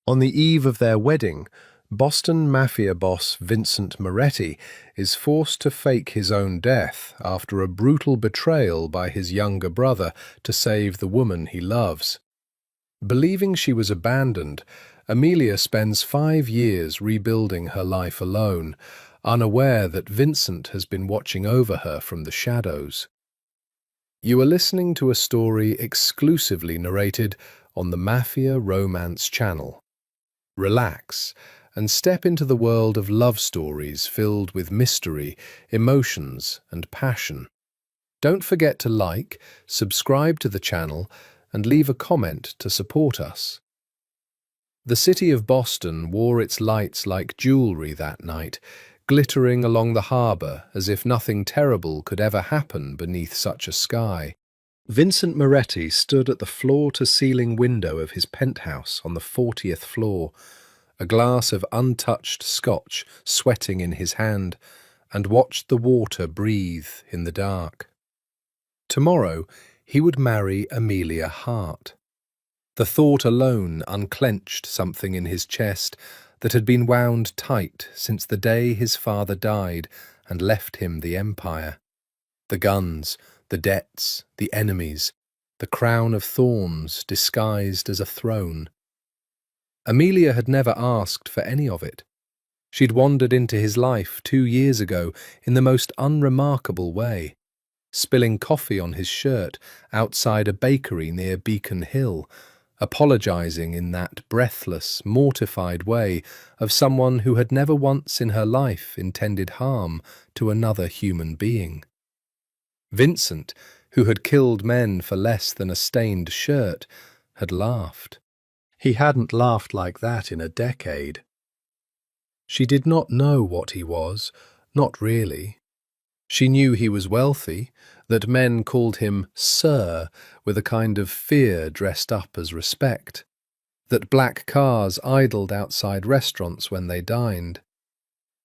On the eve of their wedding, Boston Mafia boss Vincent Moretti is forced to fake his own death after a brutal betrayal by his younger brother to save the woman he loves. Believing she was abandoned, Amelia spends 5 years rebuilding her life alone, unaware that Vincent has been watching over her from the shadows. You are listening to a story exclusively narrated on the Mafia Romance channel. Relax and step into the world of love stories filled with mystery, emotions, and passion. Don't forget to like, subscribe to the channel, and leave a comment to support us. The city of Boston wore its lights like jewelry that night, glittering along the harbour as if nothing terrible could ever happen beneath such a sky. Vincent Moretti stood at the floor-to-ceiling window of his penthouse on the 40th floor, a glass of untouched scotch sweating in his hand, and watched the water breathe in the dark. Tomorrow he would marry Amelia Hart. The thought alone unclenched something in his chest that had been wound tight since the day his father died and left him the empire. The guns, the debts, the enemies, the crown of thorns disguised as a throne. Amelia had never asked for any of it. She'd wandered into his life 2 years ago in the most unremarkable way, spilling coffee on his shirt outside a bakery near Beacon Hill, apologizing in that breathless, mortified way of someone who had never once in her life intended harm to another human being. Vincent, who had killed men for less than a stained shirt, had laughed. He hadn't laughed like that in a decade. She did not know what he was, not really. She knew he was wealthy, that men called him Sir with a kind of fear dressed up as respect, that black cars idled outside restaurants when they dined.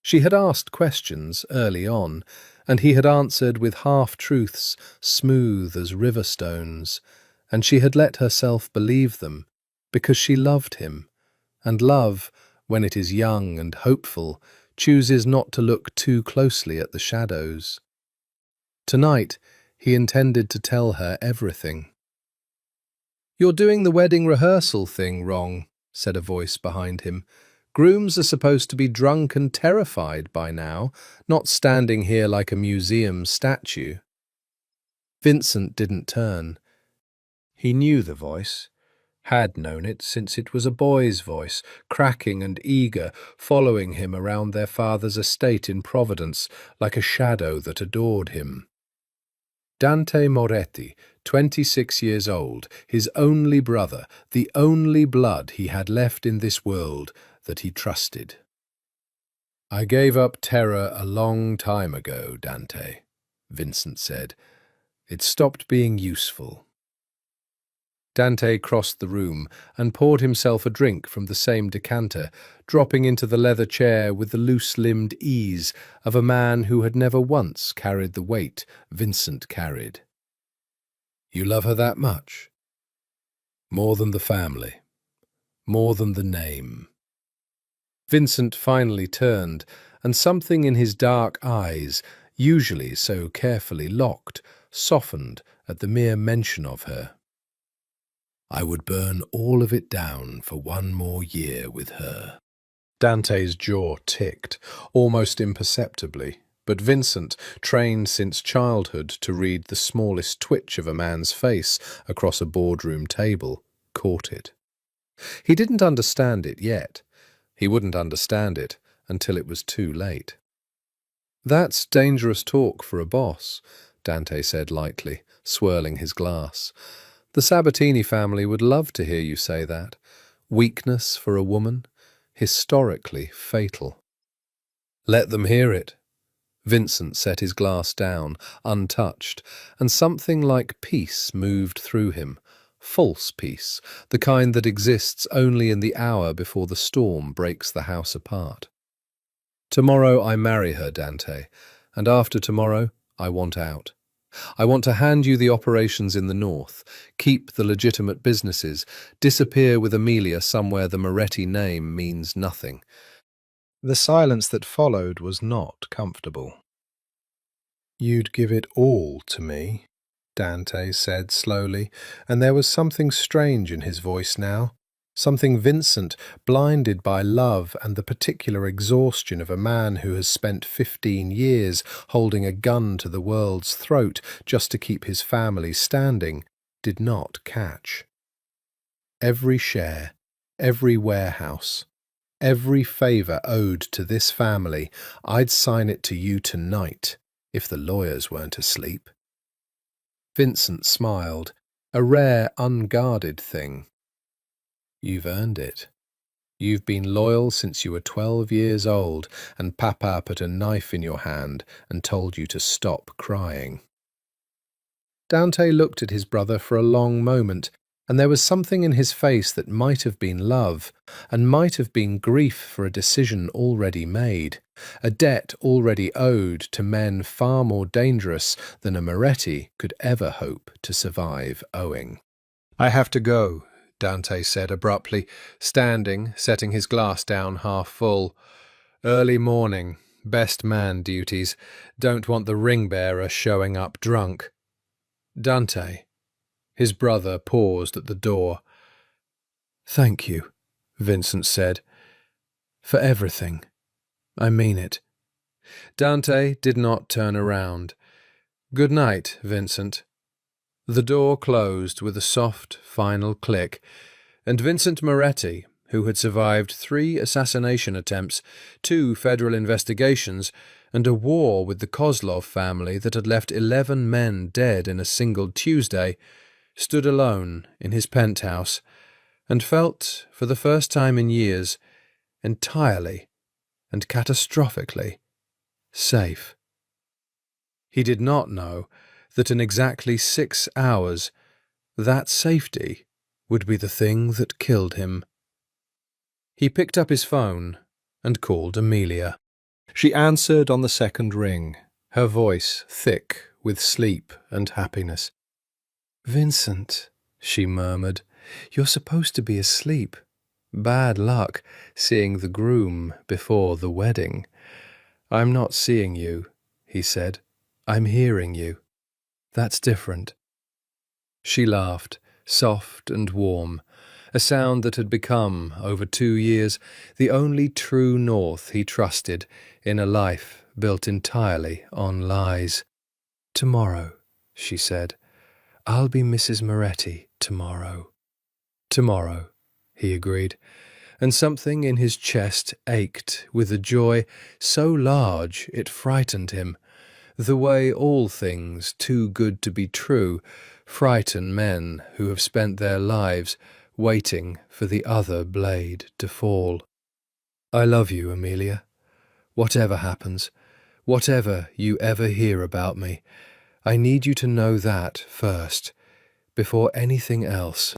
She had asked questions early on, and he had answered with half-truths smooth as river stones, and she had let herself believe them, because she loved him, and love, when it is young and hopeful, chooses not to look too closely at the shadows. Tonight, he intended to tell her everything. "You're doing the wedding rehearsal thing wrong," said a voice behind him. "Grooms are supposed to be drunk and terrified by now, not standing here like a museum statue." Vincent didn't turn. He knew the voice, had known it since it was a boy's voice, cracking and eager, following him around their father's estate in Providence like a shadow that adored him. Dante Moretti, 26 years old, his only brother, the only blood he had left in this world that he trusted. "I gave up terror a long time ago, Dante," Vincent said. "It stopped being useful." Dante crossed the room and poured himself a drink from the same decanter, dropping into the leather chair with the loose-limbed ease of a man who had never once carried the weight Vincent carried. "You love her that much? More than the family, more than the name." Vincent finally turned, and something in his dark eyes, usually so carefully locked, softened at the mere mention of her. "I would burn all of it down for 1 more year with her." Dante's jaw ticked, almost imperceptibly, but Vincent, trained since childhood to read the smallest twitch of a man's face across a boardroom table, caught it. He didn't understand it yet. He wouldn't understand it until it was too late. "That's dangerous talk for a boss," Dante said lightly, swirling his glass. "The Sabatini family would love to hear you say that. Weakness for a woman, historically fatal." "Let them hear it." Vincent set his glass down, untouched, and something like peace moved through him. False peace, the kind that exists only in the hour before the storm breaks the house apart. "Tomorrow I marry her, Dante, and after tomorrow I want out. I want to hand you the operations in the north, keep the legitimate businesses, disappear with Amelia somewhere the Moretti name means nothing. The silence that followed was not comfortable. "You'd give it all to me," Dante said slowly, and there was something strange in his voice now. Something Vincent, blinded by love and the particular exhaustion of a man who has spent 15 years holding a gun to the world's throat just to keep his family standing, did not catch. Every share, every warehouse, every favour owed to this family, I'd sign it to you tonight, if the lawyers weren't asleep. Vincent smiled, a rare, unguarded thing. "You've earned it. You've been loyal since you were 12 years old, and Papa put a knife in your hand and told you to stop crying." Dante looked at his brother for a long moment, and there was something in his face that might have been love, and might have been grief for a decision already made, a debt already owed to men far more dangerous than a Moretti could ever hope to survive owing. "I have to go," Dante said abruptly, standing, setting his glass down half full. "Early morning, best man duties. Don't want the ring-bearer showing up drunk." "Dante." His brother paused at the door. "Thank you," Vincent said, "for everything. I mean it." Dante did not turn around. "Good night, Vincent." The door closed with a soft, final click, and Vincent Moretti, who had survived 3 assassination attempts, 2 federal investigations, and a war with the Kozlov family that had left 11 men dead in a single Tuesday, stood alone in his penthouse and felt, for the first time in years, entirely and catastrophically safe. He did not know that in exactly 6 hours, that safety would be the thing that killed him. He picked up his phone and called Amelia. She answered on the second ring, her voice thick with sleep and happiness. "Vincent," she murmured, "you're supposed to be asleep. Bad luck, seeing the groom before the wedding." "I'm not seeing you," he said. "I'm hearing you. That's different." She laughed, soft and warm, a sound that had become, over 2 years, the only true north he trusted in a life built entirely on lies. "Tomorrow," she said. "I'll be Mrs. Moretti tomorrow." "Tomorrow," he agreed, and something in his chest ached with a joy so large it frightened him, the way all things too good to be true frighten men who have spent their lives waiting for the other blade to fall. "I love you, Amelia. Whatever happens, whatever you ever hear about me, I need you to know that first, before anything else."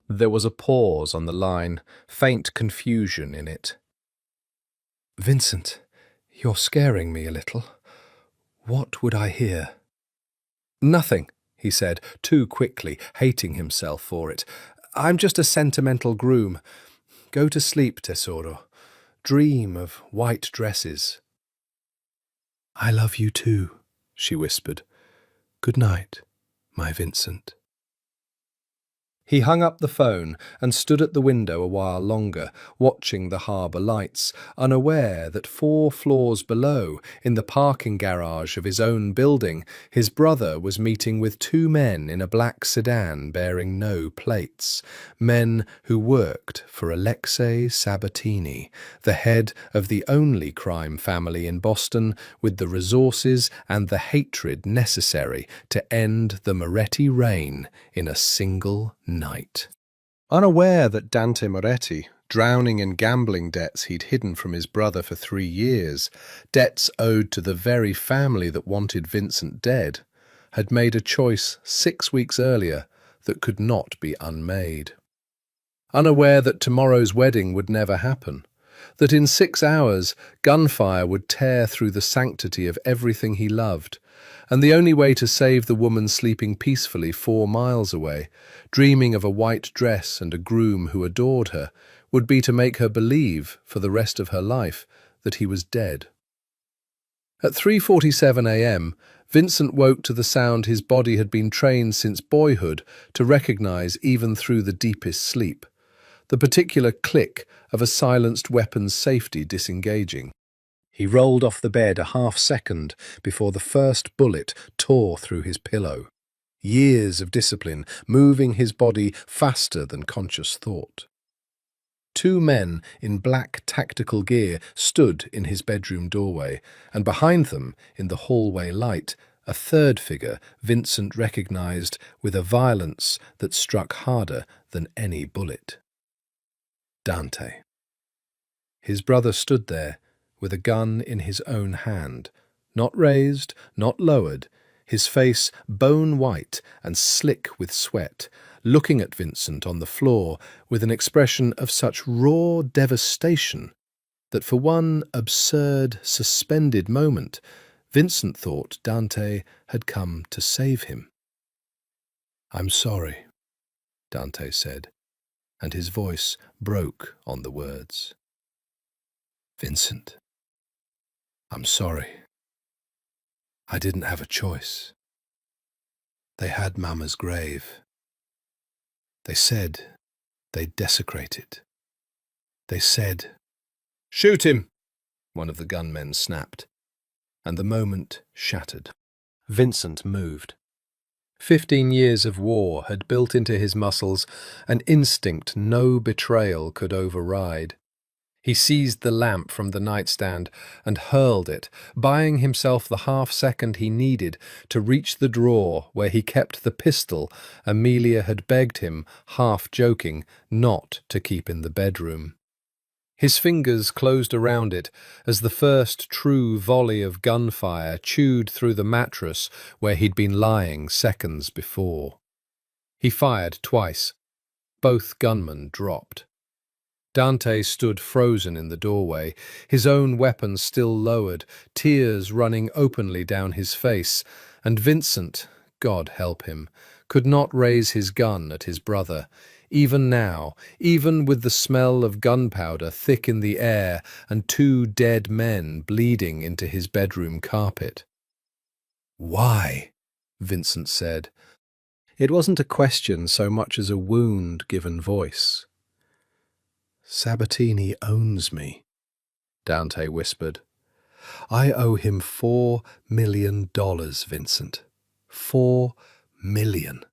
There was a pause on the line, faint confusion in it. "Vincent, you're scaring me a little. What would I hear?" "Nothing," he said, too quickly, hating himself for it. "I'm just a sentimental groom. Go to sleep, Tesoro. Dream of white dresses." "I love you too," she whispered. "Good night, my Vincent." He hung up the phone and stood at the window a while longer, watching the harbour lights, unaware that 4 floors below, in the parking garage of his own building, his brother was meeting with 2 men in a black sedan bearing no plates, men who worked for Alexei Sabatini, the head of the only crime family in Boston with the resources and the hatred necessary to end the Moretti reign in a single night. Unaware that Dante Moretti, drowning in gambling debts he'd hidden from his brother for 3 years, debts owed to the very family that wanted Vincent dead, had made a choice 6 weeks earlier that could not be unmade. Unaware that tomorrow's wedding would never happen, that in 6 hours gunfire would tear through the sanctity of everything he loved, And the only way to save the woman sleeping peacefully 4 miles away, dreaming of a white dress and a groom who adored her, would be to make her believe, for the rest of her life, that he was dead. At 3:47 a.m., Vincent woke to the sound his body had been trained since boyhood to recognize even through the deepest sleep, the particular click of a silenced weapon's safety disengaging. He rolled off the bed a half-second before the first bullet tore through his pillow. Years of discipline, moving his body faster than conscious thought. 2 men in black tactical gear stood in his bedroom doorway, and behind them, in the hallway light, a third figure Vincent recognized with a violence that struck harder than any bullet. Dante. His brother stood there, with a gun in his own hand, not raised, not lowered, his face bone-white and slick with sweat, looking at Vincent on the floor with an expression of such raw devastation that for one absurd, suspended moment, Vincent thought Dante had come to save him. "I'm sorry," Dante said, and his voice broke on the words. "Vincent, I'm sorry. I didn't have a choice. They had Mama's grave. They said they'd desecrate it. They said—" "Shoot him!" one of the gunmen snapped, and the moment shattered. Vincent moved. 15 years of war had built into his muscles an instinct no betrayal could override. He seized the lamp from the nightstand and hurled it, buying himself the half-second he needed to reach the drawer where he kept the pistol Amelia had begged him, half-joking, not to keep in the bedroom. His fingers closed around it as the first true volley of gunfire chewed through the mattress where he'd been lying seconds before. He fired twice. Both gunmen dropped. Dante stood frozen in the doorway, his own weapon still lowered, tears running openly down his face, and Vincent, God help him, could not raise his gun at his brother, even now, even with the smell of gunpowder thick in the air and 2 dead men bleeding into his bedroom carpet. "Why?" Vincent said. It wasn't a question so much as a wound given voice. "Sabatini owns me," Dante whispered. "I owe him $4 million, Vincent. $4 million.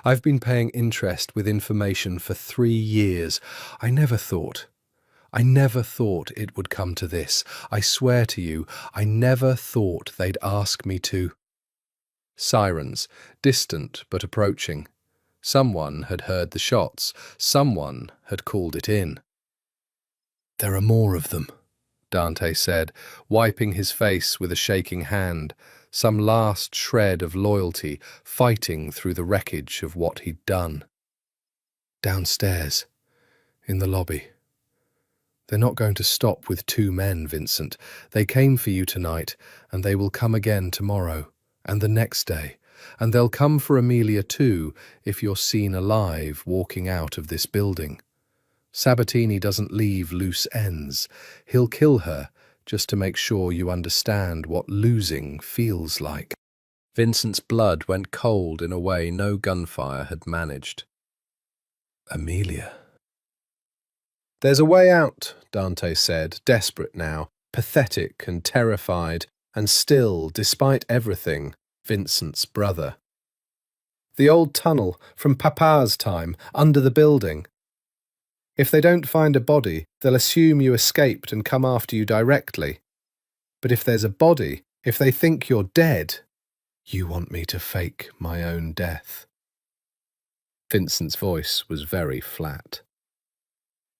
I've been paying interest with information for 3 years. I never thought it would come to this. I swear to you, I never thought they'd ask me to." Sirens, distant but approaching. Someone had heard the shots. Someone had called it in. "There are more of them," Dante said, wiping his face with a shaking hand, some last shred of loyalty fighting through the wreckage of what he'd done. "Downstairs, in the lobby. They're not going to stop with 2 men, Vincent. They came for you tonight, and they will come again tomorrow, and the next day. And they'll come for Amelia too, if you're seen alive walking out of this building. Sabatini doesn't leave loose ends. He'll kill her just to make sure you understand what losing feels like." Vincent's blood went cold in a way no gunfire had managed. "Amelia." "There's a way out," Dante said, desperate now, pathetic and terrified, and still, despite everything, Vincent's brother. "The old tunnel from Papa's time, under the building. If they don't find a body, they'll assume you escaped and come after you directly. But if there's a body, if they think you're dead, you want me to fake my own death." Vincent's voice was very flat.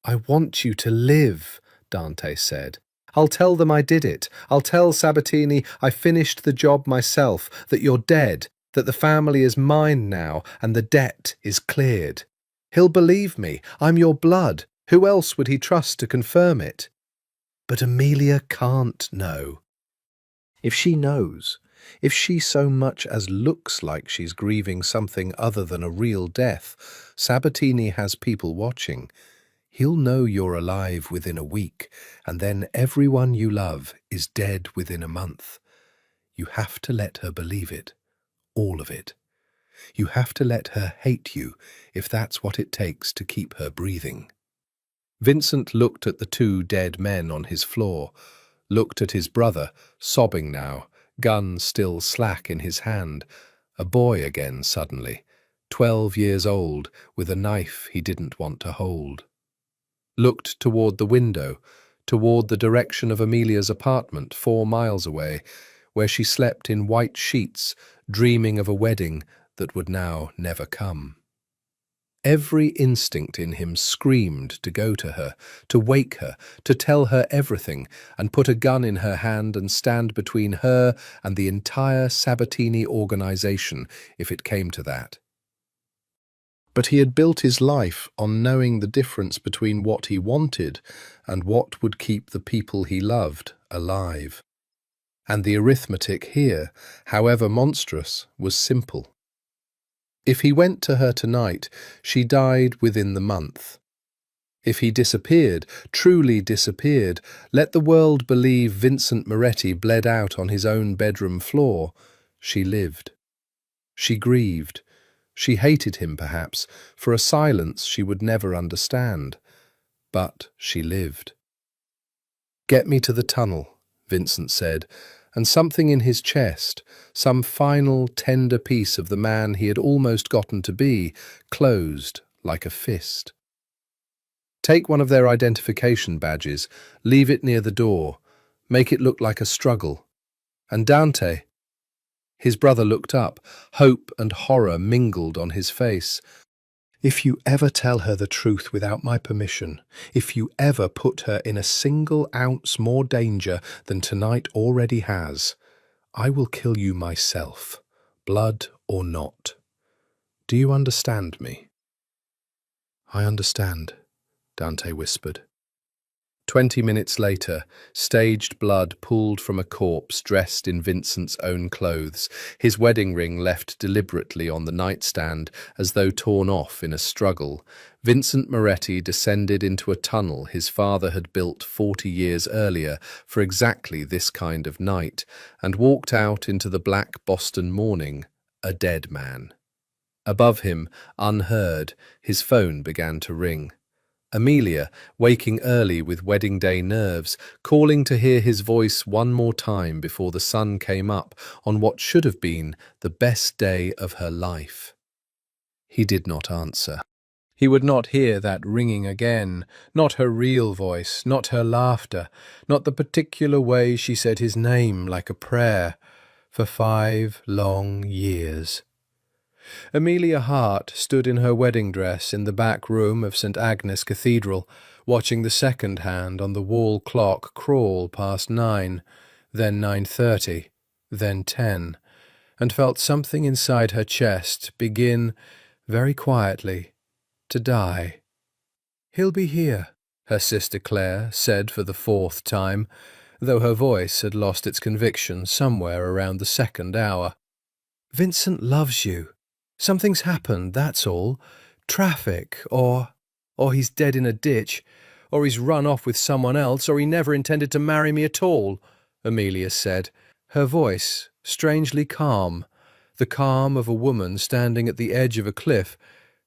"I want you to live," Dante said. "I'll tell them I did it. I'll tell Sabatini I finished the job myself, that you're dead, that the family is mine now, and the debt is cleared. He'll believe me. I'm your blood. Who else would he trust to confirm it? But Amelia can't know. If she knows, If she so much as looks like she's grieving something other than a real death, Sabatini has people watching. He'll know you're alive within a week, and then everyone you love is dead within a month. You have to let her believe it, all of it. You have to let her hate you if that's what it takes to keep her breathing. Vincent looked at the two dead men on his floor, looked at his brother, sobbing now, gun still slack in his hand, a boy again suddenly, 12 years old, with a knife he didn't want to hold. Looked toward the window, toward the direction of Amelia's apartment 4 miles away, where she slept in white sheets, dreaming of a wedding that would now never come. Every instinct in him screamed to go to her, to wake her, to tell her everything, and put a gun in her hand and stand between her and the entire Sabatini organization, if it came to that. But he had built his life on knowing the difference between what he wanted and what would keep the people he loved alive. And the arithmetic here, however monstrous, was simple. If he went to her tonight, she died within the month. If he disappeared, truly disappeared, let the world believe Vincent Moretti bled out on his own bedroom floor, she lived. She grieved. She hated him, perhaps, for a silence she would never understand. But she lived. "Get me to the tunnel," Vincent said, and something in his chest, some final, tender piece of the man he had almost gotten to be, closed like a fist. "Take one of their identification badges, leave it near the door, make it look like a struggle. And Dante—" His brother looked up, hope and horror mingled on his face. "If you ever tell her the truth without my permission, if you ever put her in a single ounce more danger than tonight already has, I will kill you myself, blood or not. Do you understand me?" "I understand," Dante whispered. 20 minutes later, staged blood pooled from a corpse dressed in Vincent's own clothes, his wedding ring left deliberately on the nightstand as though torn off in a struggle. Vincent Moretti descended into a tunnel his father had built 40 years earlier for exactly this kind of night, and walked out into the black Boston morning, a dead man. Above him, unheard, his phone began to ring. Amelia, waking early with wedding day nerves, calling to hear his voice one more time before the sun came up on what should have been the best day of her life. He did not answer. He would not hear that ringing again, not her real voice, not her laughter, not the particular way she said his name like a prayer, for 5 long years. Amelia Hart stood in her wedding dress in the back room of St. Agnes Cathedral, watching the second hand on the wall clock crawl past 9, then 9:30, then 10, and felt something inside her chest begin, very quietly, to die. "He'll be here," her sister Claire said for the 4th time, though her voice had lost its conviction somewhere around the 2nd hour. "Vincent loves you. Something's happened, that's all. Traffic, or he's dead in a ditch, or he's run off with someone else, or he never intended to marry me at all," Amelia said, her voice strangely calm, the calm of a woman standing at the edge of a cliff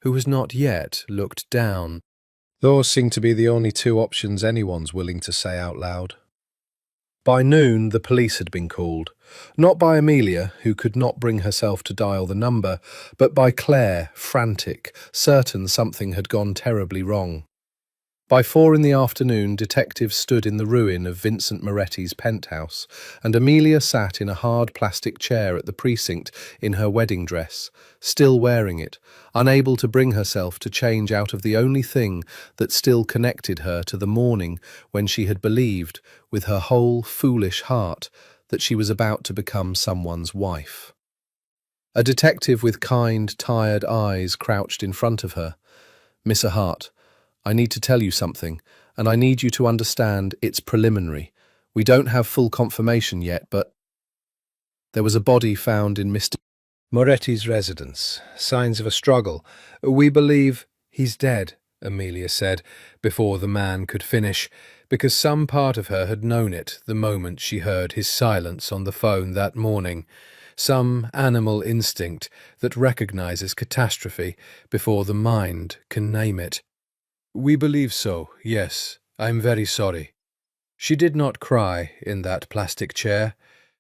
who has not yet looked down. Those seem to be the only 2 options anyone's willing to say out loud. By noon, the police had been called, not by Amelia, who could not bring herself to dial the number, but by Claire, frantic, certain something had gone terribly wrong. By 4 in the afternoon, detectives stood in the ruin of Vincent Moretti's penthouse, and Amelia sat in a hard plastic chair at the precinct in her wedding dress, still wearing it, unable to bring herself to change out of the only thing that still connected her to the morning when she had believed, with her whole foolish heart, that she was about to become someone's wife. A detective with kind, tired eyes crouched in front of her. "Miss Hart, I need to tell you something, and I need you to understand it's preliminary. We don't have full confirmation yet, but—" There was a body found in Mr. Moretti's residence. Signs of a struggle. We believe he's dead, Amelia said, before the man could finish, because some part of her had known it the moment she heard his silence on the phone that morning. Some animal instinct that recognizes catastrophe before the mind can name it. We believe so, yes. I'm very sorry. She did not cry in that plastic chair.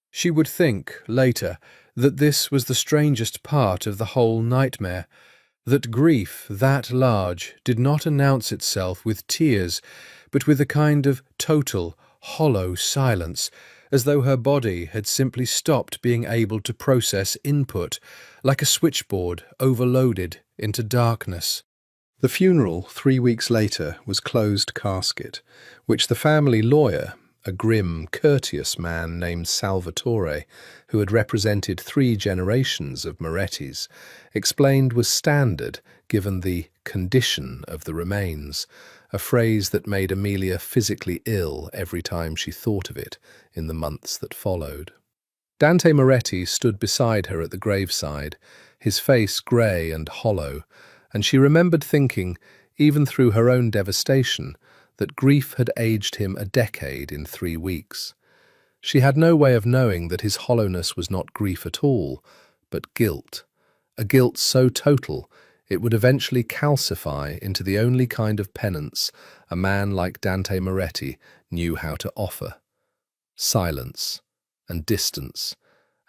She would think, later, that this was the strangest part of the whole nightmare, that grief that large did not announce itself with tears, but with a kind of total, hollow silence, as though her body had simply stopped being able to process input, like a switchboard overloaded into darkness. The funeral, 3 weeks later, was closed casket, which the family lawyer, a grim, courteous man named Salvatore, who had represented 3 generations of Morettis, explained was standard given the condition of the remains, a phrase that made Amelia physically ill every time she thought of it in the months that followed. Dante Moretti stood beside her at the graveside, his face grey and hollow, and she remembered thinking, even through her own devastation, that grief had aged him a decade in 3 weeks. She had no way of knowing that his hollowness was not grief at all, but guilt, a guilt so total it would eventually calcify into the only kind of penance a man like Dante Moretti knew how to offer: silence and distance,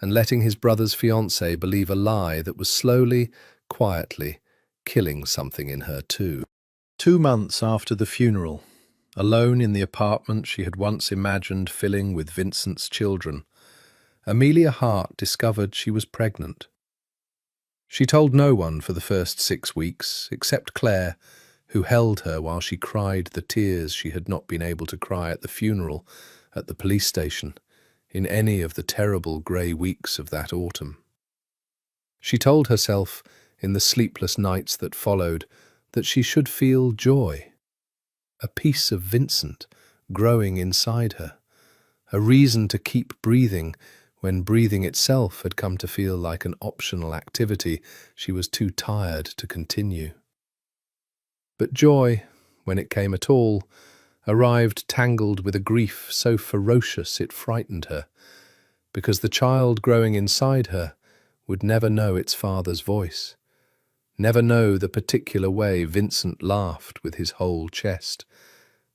and letting his brother's fiancée believe a lie that was slowly, quietly, killing something in her too. 2 months after the funeral, alone in the apartment she had once imagined filling with Vincent's children, Amelia Hart discovered she was pregnant. She told no one for the first 6 weeks, except Claire, who held her while she cried the tears she had not been able to cry at the funeral, at the police station, in any of the terrible grey weeks of that autumn. She told herself, in the sleepless nights that followed, that she should feel joy, a piece of Vincent growing inside her, a reason to keep breathing when breathing itself had come to feel like an optional activity she was too tired to continue. But joy, when it came at all, arrived tangled with a grief so ferocious it frightened her, because the child growing inside her would never know its father's voice, never know the particular way Vincent laughed with his whole chest,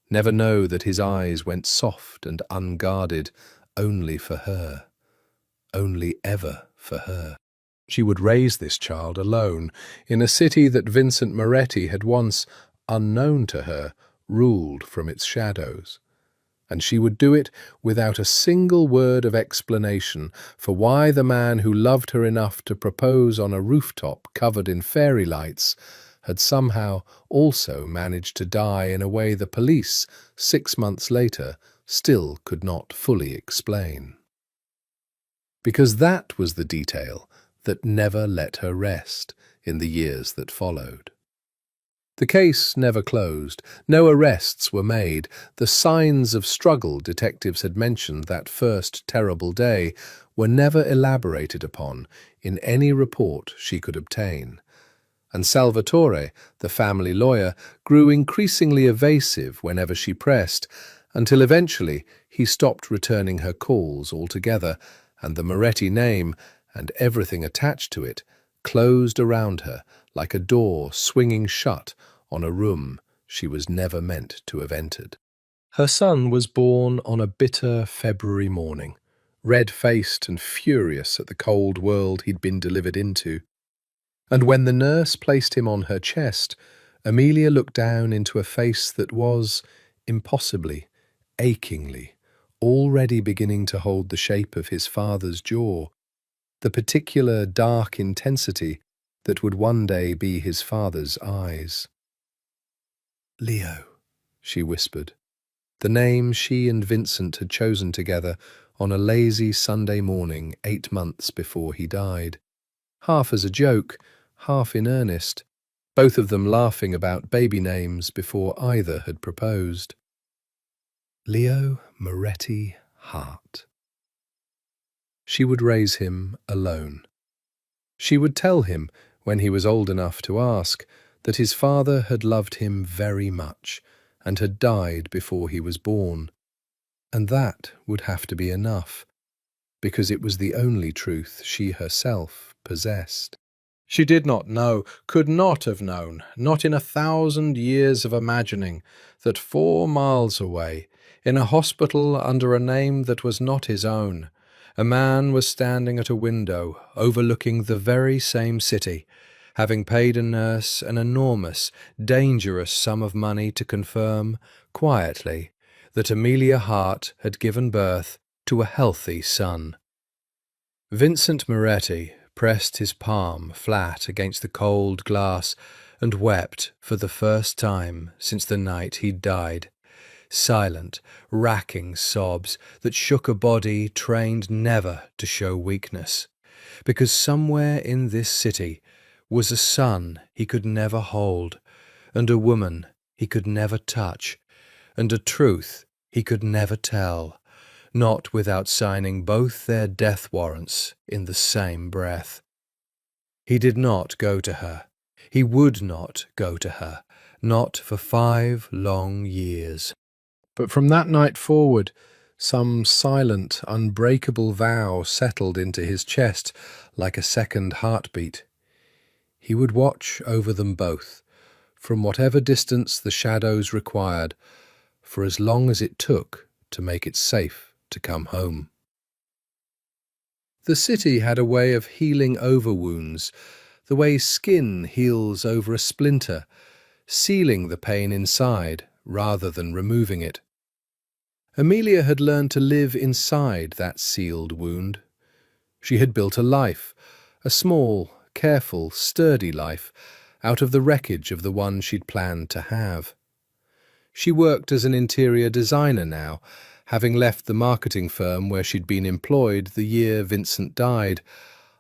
never know that his eyes went soft and unguarded only for her, only ever for her. She would raise this child alone in a city that Vincent Moretti had once, unknown to her, ruled from its shadows. And she would do it without a single word of explanation for why the man who loved her enough to propose on a rooftop covered in fairy lights had somehow also managed to die in a way the police, 6 months later, still could not fully explain. Because that was the detail that never let her rest in the years that followed. The case never closed. No arrests were made. The signs of struggle detectives had mentioned that first terrible day were never elaborated upon in any report she could obtain. And Salvatore, the family lawyer, grew increasingly evasive whenever she pressed, until eventually he stopped returning her calls altogether, and the Moretti name, and everything attached to it, closed around her like a door swinging shut on a room she was never meant to have entered. Her son was born on a bitter February morning, red-faced and furious at the cold world he'd been delivered into. And when the nurse placed him on her chest, Amelia looked down into a face that was, impossibly, achingly, already beginning to hold the shape of his father's jaw, the particular dark intensity that would one day be his father's eyes. "Leo," she whispered, the name she and Vincent had chosen together on a lazy Sunday morning 8 months before he died, half as a joke, half in earnest, both of them laughing about baby names before either had proposed. Leo Moretti Hart. She would raise him alone. She would tell him, when he was old enough to ask, that his father had loved him very much and had died before he was born. And that would have to be enough, because it was the only truth she herself possessed. She did not know, could not have known, not in 1,000 years of imagining, that 4 miles away, in a hospital under a name that was not his own, a man was standing at a window overlooking the very same city, having paid a nurse an enormous, dangerous sum of money to confirm, quietly, that Amelia Hart had given birth to a healthy son. Vincent Moretti pressed his palm flat against the cold glass and wept for the first time since the night he died. Silent, racking sobs that shook a body trained never to show weakness, because somewhere in this city was a son he could never hold, and a woman he could never touch, and a truth he could never tell, not without signing both their death warrants in the same breath. He did not go to her. He would not go to her, not for 5 long years. But from that night forward, some silent, unbreakable vow settled into his chest like a second heartbeat. He would watch over them both, from whatever distance the shadows required, for as long as it took to make it safe to come home. The city had a way of healing over wounds, the way skin heals over a splinter, sealing the pain inside rather than removing it. Amelia had learned to live inside that sealed wound. She had built a life, a small, careful, sturdy life, out of the wreckage of the one she'd planned to have. She worked as an interior designer now, having left the marketing firm where she'd been employed the year Vincent died,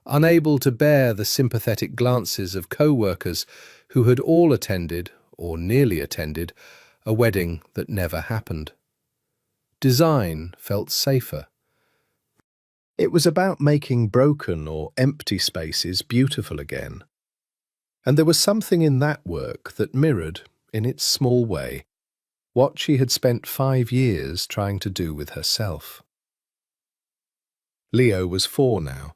unable to bear the sympathetic glances of co-workers who had all attended, or nearly attended, a wedding that never happened. Design felt safer. It was about making broken or empty spaces beautiful again. And there was something in that work that mirrored, in its small way, what she had spent 5 years trying to do with herself. Leo was 4 now,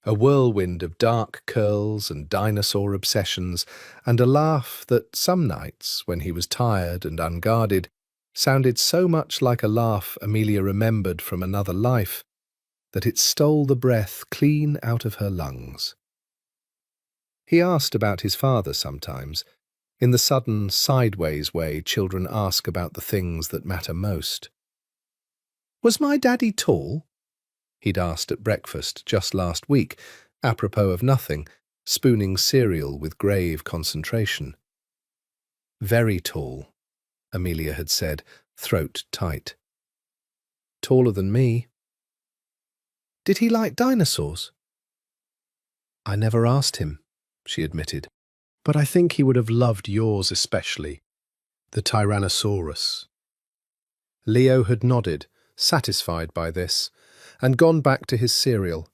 a whirlwind of dark curls and dinosaur obsessions, and a laugh that some nights, when he was tired and unguarded, sounded so much like a laugh Amelia remembered from another life that it stole the breath clean out of her lungs. He asked about his father sometimes, in the sudden, sideways way children ask about the things that matter most. "Was my daddy tall?" he'd asked at breakfast just last week, apropos of nothing, spooning cereal with grave concentration. "Very tall," Amelia had said, throat tight. "Taller than me." "Did he like dinosaurs?" "I never asked him," she admitted. "But I think he would have loved yours especially, the Tyrannosaurus." Leo had nodded, satisfied by this, and gone back to his cereal,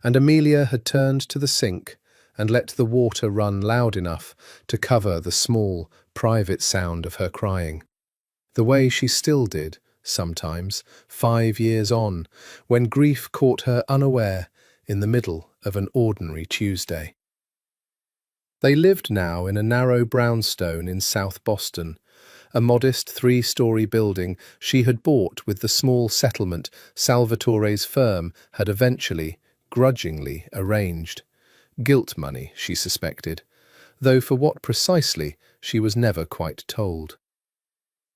and Amelia had turned to the sink and let the water run loud enough to cover the small, private sound of her crying, the way she still did, sometimes, 5 years on, when grief caught her unaware in the middle of an ordinary Tuesday. They lived now in a narrow brownstone in South Boston, a modest 3-story building she had bought with the small settlement Salvatore's firm had eventually, grudgingly, arranged. Guilt money, she suspected, though for what precisely she was never quite told.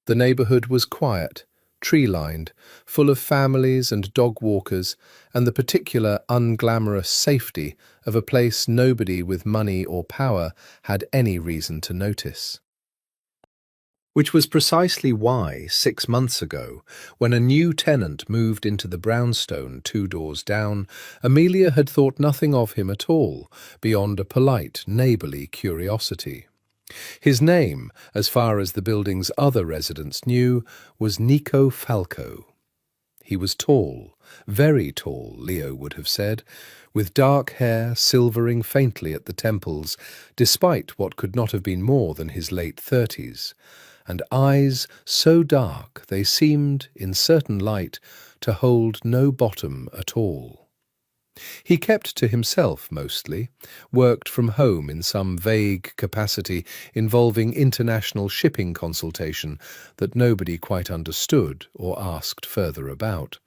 The neighbourhood was quiet, tree-lined, full of families and dog walkers, and the particular unglamorous safety of a place nobody with money or power had any reason to notice. Which was precisely why, 6 months ago, when a new tenant moved into the brownstone 2 doors down, Amelia had thought nothing of him at all, beyond a polite, neighbourly curiosity. His name, as far as the building's other residents knew, was Nico Falco. He was tall, very tall, Leo would have said, with dark hair silvering faintly at the temples, despite what could not have been more than his late 30s, and eyes so dark they seemed, in certain light, to hold no bottom at all. He kept to himself mostly, worked from home in some vague capacity involving international shipping consultation that nobody quite understood or asked further about,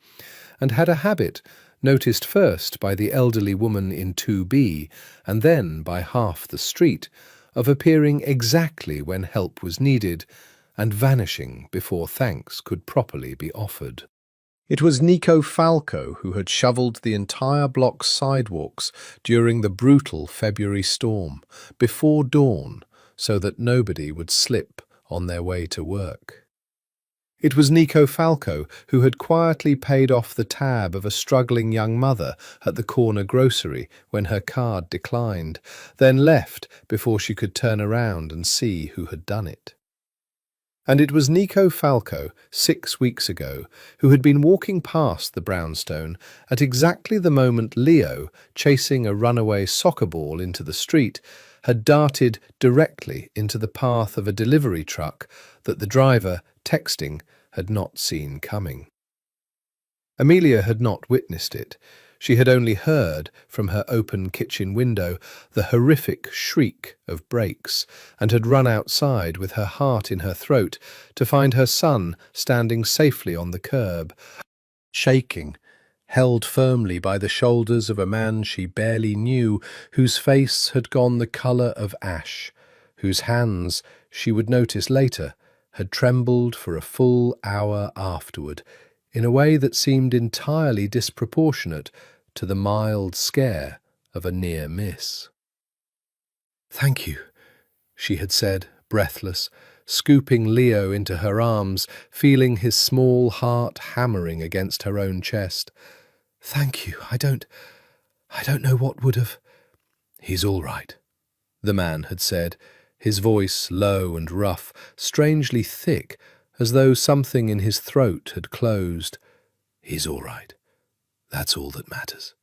and had a habit, noticed first by the elderly woman in 2B and then by half the street, of appearing exactly when help was needed and vanishing before thanks could properly be offered. It was Nico Falco who had shovelled the entire block's sidewalks during the brutal February storm, before dawn, so that nobody would slip on their way to work. It was Nico Falco who had quietly paid off the tab of a struggling young mother at the corner grocery when her card declined, then left before she could turn around and see who had done it. And it was Nico Falco, 6 weeks ago, who had been walking past the brownstone at exactly the moment Leo, chasing a runaway soccer ball into the street, had darted directly into the path of a delivery truck that the driver, texting, had not seen coming. Amelia had not witnessed it. She had only heard, from her open kitchen window, the horrific shriek of brakes, and had run outside with her heart in her throat to find her son standing safely on the curb, shaking, held firmly by the shoulders of a man she barely knew, whose face had gone the colour of ash, whose hands, she would notice later, had trembled for a full hour afterward, in a way that seemed entirely disproportionate to the mild scare of a near miss. "Thank you," she had said, breathless, scooping Leo into her arms, feeling his small heart hammering against her own chest. "Thank you. I don't know what would have—" "He's all right," the man had said, his voice low and rough, strangely thick, as though something in his throat had closed. "He's all right. That's all that matters."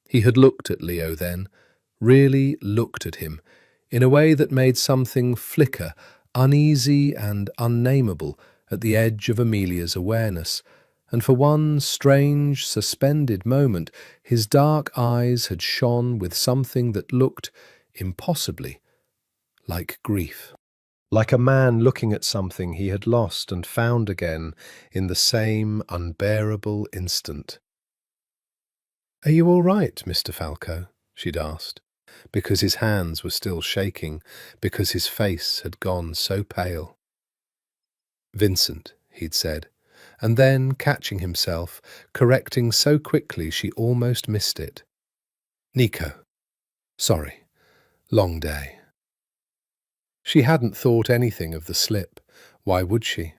He had looked at Leo then, really looked at him, in a way that made something flicker, uneasy and unnameable, at the edge of Amelia's awareness, and for one strange, suspended moment his dark eyes had shone with something that looked, impossibly, like grief. Like a man looking at something he had lost and found again in the same unbearable instant. "Are you all right, Mr. Falco?" she'd asked, because his hands were still shaking, because his face had gone so pale. "Vincent," he'd said, and then, catching himself, correcting so quickly she almost missed it. "Nico. Sorry. Long day." She hadn't thought anything of the slip. Why would she?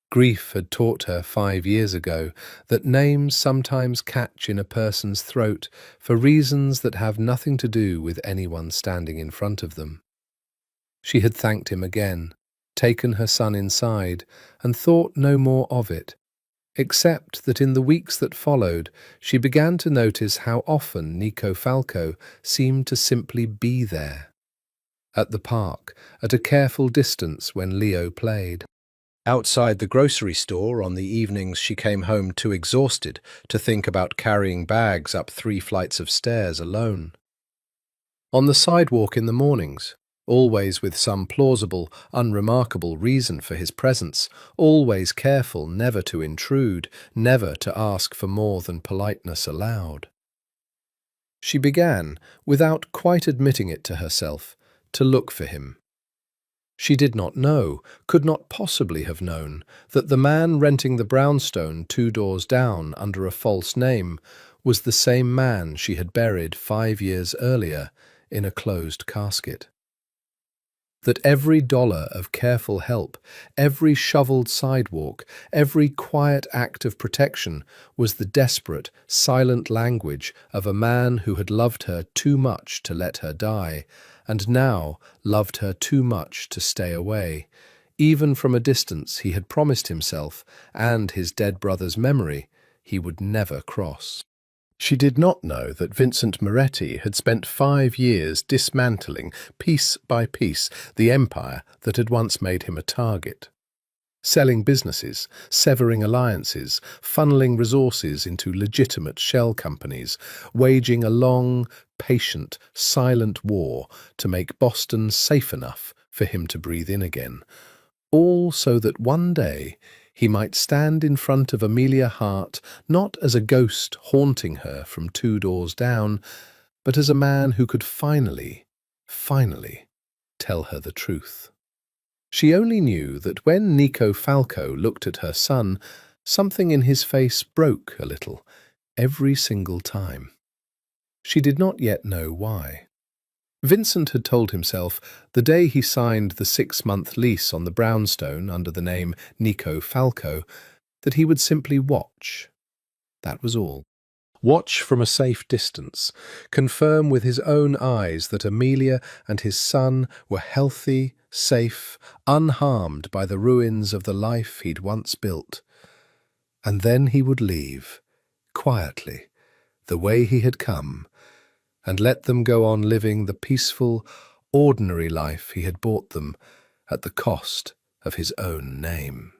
Grief had taught her 5 years ago that names sometimes catch in a person's throat for reasons that have nothing to do with anyone standing in front of them. She had thanked him again, taken her son inside, and thought no more of it, except that in the weeks that followed she began to notice how often Nico Falco seemed to simply be there. At the park, at a careful distance when Leo played. Outside the grocery store on the evenings she came home too exhausted to think about carrying bags up 3 flights of stairs alone. On the sidewalk in the mornings, always with some plausible, unremarkable reason for his presence, always careful never to intrude, never to ask for more than politeness allowed. She began, without quite admitting it to herself, to look for him. She did not know, could not possibly have known, that the man renting the brownstone 2 doors down under a false name was the same man she had buried 5 years earlier in a closed casket. That every dollar of careful help, every shovelled sidewalk, every quiet act of protection was the desperate, silent language of a man who had loved her too much to let her die, and now loved her too much to stay away, Even from a distance he had promised himself and his dead brother's memory he would never cross. She did not know that Vincent Moretti had spent 5 years dismantling, piece by piece, the empire that had once made him a target. Selling businesses, severing alliances, funneling resources into legitimate shell companies, waging a long, patient, silent war to make Boston safe enough for him to breathe in again. All so that one day he might stand in front of Amelia Hart not as a ghost haunting her from 2 doors down, but as a man who could finally tell her the truth. She only knew that when Nico Falco looked at her son, something in his face broke a little, every single time. She did not yet know why. Vincent had told himself the day he signed the 6-month lease on the brownstone under the name Nico Falco that he would simply watch. That was all. Watch from a safe distance, confirm with his own eyes that Amelia and his son were healthy, safe, unharmed by the ruins of the life he'd once built. And then he would leave, quietly, the way he had come, and let them go on living the peaceful, ordinary life he had bought them at the cost of his own name.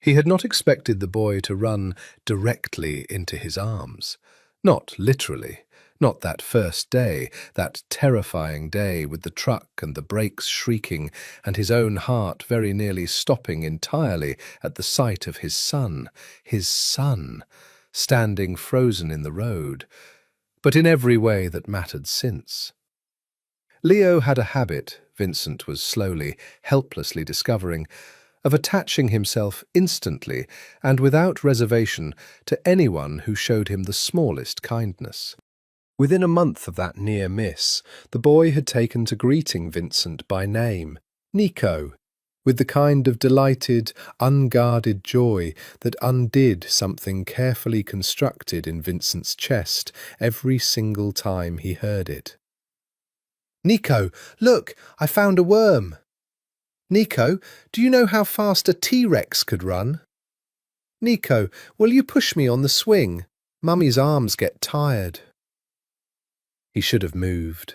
He had not expected the boy to run directly into his arms. Not literally. Not that first day, that terrifying day with the truck and the brakes shrieking and his own heart very nearly stopping entirely at the sight of his son, standing frozen in the road, but in every way that mattered since. Leo had a habit, Vincent was slowly, helplessly discovering, of attaching himself instantly and without reservation to anyone who showed him the smallest kindness. Within a month of that near miss, the boy had taken to greeting Vincent by name, Nico, with the kind of delighted, unguarded joy that undid something carefully constructed in Vincent's chest every single time he heard it. "Nico, look, I found a worm." "Nico, do you know how fast a T-Rex could run?" "Nico, will you push me on the swing? Mummy's arms get tired." He should have moved.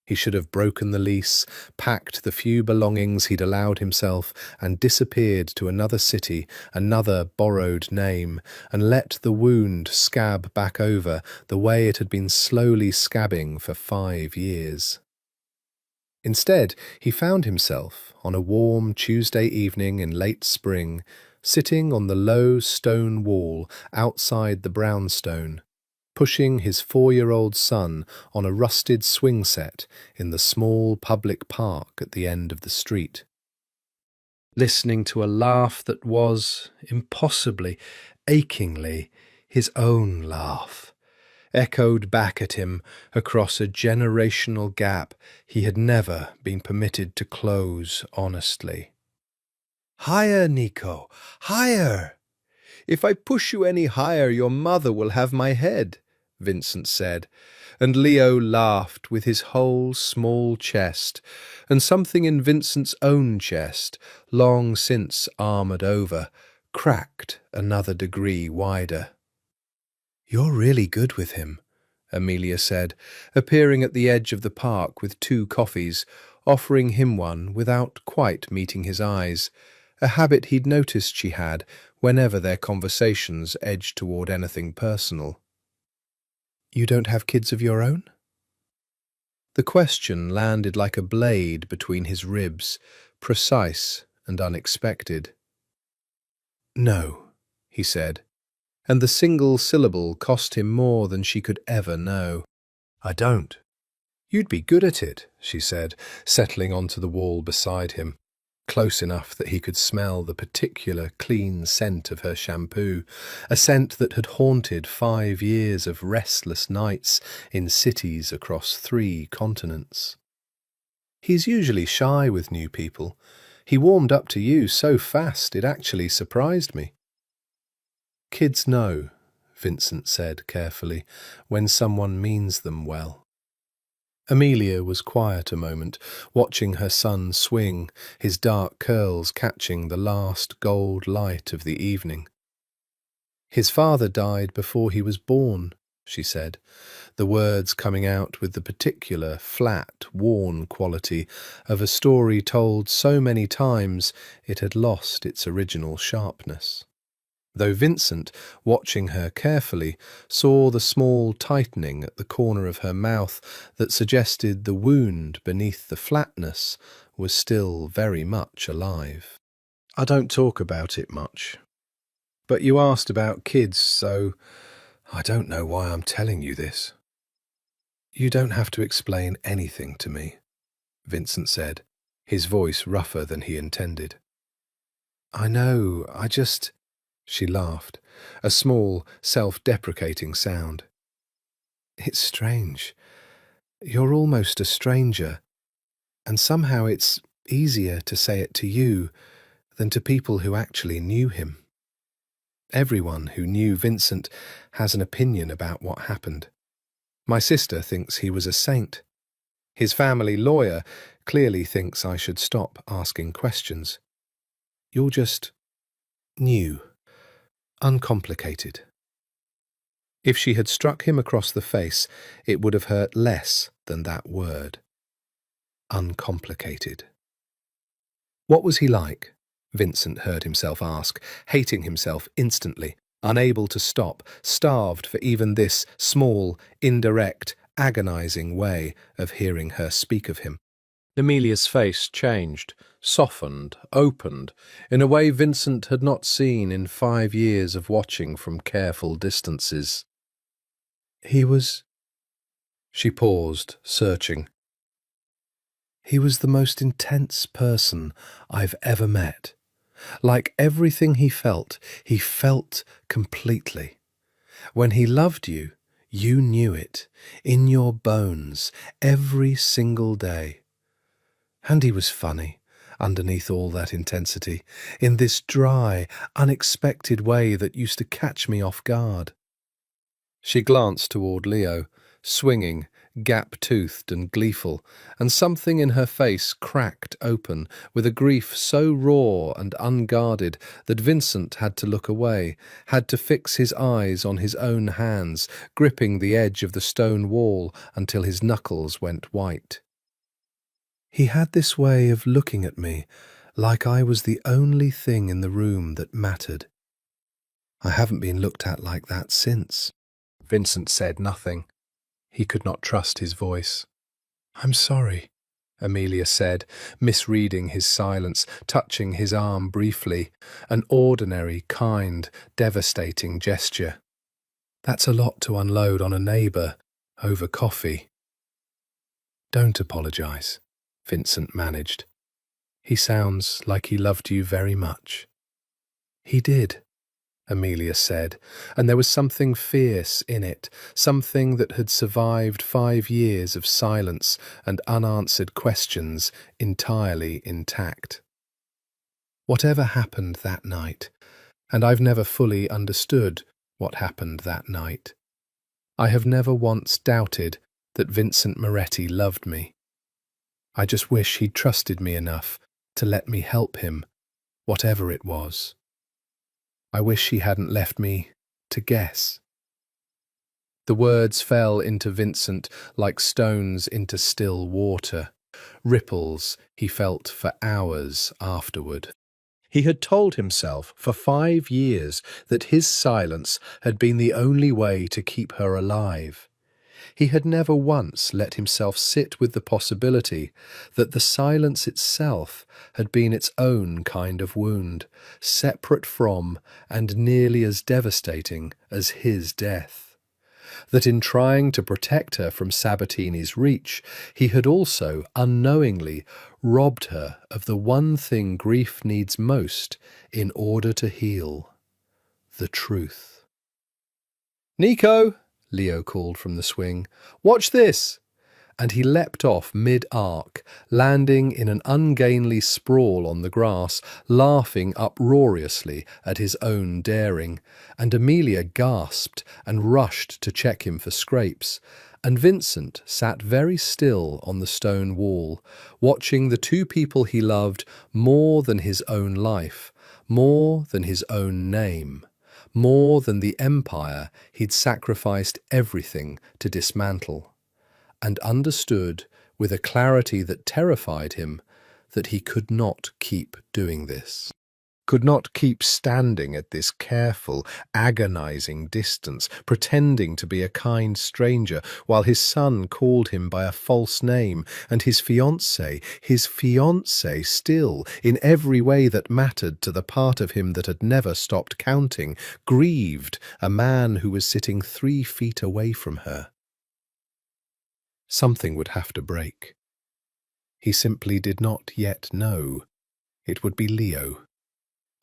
He should have broken the lease, packed the few belongings he'd allowed himself, and disappeared to another city, another borrowed name, and let the wound scab back over the way it had been slowly scabbing for 5 years. Instead, he found himself, on a warm Tuesday evening in late spring, sitting on the low stone wall outside the brownstone, pushing his 4-year-old son on a rusted swing set in the small public park at the end of the street. Listening to a laugh that was, impossibly, achingly, his own laugh, echoed back at him across a generational gap he had never been permitted to close honestly. "Higher, Nico, higher! If I push you any higher, your mother will have my head," Vincent said, and Leo laughed with his whole small chest, and something in Vincent's own chest, long since armoured over, cracked another degree wider. "You're really good with him," Amelia said, appearing at the edge of the park with 2 coffees, offering him one without quite meeting his eyes, a habit he'd noticed she had whenever their conversations edged toward anything personal. "You don't have kids of your own?" The question landed like a blade between his ribs, precise and unexpected. "No," he said, and the single syllable cost him more than she could ever know. "I don't." "You'd be good at it," she said, settling onto the wall beside him, close enough that he could smell the particular clean scent of her shampoo, a scent that had haunted 5 years of restless nights in cities across 3 continents. "He's usually shy with new people. He warmed up to you so fast it actually surprised me." "Kids know," Vincent said carefully, "when someone means them well." Amelia was quiet a moment, watching her son swing, his dark curls catching the last gold light of the evening. "His father died before he was born," she said, the words coming out with the particular, flat, worn quality of a story told so many times it had lost its original sharpness. Though Vincent, watching her carefully, saw the small tightening at the corner of her mouth that suggested the wound beneath the flatness was still very much alive. "I don't talk about it much. But you asked about kids, so I don't know why I'm telling you this." "You don't have to explain anything to me," Vincent said, his voice rougher than he intended. "I know, She laughed, a small, self-deprecating sound. "It's strange. You're almost a stranger, and somehow it's easier to say it to you than to people who actually knew him. Everyone who knew Vincent has an opinion about what happened. My sister thinks he was a saint. His family lawyer clearly thinks I should stop asking questions. You're just new. Uncomplicated." If she had struck him across the face, it would have hurt less than that word. Uncomplicated. "What was he like?" Vincent heard himself ask, hating himself instantly, unable to stop, starved for even this small, indirect, agonizing way of hearing her speak of him. Amelia's face changed, softened, opened, in a way Vincent had not seen in 5 years of watching from careful distances. "He was—" She paused, searching. "He was the most intense person I've ever met. Like everything he felt completely. When he loved you, you knew it, in your bones, every single day. And he was funny, underneath all that intensity, in this dry, unexpected way that used to catch me off guard." She glanced toward Leo, swinging, gap-toothed and gleeful, and something in her face cracked open with a grief so raw and unguarded that Vincent had to look away, had to fix his eyes on his own hands, gripping the edge of the stone wall until his knuckles went white. "He had this way of looking at me like I was the only thing in the room that mattered. I haven't been looked at like that since." Vincent said nothing. He could not trust his voice. "I'm sorry," Amelia said, misreading his silence, touching his arm briefly, an ordinary, kind, devastating gesture. "That's a lot to unload on a neighbour over coffee." "Don't apologise," Vincent managed. "He sounds like he loved you very much." "He did," Amelia said, and there was something fierce in it, something that had survived 5 years of silence and unanswered questions entirely intact. "Whatever happened that night, and I've never fully understood what happened that night. I have never once doubted that Vincent Moretti loved me. I just wish he'd trusted me enough to let me help him, whatever it was. I wish he hadn't left me to guess." The words fell into Vincent like stones into still water, ripples he felt for hours afterward. He had told himself for 5 years that his silence had been the only way to keep her alive. He had never once let himself sit with the possibility that the silence itself had been its own kind of wound, separate from and nearly as devastating as his death. That in trying to protect her from Sabatini's reach, he had also, unknowingly, robbed her of the one thing grief needs most in order to heal: the truth. "Nico!" Leo called from the swing. "Watch this!" And he leapt off mid-arc, landing in an ungainly sprawl on the grass, laughing uproariously at his own daring, and Amelia gasped and rushed to check him for scrapes, And Vincent sat very still on the stone wall, watching the two people he loved more than his own life, more than his own name, more than the empire he'd sacrificed everything to dismantle, and understood with a clarity that terrified him that he could not keep doing this. Could not keep standing at this careful, agonizing distance, pretending to be a kind stranger, while his son called him by a false name, and his fiancée still, in every way that mattered to the part of him that had never stopped counting, grieved a man who was sitting 3 feet away from her. Something would have to break. He simply did not yet know. It would be Leo.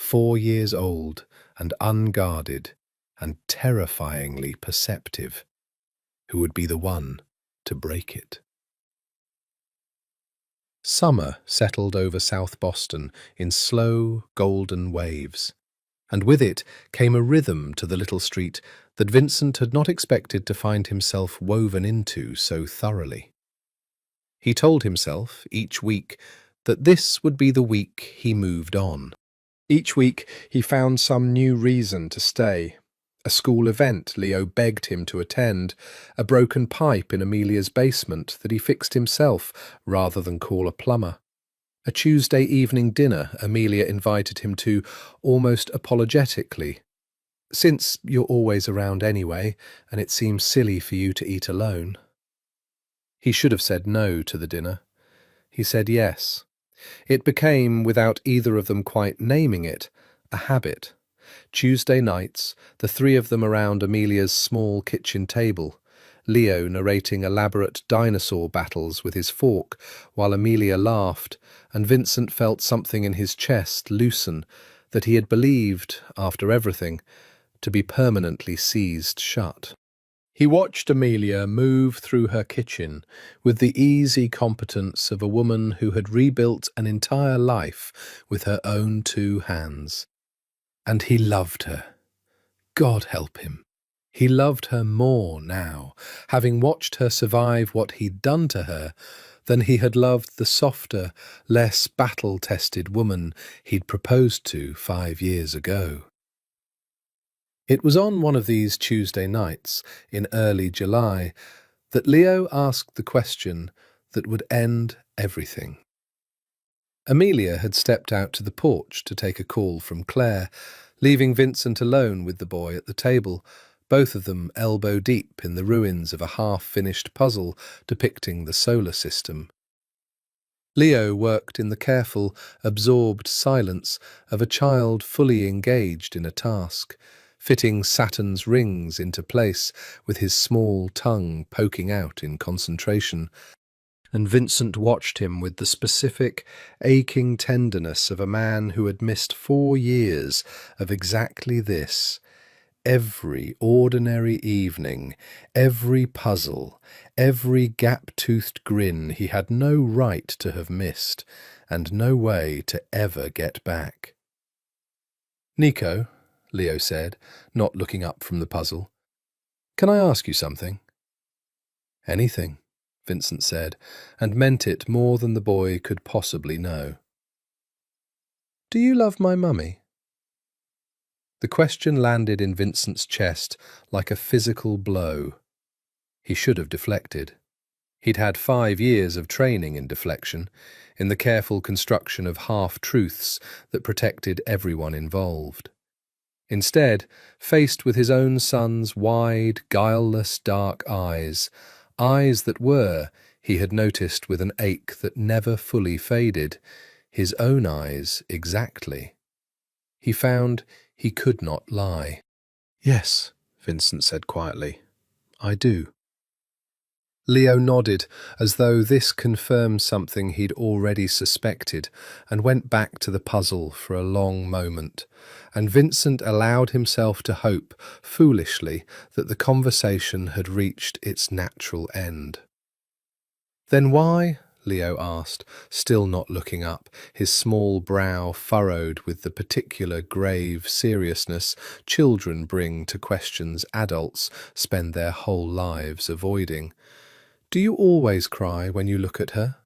4 years old and unguarded and terrifyingly perceptive, who would be the one to break it. Summer settled over South Boston in slow, golden waves, and with it came a rhythm to the little street that Vincent had not expected to find himself woven into so thoroughly. He told himself each week that this would be the week he moved on. Each week he found some new reason to stay. A school event Leo begged him to attend, a broken pipe in Amelia's basement that he fixed himself rather than call a plumber. A Tuesday evening dinner Amelia invited him to almost apologetically. "Since you're always around anyway, and it seems silly for you to eat alone." He should have said no to the dinner. He said yes. It became, without either of them quite naming it, a habit. Tuesday nights, the 3 of them around Amelia's small kitchen table, Leo narrating elaborate dinosaur battles with his fork while Amelia laughed, and Vincent felt something in his chest loosen that he had believed, after everything, to be permanently seized shut. He watched Amelia move through her kitchen with the easy competence of a woman who had rebuilt an entire life with her own 2 hands. And he loved her. God help him. He loved her more now, having watched her survive what he'd done to her, than he had loved the softer, less battle-tested woman he'd proposed to 5 years ago. It was on one of these Tuesday nights, in early July, that Leo asked the question that would end everything. Amelia had stepped out to the porch to take a call from Claire, leaving Vincent alone with the boy at the table, both of them elbow-deep in the ruins of a half-finished puzzle depicting the solar system. Leo worked in the careful, absorbed silence of a child fully engaged in a task, fitting Saturn's rings into place with his small tongue poking out in concentration, and Vincent watched him with the specific, aching tenderness of a man who had missed 4 years of exactly this. Every ordinary evening, every puzzle, every gap-toothed grin he had no right to have missed, and no way to ever get back. "Nico," Leo said, not looking up from the puzzle, "can I ask you something?" "Anything," Vincent said, and meant it more than the boy could possibly know. "Do you love my mummy?" The question landed in Vincent's chest like a physical blow. He should have deflected. He'd had 5 years of training in deflection, in the careful construction of half-truths that protected everyone involved. Instead, faced with his own son's wide, guileless, dark eyes that were, he had noticed with an ache that never fully faded, his own eyes exactly, he found he could not lie. "Yes," Vincent said quietly, "I do." Leo nodded, as though this confirmed something he'd already suspected, and went back to the puzzle for a long moment, and Vincent allowed himself to hope, foolishly, that the conversation had reached its natural end. "Then why," Leo asked, still not looking up, his small brow furrowed with the particular grave seriousness children bring to questions adults spend their whole lives avoiding. "Do you always cry when you look at her?"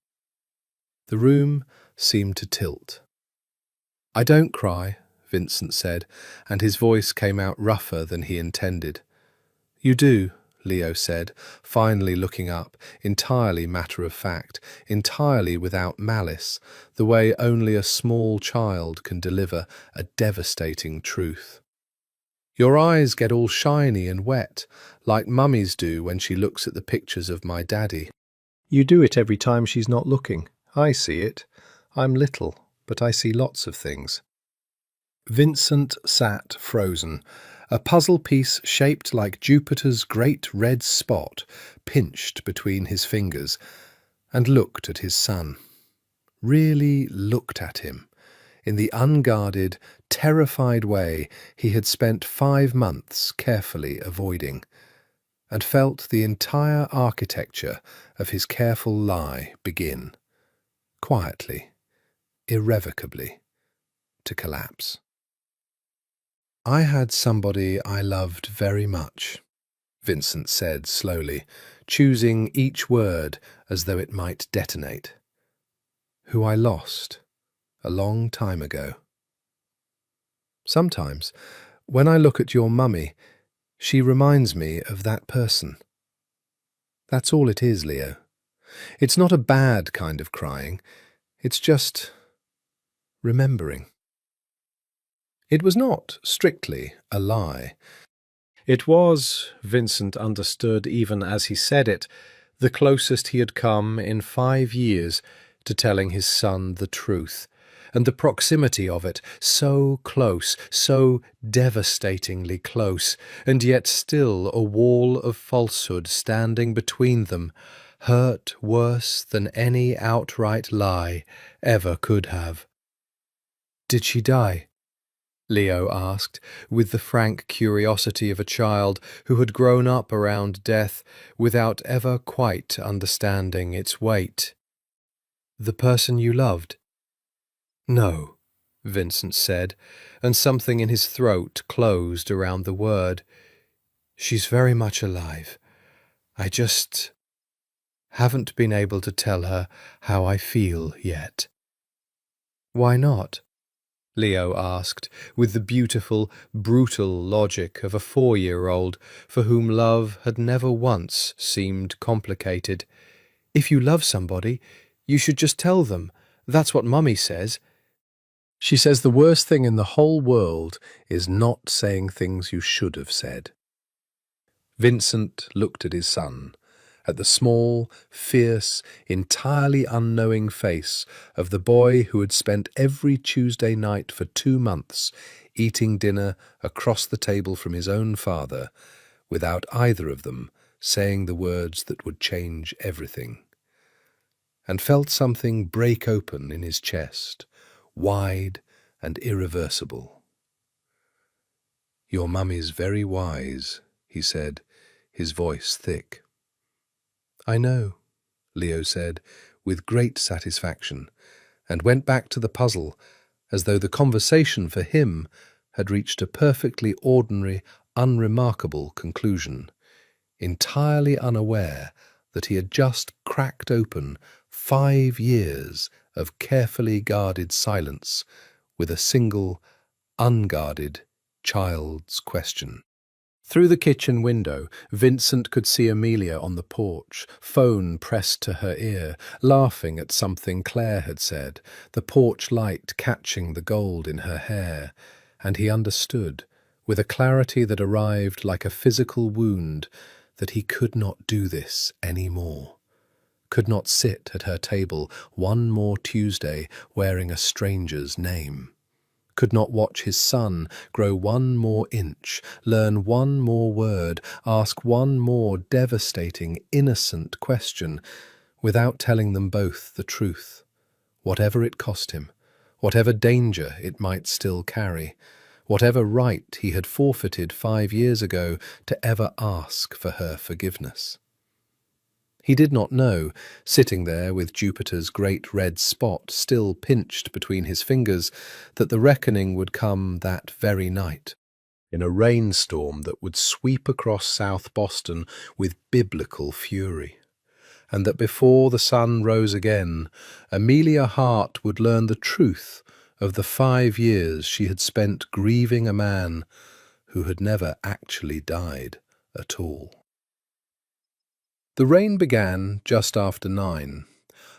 The room seemed to tilt. "I don't cry," Vincent said, and his voice came out rougher than he intended. "You do," Leo said, finally looking up, entirely matter of fact, entirely without malice, the way only a small child can deliver a devastating truth. "Your eyes get all shiny and wet, like Mummy's do when she looks at the pictures of my daddy." "You do it every time she's not looking. I see it. I'm little, but I see lots of things." Vincent sat frozen, a puzzle piece shaped like Jupiter's great red spot pinched between his fingers, and looked at his son. Really looked at him, in the unguarded, terrified way he had spent 5 months carefully avoiding, and felt the entire architecture of his careful lie begin, quietly, irrevocably, to collapse. "I had somebody I loved very much," Vincent said slowly, choosing each word as though it might detonate. "Who I lost a long time ago. Sometimes, when I look at your mummy, she reminds me of that person. That's all it is, Leo. It's not a bad kind of crying. It's just remembering." It was not strictly a lie. It was, Vincent understood even as he said it, the closest he had come in 5 years to telling his son the truth, and the proximity of it, so close, so devastatingly close, and yet still a wall of falsehood standing between them, hurt worse than any outright lie ever could have. "Did she die?" Leo asked, with the frank curiosity of a child who had grown up around death without ever quite understanding its weight. "The person you loved?" "No," Vincent said, and something in his throat closed around the word. "She's very much alive. I just haven't been able to tell her how I feel yet." "Why not?" Leo asked, with the beautiful, brutal logic of a 4-year-old for whom love had never once seemed complicated. "If you love somebody, you should just tell them. That's what Mummy says. She says the worst thing in the whole world is not saying things you should have said." Vincent looked at his son, at the small, fierce, entirely unknowing face of the boy who had spent every Tuesday night for 2 months eating dinner across the table from his own father, without either of them saying the words that would change everything, and felt something break open in his chest, wide and irreversible. "Your mummy's very wise," he said, his voice thick. "I know," Leo said, with great satisfaction, and went back to the puzzle, as though the conversation for him had reached a perfectly ordinary, unremarkable conclusion, entirely unaware that he had just cracked open 5 years of carefully guarded silence with a single, unguarded child's question. Through the kitchen window, Vincent could see Amelia on the porch, phone pressed to her ear, laughing at something Claire had said, the porch light catching the gold in her hair, and he understood, with a clarity that arrived like a physical wound, that he could not do this any more, could not sit at her table one more Tuesday wearing a stranger's name, could not watch his son grow 1 more inch, learn 1 more word, ask 1 more devastating, innocent question, without telling them both the truth, whatever it cost him, whatever danger it might still carry, whatever right he had forfeited 5 years ago to ever ask for her forgiveness. He did not know, sitting there with Jupiter's great red spot still pinched between his fingers, that the reckoning would come that very night, in a rainstorm that would sweep across South Boston with biblical fury, and that before the sun rose again, Amelia Hart would learn the truth of the 5 years she had spent grieving a man who had never actually died at all. The rain began just after 9,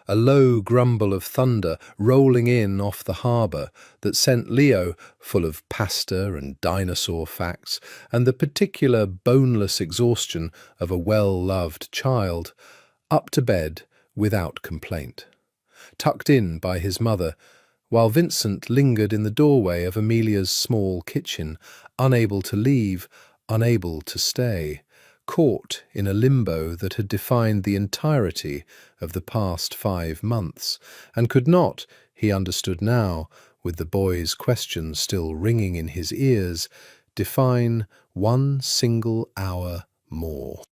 a low grumble of thunder rolling in off the harbour that sent Leo, full of pasta and dinosaur facts and the particular boneless exhaustion of a well-loved child, up to bed without complaint, tucked in by his mother, while Vincent lingered in the doorway of Amelia's small kitchen, unable to leave, unable to stay, caught in a limbo that had defined the entirety of the past 5 months, and could not, he understood now, with the boy's questions still ringing in his ears, define 1 single hour more.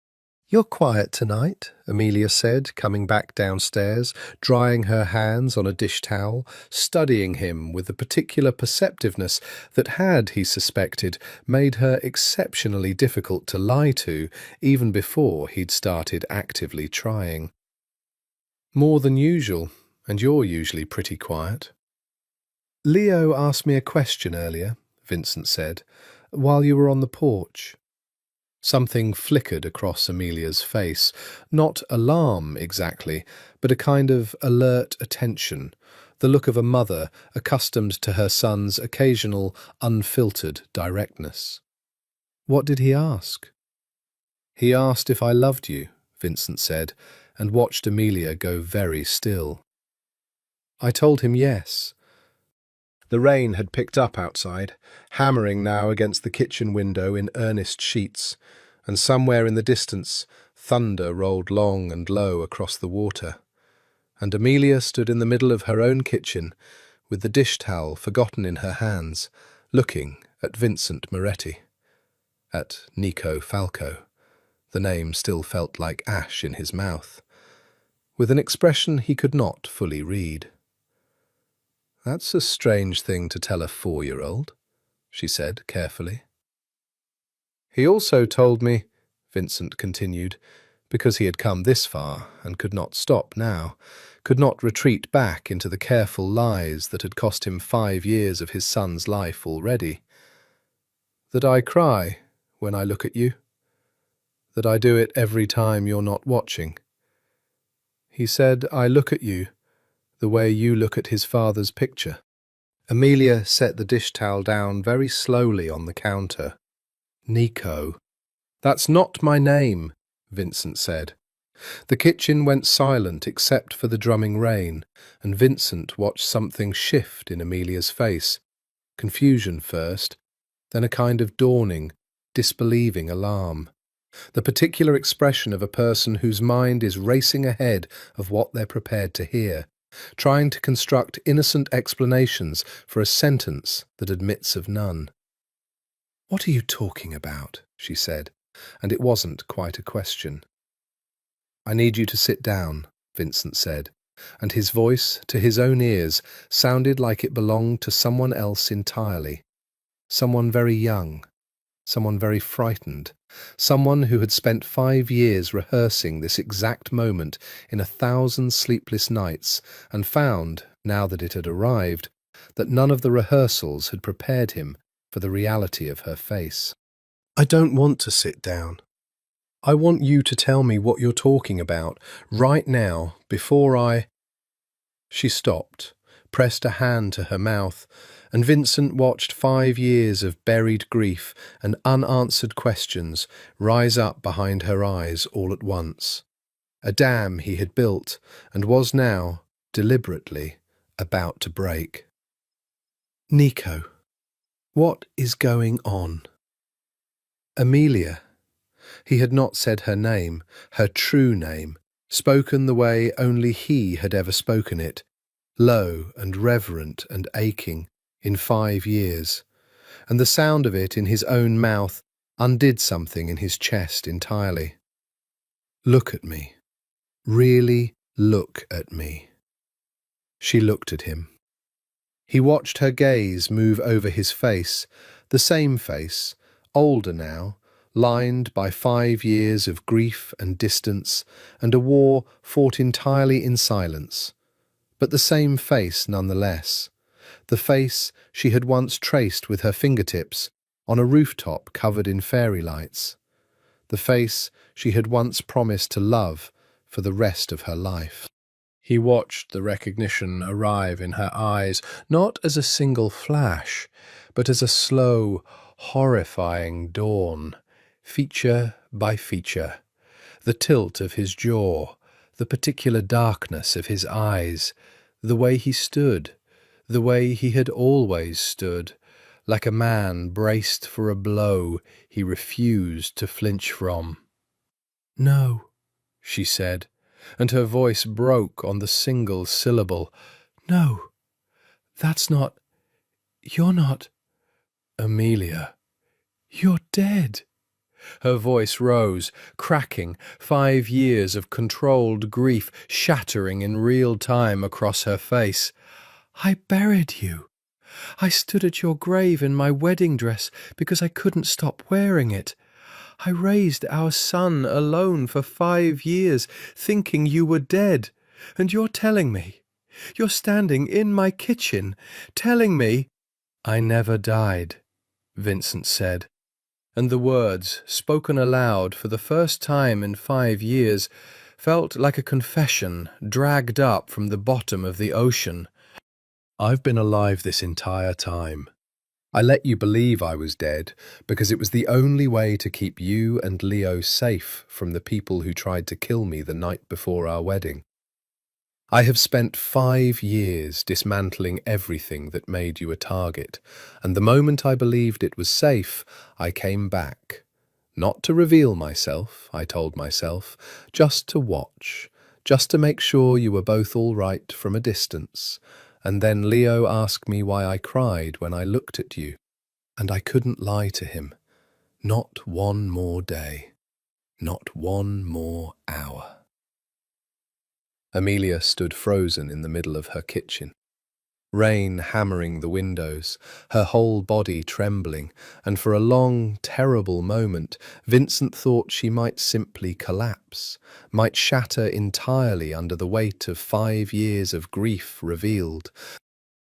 "You're quiet tonight," Amelia said, coming back downstairs, drying her hands on a dish towel, studying him with the particular perceptiveness that had, he suspected, made her exceptionally difficult to lie to even before he'd started actively trying. "More than usual, and you're usually pretty quiet." "Leo asked me a question earlier," Vincent said, "while you were on the porch." Something flickered across Amelia's face, not alarm exactly, but a kind of alert attention, the look of a mother accustomed to her son's occasional, unfiltered directness. "What did he ask?" "He asked if I loved you," Vincent said, and watched Amelia go very still. "I told him yes." The rain had picked up outside, hammering now against the kitchen window in earnest sheets, and somewhere in the distance thunder rolled long and low across the water, and Amelia stood in the middle of her own kitchen, with the dish towel forgotten in her hands, looking at Vincent Moretti, at Nico Falco. The name still felt like ash in his mouth, with an expression he could not fully read. "That's a strange thing to tell a 4-year-old, she said carefully. "He also told me," Vincent continued, because he had come this far and could not stop now, could not retreat back into the careful lies that had cost him 5 years of his son's life already, "that I cry when I look at you, that I do it every time you're not watching. He said I look at you the way you look at his father's picture." Amelia set the dish towel down very slowly on the counter. "Nico." "That's not my name," Vincent said. The kitchen went silent except for the drumming rain, and Vincent watched something shift in Amelia's face. Confusion first, then a kind of dawning, disbelieving alarm. The particular expression of a person whose mind is racing ahead of what they're prepared to hear, trying to construct innocent explanations for a sentence that admits of none. "What are you talking about?" she said, and it wasn't quite a question. "I need you to sit down," Vincent said, and his voice, to his own ears, sounded like it belonged to someone else entirely, someone very young, someone very frightened, someone who had spent 5 years rehearsing this exact moment in 1,000 sleepless nights, and found, now that it had arrived, that none of the rehearsals had prepared him for the reality of her face. "I don't want to sit down. I want you to tell me what you're talking about, right now, before I—" She stopped, pressed a hand to her mouth, and Vincent watched 5 years of buried grief and unanswered questions rise up behind her eyes all at once. A dam he had built and was now, deliberately, about to break. "Nico, what is going on?" "Amelia." He had not said her name, her true name, spoken the way only he had ever spoken it, low and reverent and aching, in 5 years, and the sound of it in his own mouth undid something in his chest entirely. "Look at me." Really look at me." She looked at him. He watched her gaze move over his face, the same face, older now, lined by 5 years of grief and distance and a war fought entirely in silence, but the same face nonetheless, the face she had once traced with her fingertips on a rooftop covered in fairy lights, the face she had once promised to love for the rest of her life. He watched the recognition arrive in her eyes, not as a single flash, but as a slow, horrifying dawn, feature by feature. The tilt of his jaw, the particular darkness of his eyes, the way he stood, the way he had always stood, like a man braced for a blow he refused to flinch from. "No," she said, and her voice broke on the single syllable. "No, that's not... You're not... Amelia, you're dead." Her voice rose, cracking, 5 years of controlled grief shattering in real time across her face. "I buried you. I stood at your grave in my wedding dress because I couldn't stop wearing it. I raised our son alone for 5 years, thinking you were dead, and you're telling me, you're standing in my kitchen, telling me—" "I never died," Vincent said, and the words, spoken aloud for the first time in 5 years, felt like a confession dragged up from the bottom of the ocean. "I've been alive this entire time. I let you believe I was dead because it was the only way to keep you and Leo safe from the people who tried to kill me the night before our wedding. I have spent 5 years dismantling everything that made you a target, and the moment I believed it was safe, I came back. Not to reveal myself, I told myself, just to watch, just to make sure you were both all right from a distance. And then Leo asked me why I cried when I looked at you, and I couldn't lie to him. Not one more day. Not one more hour." Amelia stood frozen in the middle of her kitchen. Rain hammering the windows, her whole body trembling, and for a long, terrible moment, Vincent thought she might simply collapse, might shatter entirely under the weight of 5 years of grief revealed.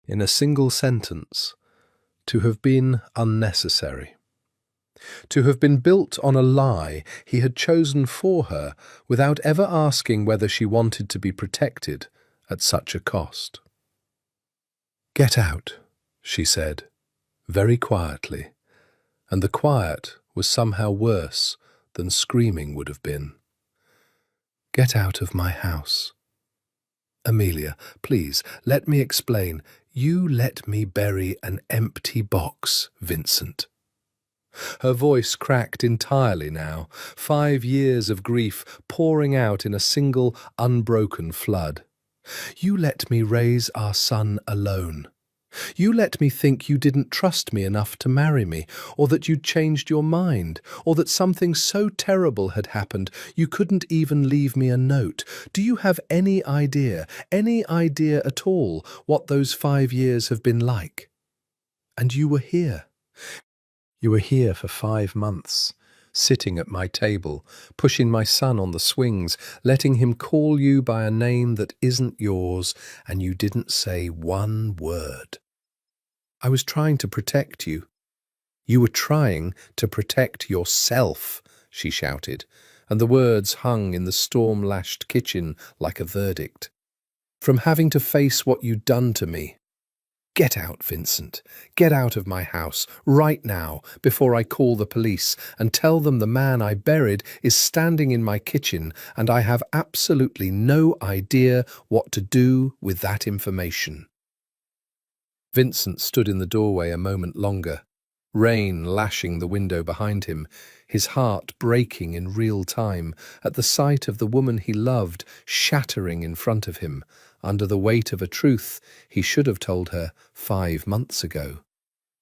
In a single sentence, to have been unnecessary. To have been built on a lie he had chosen for her without ever asking whether she wanted to be protected at such a cost. "Get out," she said, very quietly, and the quiet was somehow worse than screaming would have been. "Get out of my house. Amelia, please, let me explain. You let me bury an empty box, Vincent." Her voice cracked entirely now, 5 years of grief pouring out in a single, unbroken flood. "You let me raise our son alone. You let me think you didn't trust me enough to marry me, or that you'd changed your mind, or that something so terrible had happened you couldn't even leave me a note. Do you have any idea at all, what those 5 years have been like? And you were here. You were here for 5 months, sitting at my table, pushing my son on the swings, letting him call you by a name that isn't yours, and you didn't say one word. I was trying to protect you. You were trying to protect yourself," she shouted, and the words hung in the storm-lashed kitchen like a verdict. "From having to face what you'd done to me. Get out, Vincent. Get out of my house, right now, before I call the police and tell them the man I buried is standing in my kitchen and I have absolutely no idea what to do with that information." Vincent stood in the doorway a moment longer, rain lashing the window behind him, his heart breaking in real time at the sight of the woman he loved shattering in front of him, under the weight of a truth he should have told her 5 months ago.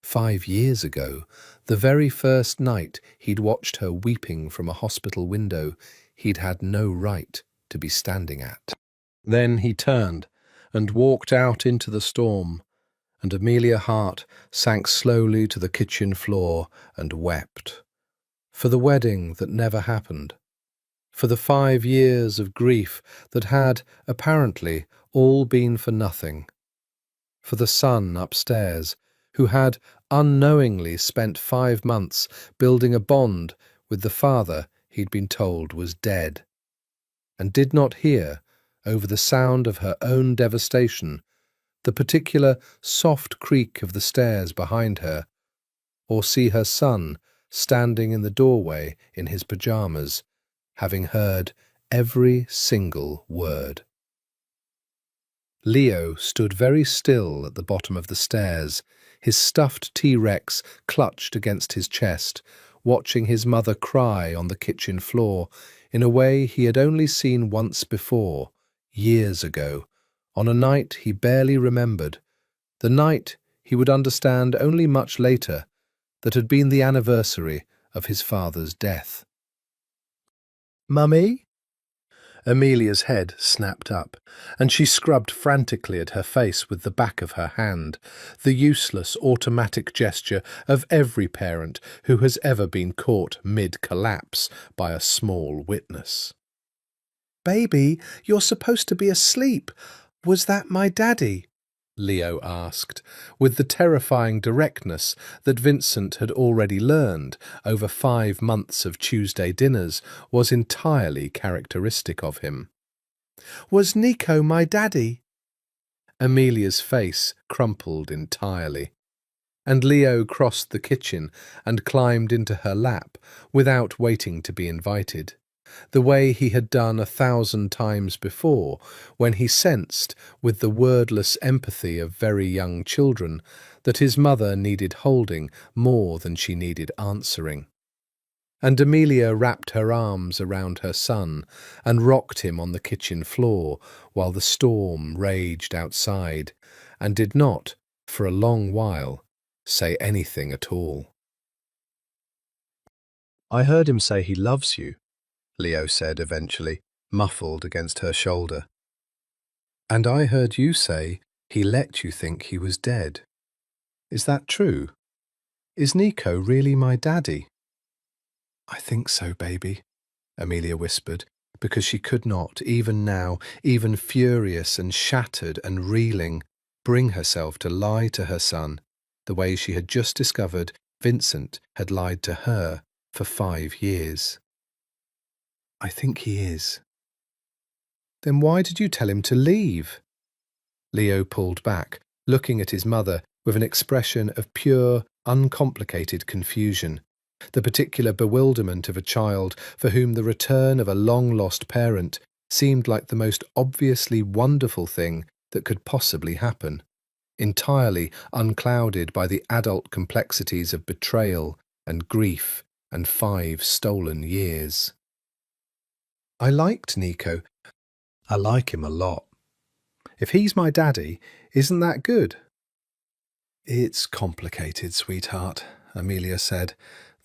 5 years ago, the very first night he'd watched her weeping from a hospital window, he'd had no right to be standing at. Then he turned and walked out into the storm, and Amelia Hart sank slowly to the kitchen floor and wept. For the wedding that never happened. For the 5 years of grief that had, apparently, all been for nothing. For the son upstairs, who had unknowingly spent 5 months building a bond with the father he'd been told was dead, and did not hear, over the sound of her own devastation, the particular soft creak of the stairs behind her, or see her son standing in the doorway in his pyjamas, having heard every single word. Leo stood very still at the bottom of the stairs, his stuffed T-Rex clutched against his chest, watching his mother cry on the kitchen floor in a way he had only seen once before, years ago, on a night he barely remembered, the night he would understand only much later, that had been the anniversary of his father's death. "Mummy?" Amelia's head snapped up, and she scrubbed frantically at her face with the back of her hand, the useless automatic gesture of every parent who has ever been caught mid-collapse by a small witness. "Baby, you're supposed to be asleep. Was that my daddy?" Leo asked, with the terrifying directness that Vincent had already learned over 5 months of Tuesday dinners was entirely characteristic of him. "Was Nico my daddy?" Amelia's face crumpled entirely, and Leo crossed the kitchen and climbed into her lap without waiting to be invited, the way he had done 1,000 times before, when he sensed, with the wordless empathy of very young children, that his mother needed holding more than she needed answering. And Amelia wrapped her arms around her son and rocked him on the kitchen floor while the storm raged outside, and did not, for a long while, say anything at all. "I heard him say he loves you," Leo said eventually, muffled against her shoulder. "And I heard you say he let you think he was dead. Is that true? Is Nico really my daddy?" "I think so, baby," Amelia whispered, because she could not, even now, even furious and shattered and reeling, bring herself to lie to her son, the way she had just discovered Vincent had lied to her for 5 years. "I think he is." "Then why did you tell him to leave?" Leo pulled back, looking at his mother with an expression of pure, uncomplicated confusion, the particular bewilderment of a child for whom the return of a long-lost parent seemed like the most obviously wonderful thing that could possibly happen, entirely unclouded by the adult complexities of betrayal and grief and 5 stolen years. "I liked Nico. I like him a lot. If he's my daddy, isn't that good?" "It's complicated, sweetheart," Amelia said,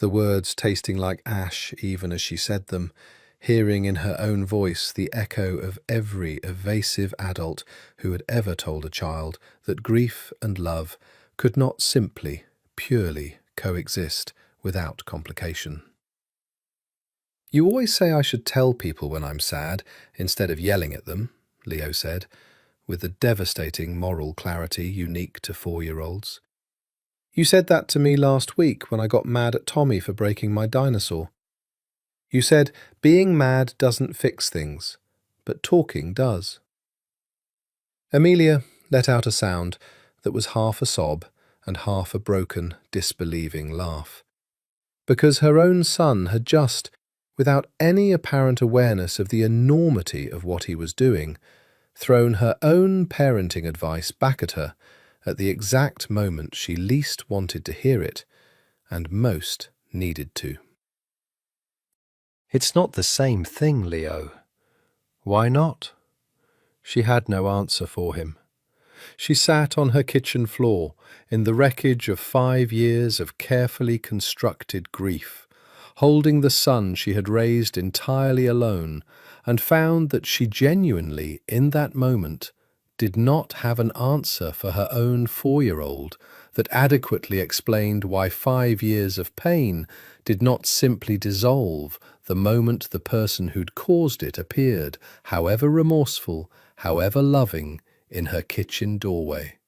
the words tasting like ash even as she said them, hearing in her own voice the echo of every evasive adult who had ever told a child that grief and love could not simply, purely coexist without complication. "You always say I should tell people when I'm sad, instead of yelling at them," Leo said, with the devastating moral clarity unique to 4-year-olds. "You said that to me last week when I got mad at Tommy for breaking my dinosaur. You said being mad doesn't fix things, but talking does." Amelia let out a sound that was half a sob and half a broken, disbelieving laugh, because her own son had just, without any apparent awareness of the enormity of what he was doing, thrown her own parenting advice back at her at the exact moment she least wanted to hear it and most needed to. "It's not the same thing, Leo." "Why not?" She had no answer for him. She sat on her kitchen floor in the wreckage of 5 years of carefully constructed grief, holding the son she had raised entirely alone, and found that she genuinely, in that moment, did not have an answer for her own 4-year-old that adequately explained why 5 years of pain did not simply dissolve the moment the person who'd caused it appeared, however remorseful, however loving, in her kitchen doorway.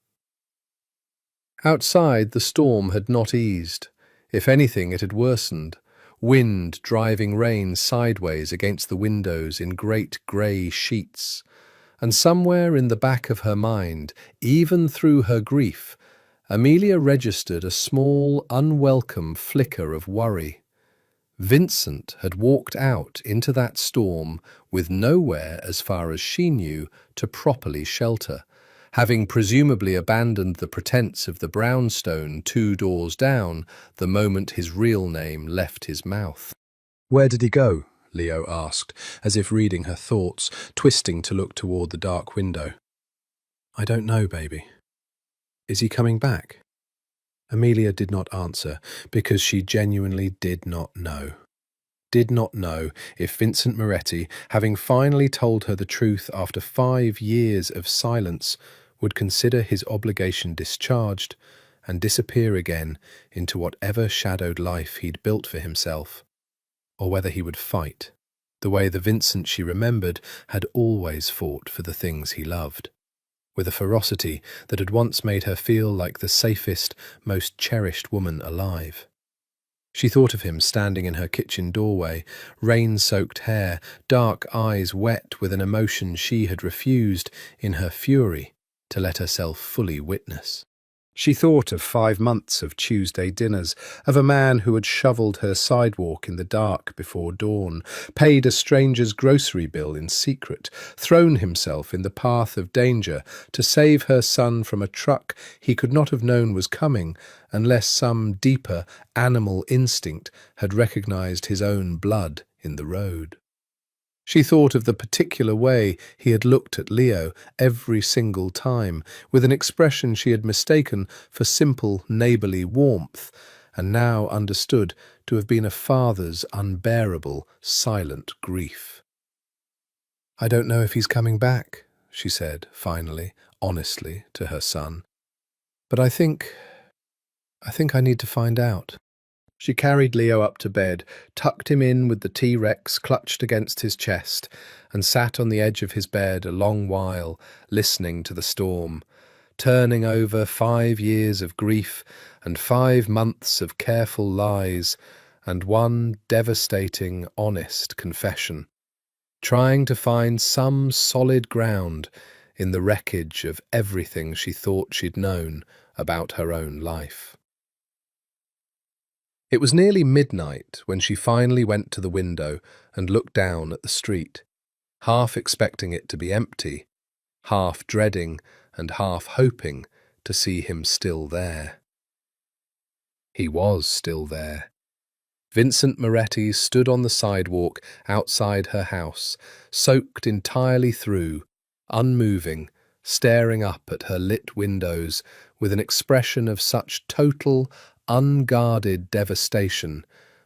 Outside, the storm had not eased. If anything, it had worsened. Wind driving rain sideways against the windows in great grey sheets. And somewhere in the back of her mind, even through her grief, Amelia registered a small, unwelcome flicker of worry. Vincent had walked out into that storm with nowhere, as far as she knew, to properly shelter, having presumably abandoned the pretense of the brownstone 2 doors down the moment his real name left his mouth. "Where did he go?" Leo asked, as if reading her thoughts, twisting to look toward the dark window. "I don't know, baby." "Is he coming back?" Amelia did not answer, because she genuinely did not know. Did not know if Vincent Moretti, having finally told her the truth after 5 years of silence, would consider his obligation discharged and disappear again into whatever shadowed life he'd built for himself, or whether he would fight, the way the Vincent she remembered had always fought for the things he loved, with a ferocity that had once made her feel like the safest, most cherished woman alive. She thought of him standing in her kitchen doorway, rain-soaked hair, dark eyes wet with an emotion she had refused, in her fury, to let herself fully witness. She thought of 5 months of Tuesday dinners, of a man who had shovelled her sidewalk in the dark before dawn, paid a stranger's grocery bill in secret, thrown himself in the path of danger to save her son from a truck he could not have known was coming unless some deeper animal instinct had recognized his own blood in the road. She thought of the particular way he had looked at Leo every single time, with an expression she had mistaken for simple neighbourly warmth, and now understood to have been a father's unbearable, silent grief. "I don't know if he's coming back," she said, finally, honestly, to her son. "But I think I need to find out." She carried Leo up to bed, tucked him in with the T-Rex clutched against his chest, and sat on the edge of his bed a long while, listening to the storm, turning over 5 years of grief and 5 months of careful lies and one devastating, honest confession, trying to find some solid ground in the wreckage of everything she thought she'd known about her own life. It was nearly midnight when she finally went to the window and looked down at the street, half expecting it to be empty, half dreading and half hoping to see him still there. He was still there. Vincent Moretti stood on the sidewalk outside her house, soaked entirely through, unmoving, staring up at her lit windows with an expression of such total, unguarded devastation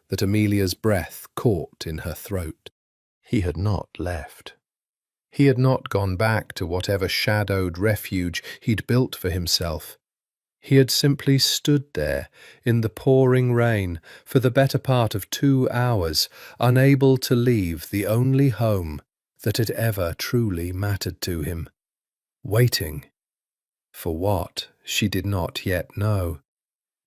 that Amelia's breath caught in her throat. He had not left. He had not gone back to whatever shadowed refuge he'd built for himself. He had simply stood there in the pouring rain for the better part of 2 hours, unable to leave the only home that had ever truly mattered to him. Waiting. For what, she did not yet know.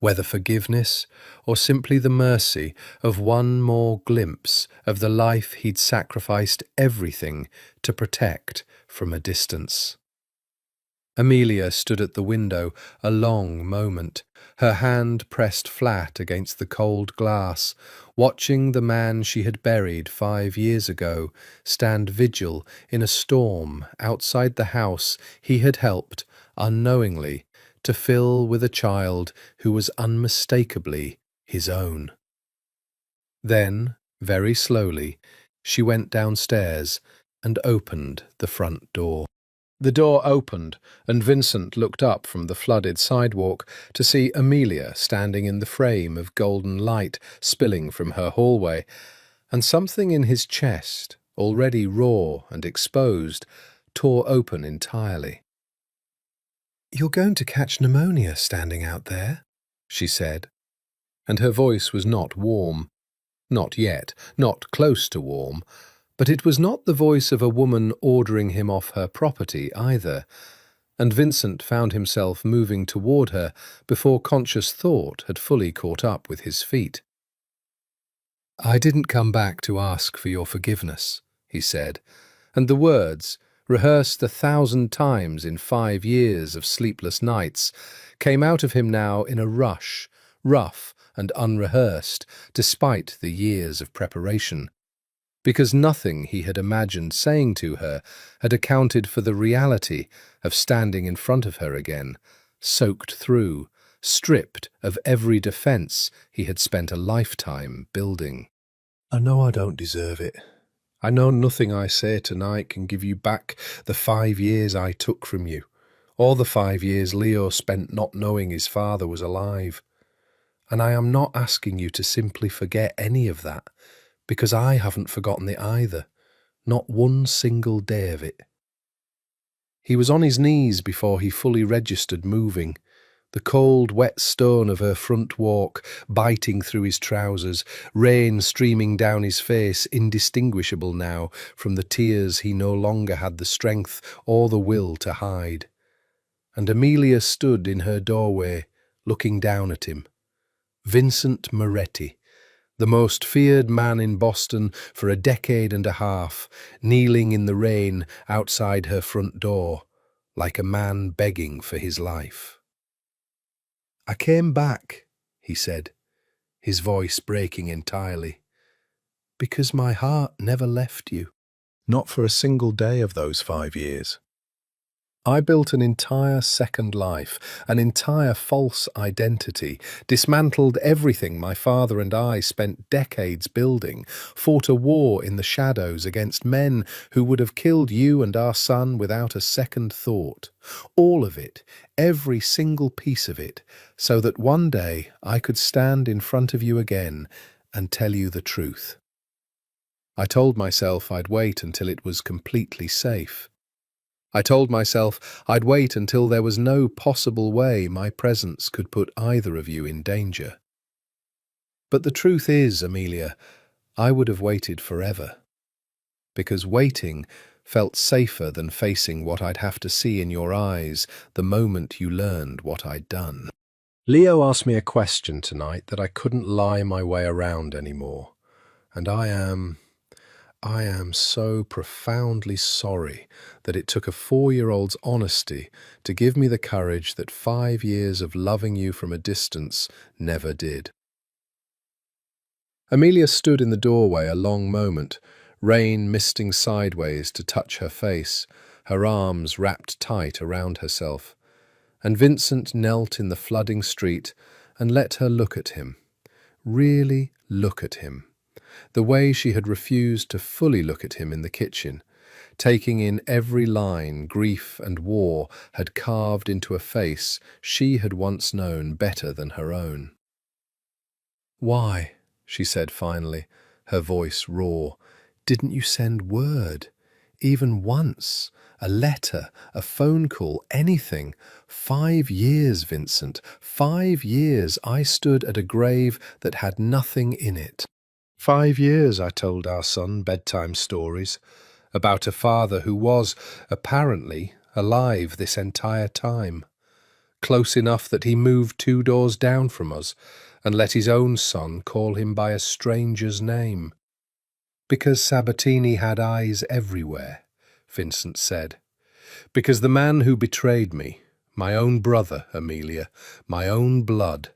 Whether forgiveness or simply the mercy of one more glimpse of the life he'd sacrificed everything to protect from a distance. Amelia stood at the window a long moment, her hand pressed flat against the cold glass, watching the man she had buried 5 years ago stand vigil in a storm outside the house he had helped, unknowingly, to fill with a child who was unmistakably his own. Then, very slowly, she went downstairs and opened the front door. The door opened, and Vincent looked up from the flooded sidewalk to see Amelia standing in the frame of golden light spilling from her hallway, and something in his chest, already raw and exposed, tore open entirely. "You're going to catch pneumonia standing out there," she said, and her voice was not warm. Not yet, not close to warm, but it was not the voice of a woman ordering him off her property either, and Vincent found himself moving toward her before conscious thought had fully caught up with his feet. "I didn't come back to ask for your forgiveness," he said, and the words, rehearsed 1,000 times in 5 years of sleepless nights, came out of him now in a rush, rough and unrehearsed, despite the years of preparation, because nothing he had imagined saying to her had accounted for the reality of standing in front of her again, soaked through, stripped of every defense he had spent a lifetime building. "I know I don't deserve it. I know nothing I say tonight can give you back the 5 years I took from you, or the 5 years Leo spent not knowing his father was alive. And I am not asking you to simply forget any of that, because I haven't forgotten it either, not one single day of it." He was on his knees before he fully registered moving, the cold, wet stone of her front walk biting through his trousers, rain streaming down his face, indistinguishable now from the tears he no longer had the strength or the will to hide. And Amelia stood in her doorway, looking down at him. Vincent Moretti, the most feared man in Boston for a decade and a half, kneeling in the rain outside her front door, like a man begging for his life. "I came back," he said, his voice breaking entirely, "because my heart never left you. Not for a single day of those 5 years. I built an entire second life, an entire false identity, dismantled everything my father and I spent decades building, fought a war in the shadows against men who would have killed you and our son without a second thought. All of it, every single piece of it, so that one day I could stand in front of you again and tell you the truth. I told myself I'd wait until it was completely safe. I told myself I'd wait until there was no possible way my presence could put either of you in danger. But the truth is, Amelia, I would have waited forever. Because waiting felt safer than facing what I'd have to see in your eyes the moment you learned what I'd done. Leo asked me a question tonight that I couldn't lie my way around anymore, and I am so profoundly sorry that it took a 4-year-old's honesty to give me the courage that 5 years of loving you from a distance never did." Amelia stood in the doorway a long moment, rain misting sideways to touch her face, her arms wrapped tight around herself, and Vincent knelt in the flooding street and let her look at him, really look at him, the way she had refused to fully look at him in the kitchen, taking in every line grief and war had carved into a face she had once known better than her own. "Why," she said finally, her voice raw, "didn't you send word? Even once? A letter, a phone call, anything? 5 years, Vincent, 5 years I stood at a grave that had nothing in it. 5 years I told our son bedtime stories about a father who was, apparently, alive this entire time, close enough that he moved 2 doors down from us and let his own son call him by a stranger's name. Because Sabatini had eyes everywhere," Vincent said. "Because the man who betrayed me, my own brother, Amelia, my own blood,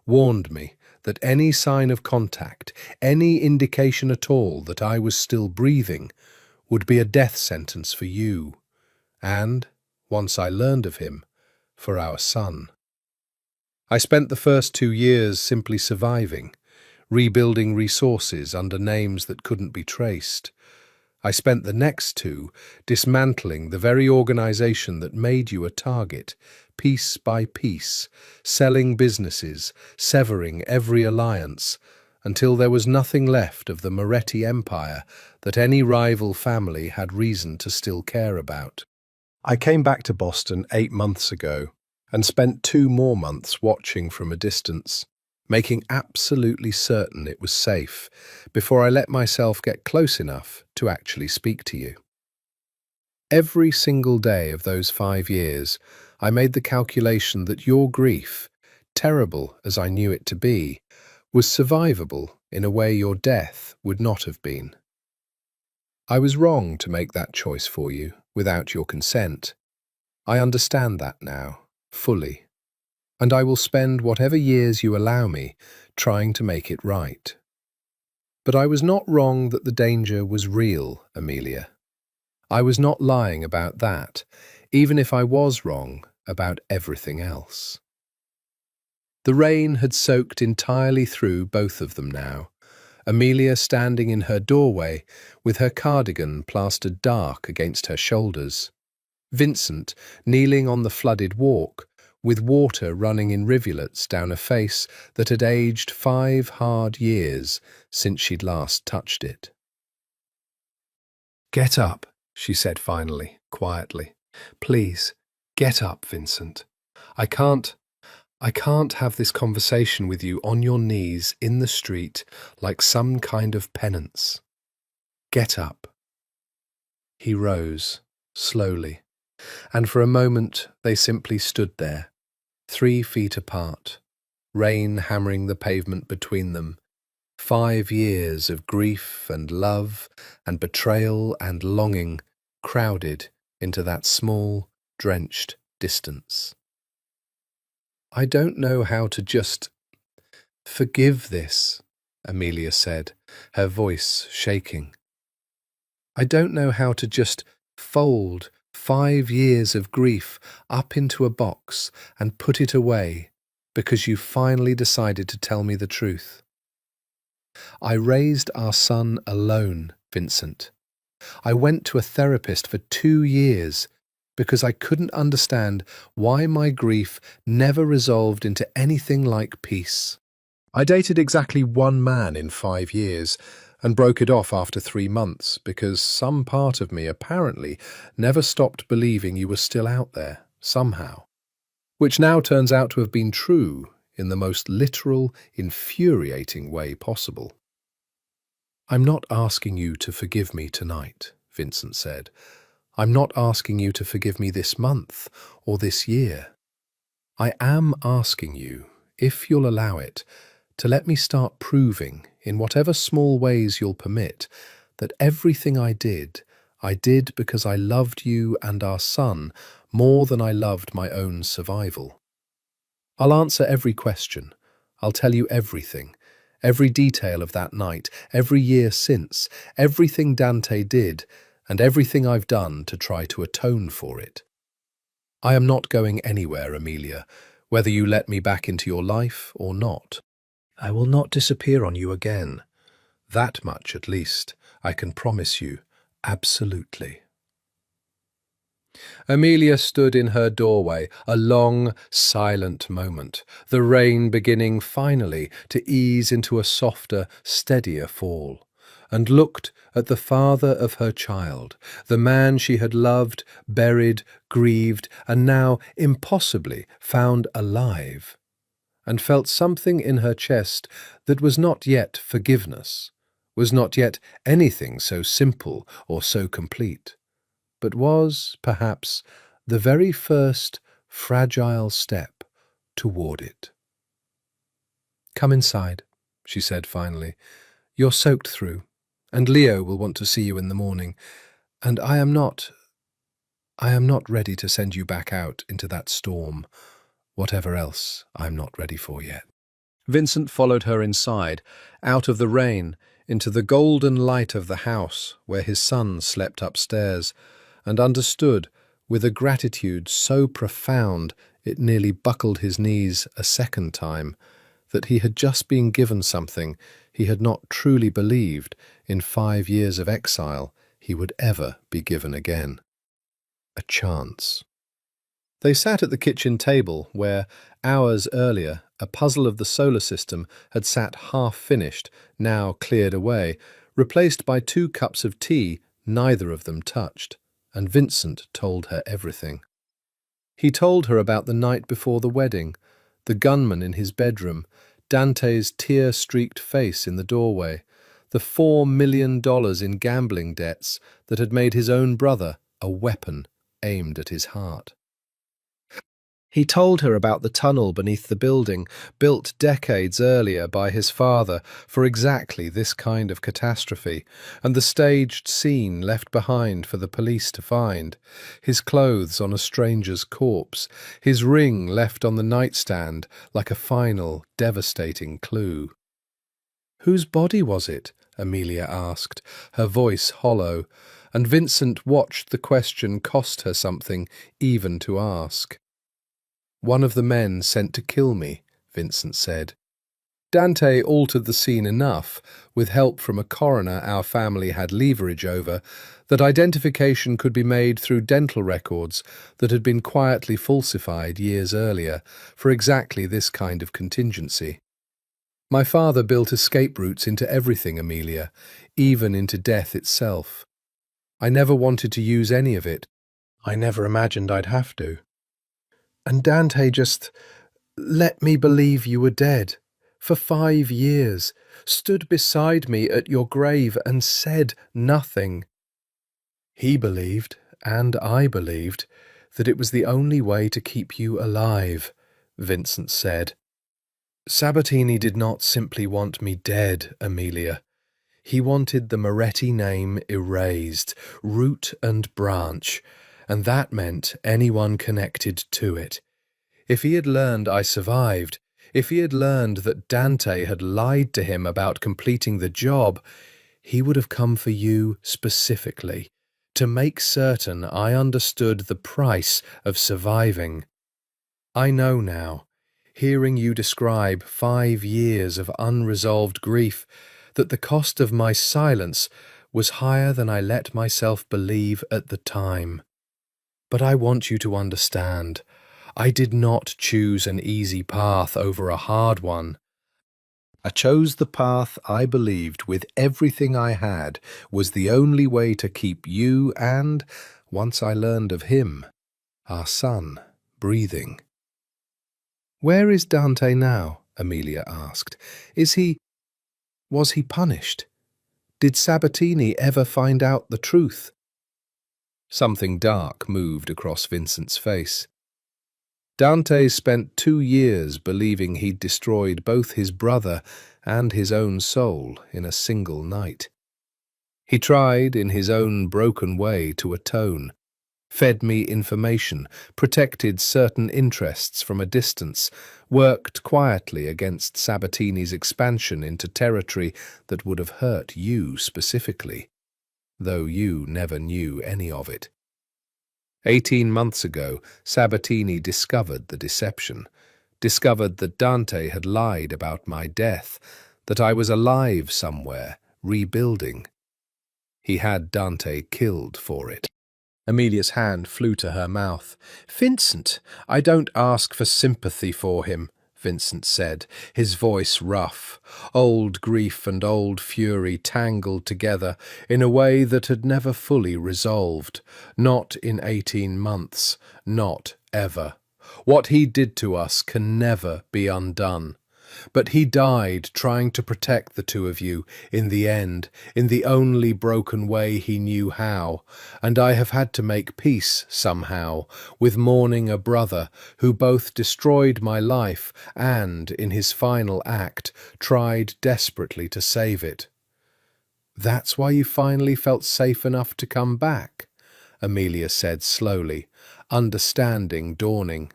warned me that any sign of contact, any indication at all that I was still breathing, would be a death sentence for you, and, once I learned of him, for our son. I spent the first 2 years simply surviving, rebuilding resources under names that couldn't be traced. I spent the next 2 dismantling the very organization that made you a target, piece by piece, selling businesses, severing every alliance, until there was nothing left of the Moretti empire that any rival family had reason to still care about. I came back to Boston 8 months ago and spent 2 more months watching from a distance, making absolutely certain it was safe before I let myself get close enough to actually speak to you. Every single day of those 5 years, I made the calculation that your grief, terrible as I knew it to be, was survivable in a way your death would not have been. I was wrong to make that choice for you without your consent. I understand that now, fully, and I will spend whatever years you allow me trying to make it right. But I was not wrong that the danger was real, Amelia. I was not lying about that, even if I was wrong about everything else. The rain had soaked entirely through both of them now, Amelia standing in her doorway with her cardigan plastered dark against her shoulders, Vincent kneeling on the flooded walk, with water running in rivulets down a face that had aged 5 hard years since she'd last touched it. "Get up," she said finally, quietly. "Please, get up, Vincent. I can't have this conversation with you on your knees in the street like some kind of penance. Get up." He rose, slowly, and for a moment they simply stood there, 3 feet apart, rain hammering the pavement between them, 5 years of grief and love and betrayal and longing crowded into that small, drenched distance. "I don't know how to just forgive this," Amelia said, her voice shaking. "I don't know how to just fold 5 years of grief up into a box and put it away because you finally decided to tell me the truth. I raised our son alone, Vincent. I went to a therapist for 2 years because I couldn't understand why my grief never resolved into anything like peace. I dated exactly 1 man in 5 years and broke it off after 3 months because some part of me apparently never stopped believing you were still out there, somehow, which now turns out to have been true in the most literal, infuriating way possible." "I'm not asking you to forgive me tonight," Vincent said. "I'm not asking you to forgive me this month or this year. I am asking you, if you'll allow it, to let me start proving, in whatever small ways you'll permit, that everything I did because I loved you and our son more than I loved my own survival. I'll answer every question. I'll tell you everything, every detail of that night, every year since, everything Dante did, and everything I've done to try to atone for it. I am not going anywhere, Amelia, whether you let me back into your life or not. I will not disappear on you again. That much, at least, I can promise you, absolutely." Amelia stood in her doorway, a long, silent moment, the rain beginning finally to ease into a softer, steadier fall, and looked at the father of her child, the man she had loved, buried, grieved, and now impossibly found alive, and felt something in her chest that was not yet forgiveness, was not yet anything so simple or so complete, but was, perhaps, the very first fragile step toward it. "Come inside," she said finally. "You're soaked through, and Leo will want to see you in the morning, and I am not ready to send you back out into that storm, whatever else I'm not ready for yet." Vincent followed her inside, out of the rain, into the golden light of the house where his son slept upstairs, and understood, with a gratitude so profound it nearly buckled his knees a second time, that he had just been given something he had not truly believed in 5 years of exile he would ever be given again. A chance. They sat at the kitchen table where, hours earlier, a puzzle of the solar system had sat half-finished, now cleared away, replaced by 2 cups of tea neither of them touched, and Vincent told her everything. He told her about the night before the wedding, the gunman in his bedroom, Dante's tear-streaked face in the doorway, the $4 million in gambling debts that had made his own brother a weapon aimed at his heart. He told her about the tunnel beneath the building, built decades earlier by his father for exactly this kind of catastrophe, and the staged scene left behind for the police to find, his clothes on a stranger's corpse, his ring left on the nightstand like a final, devastating clue. "Whose body was it?" Amelia asked, her voice hollow, and Vincent watched the question cost her something even to ask. "One of the men sent to kill me," Vincent said. Dante altered the scene enough, with help from a coroner our family had leverage over, that identification could be made through dental records that had been quietly falsified years earlier for exactly this kind of contingency. "My father built escape routes into everything, Amelia, even into death itself. I never wanted to use any of it. I never imagined I'd have to. And Dante just let me believe you were dead. For 5 years, stood beside me at your grave and said nothing. He believed, and I believed, that it was the only way to keep you alive," Vincent said. "Sabatini did not simply want me dead, Amelia. He wanted the Moretti name erased, root and branch, and that meant anyone connected to it. If he had learned I survived, if he had learned that Dante had lied to him about completing the job, he would have come for you specifically, to make certain I understood the price of surviving. I know now, hearing you describe 5 years of unresolved grief, that the cost of my silence was higher than I let myself believe at the time. But I want you to understand, I did not choose an easy path over a hard one. I chose the path I believed with everything I had was the only way to keep you and, once I learned of him, our son, breathing." "Where is Dante now?" Amelia asked. Was he punished? Did Sabatini ever find out the truth?" Something dark moved across Vincent's face. "Dante spent 2 years believing he'd destroyed both his brother and his own soul in a single night. He tried, in his own broken way, to atone, fed me information, protected certain interests from a distance, worked quietly against Sabatini's expansion into territory that would have hurt you specifically, though you never knew any of it. 18 months ago, Sabatini discovered the deception, discovered that Dante had lied about my death, that I was alive somewhere, rebuilding. He had Dante killed for it." Amelia's hand flew to her mouth. "Vincent, I don't ask for sympathy for him," Vincent said, his voice rough, old grief and old fury tangled together in a way that had never fully resolved, not in 18 months, not ever. What he did to us can never be undone. But he died trying to protect the 2 of you, in the end, in the only broken way he knew how, and I have had to make peace, somehow, with mourning a brother who both destroyed my life and, in his final act, tried desperately to save it." "That's why you finally felt safe enough to come back?" Amelia said slowly, understanding dawning.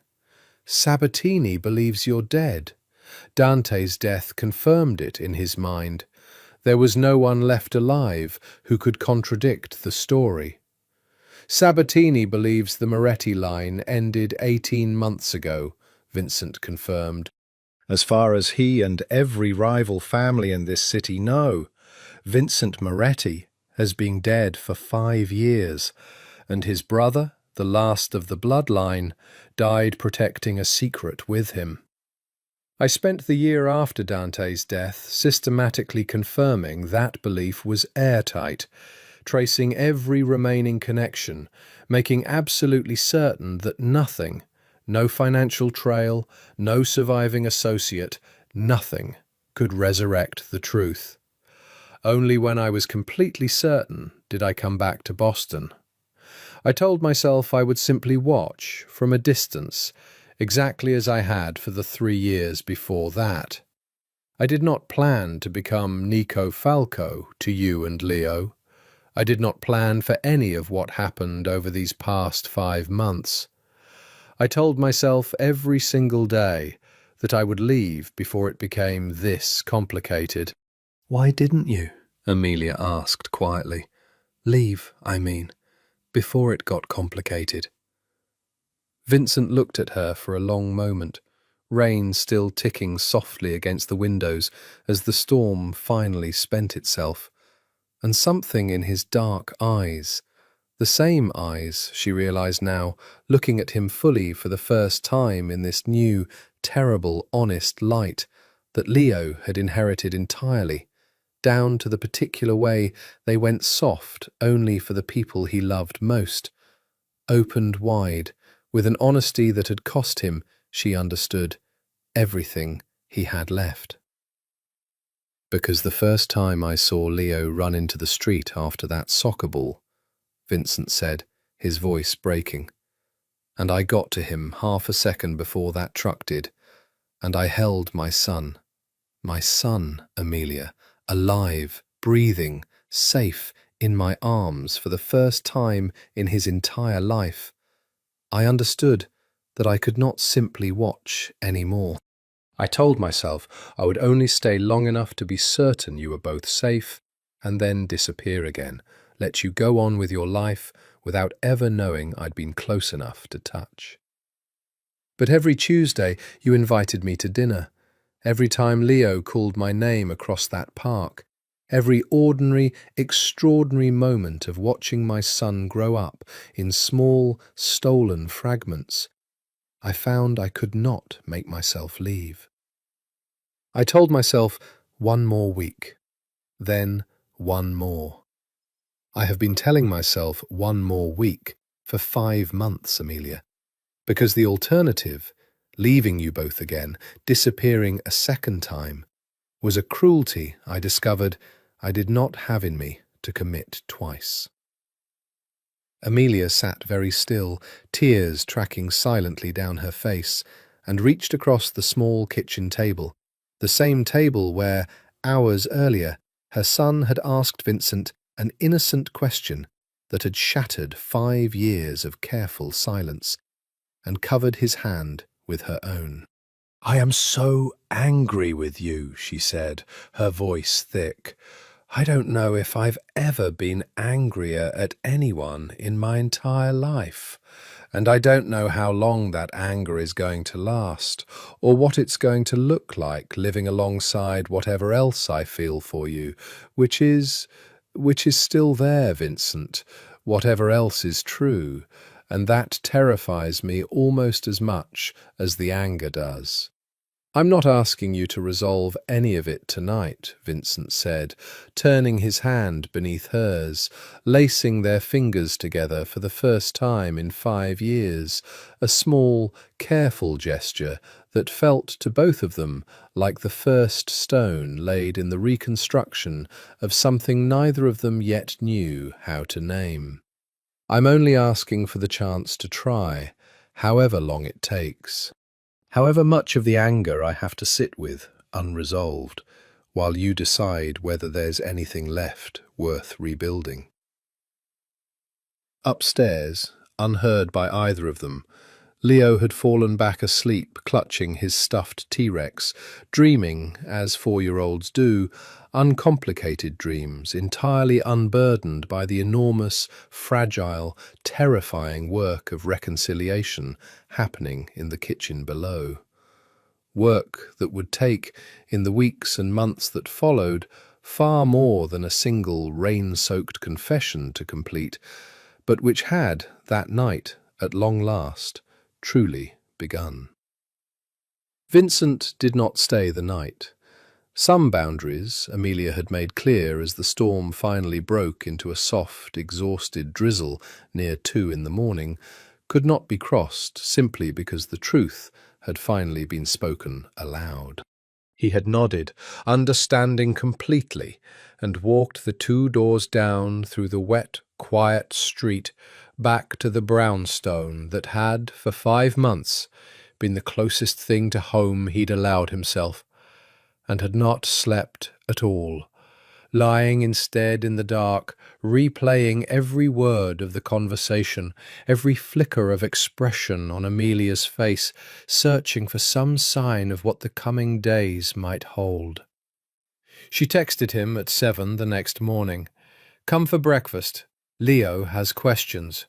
"Sabatini believes you're dead. Dante's death confirmed it in his mind. There was no one left alive who could contradict the story. Sabatini believes the Moretti line ended 18 months ago," Vincent confirmed. "As far as he and every rival family in this city know, Vincent Moretti has been dead for 5 years, and his brother, the last of the bloodline, died protecting a secret with him. I spent the year after Dante's death systematically confirming that belief was airtight, tracing every remaining connection, making absolutely certain that nothing, no financial trail, no surviving associate, nothing could resurrect the truth. Only when I was completely certain did I come back to Boston. I told myself I would simply watch, from a distance, exactly as I had for the 3 years before that. I did not plan to become Nico Falco to you and Leo. I did not plan for any of what happened over these past 5 months. I told myself every single day that I would leave before it became this complicated. "Why didn't you?" Amelia asked quietly. "Leave, I mean, before it got complicated." Vincent looked at her for a long moment, rain still ticking softly against the windows as the storm finally spent itself, and something in his dark eyes, the same eyes, she realized now, looking at him fully for the first time in this new, terrible, honest light that Leo had inherited entirely, down to the particular way they went soft only for the people he loved most, opened wide, with an honesty that had cost him, she understood, everything he had left. "Because the first time I saw Leo run into the street after that soccer ball," Vincent said, his voice breaking, "and I got to him half a second before that truck did, and I held my son, Amelia, alive, breathing, safe in my arms for the first time in his entire life. I understood that I could not simply watch anymore. I told myself I would only stay long enough to be certain you were both safe and then disappear again, let you go on with your life without ever knowing I'd been close enough to touch. But every Tuesday you invited me to dinner. Every time Leo called my name across that park, every ordinary, extraordinary moment of watching my son grow up in small, stolen fragments, I found I could not make myself leave. I told myself 1 more week, then 1 more. I have been telling myself 1 more week for 5 months, Amelia, because the alternative, leaving you both again, disappearing a second time, was a cruelty I discovered I did not have in me to commit twice. Amelia sat very still, tears tracking silently down her face, and reached across the small kitchen table, the same table where, hours earlier, her son had asked Vincent an innocent question that had shattered 5 years of careful silence, and covered his hand with her own. "I am so angry with you," she said, her voice thick. "I don't know if I've ever been angrier at anyone in my entire life, and I don't know how long that anger is going to last, or what it's going to look like living alongside whatever else I feel for you, which is still there, Vincent, whatever else is true, and that terrifies me almost as much as the anger does." "I'm not asking you to resolve any of it tonight," Vincent said, turning his hand beneath hers, lacing their fingers together for the first time in 5 years, a small, careful gesture that felt to both of them like the first stone laid in the reconstruction of something neither of them yet knew how to name. "I'm only asking for the chance to try, however long it takes. However much of the anger I have to sit with, unresolved, while you decide whether there's anything left worth rebuilding." Upstairs, unheard by either of them, Leo had fallen back asleep, clutching his stuffed T-Rex, dreaming, as 4-year-olds do, uncomplicated dreams, entirely unburdened by the enormous, fragile, terrifying work of reconciliation happening in the kitchen below. Work that would take, in the weeks and months that followed, far more than a single rain-soaked confession to complete, but which had, that night, at long last, truly begun. Vincent did not stay the night. Some boundaries Amelia had made clear as the storm finally broke into a soft, exhausted drizzle near 2 in the morning could not be crossed simply because the truth had finally been spoken aloud. He had nodded, understanding completely, and walked the 2 doors down through the wet, quiet street back to the brownstone that had, for 5 months, been the closest thing to home he'd allowed himself, and had not slept at all, lying instead in the dark, replaying every word of the conversation, every flicker of expression on Amelia's face, searching for some sign of what the coming days might hold. She texted him at 7 the next morning. "Come for breakfast. Leo has questions."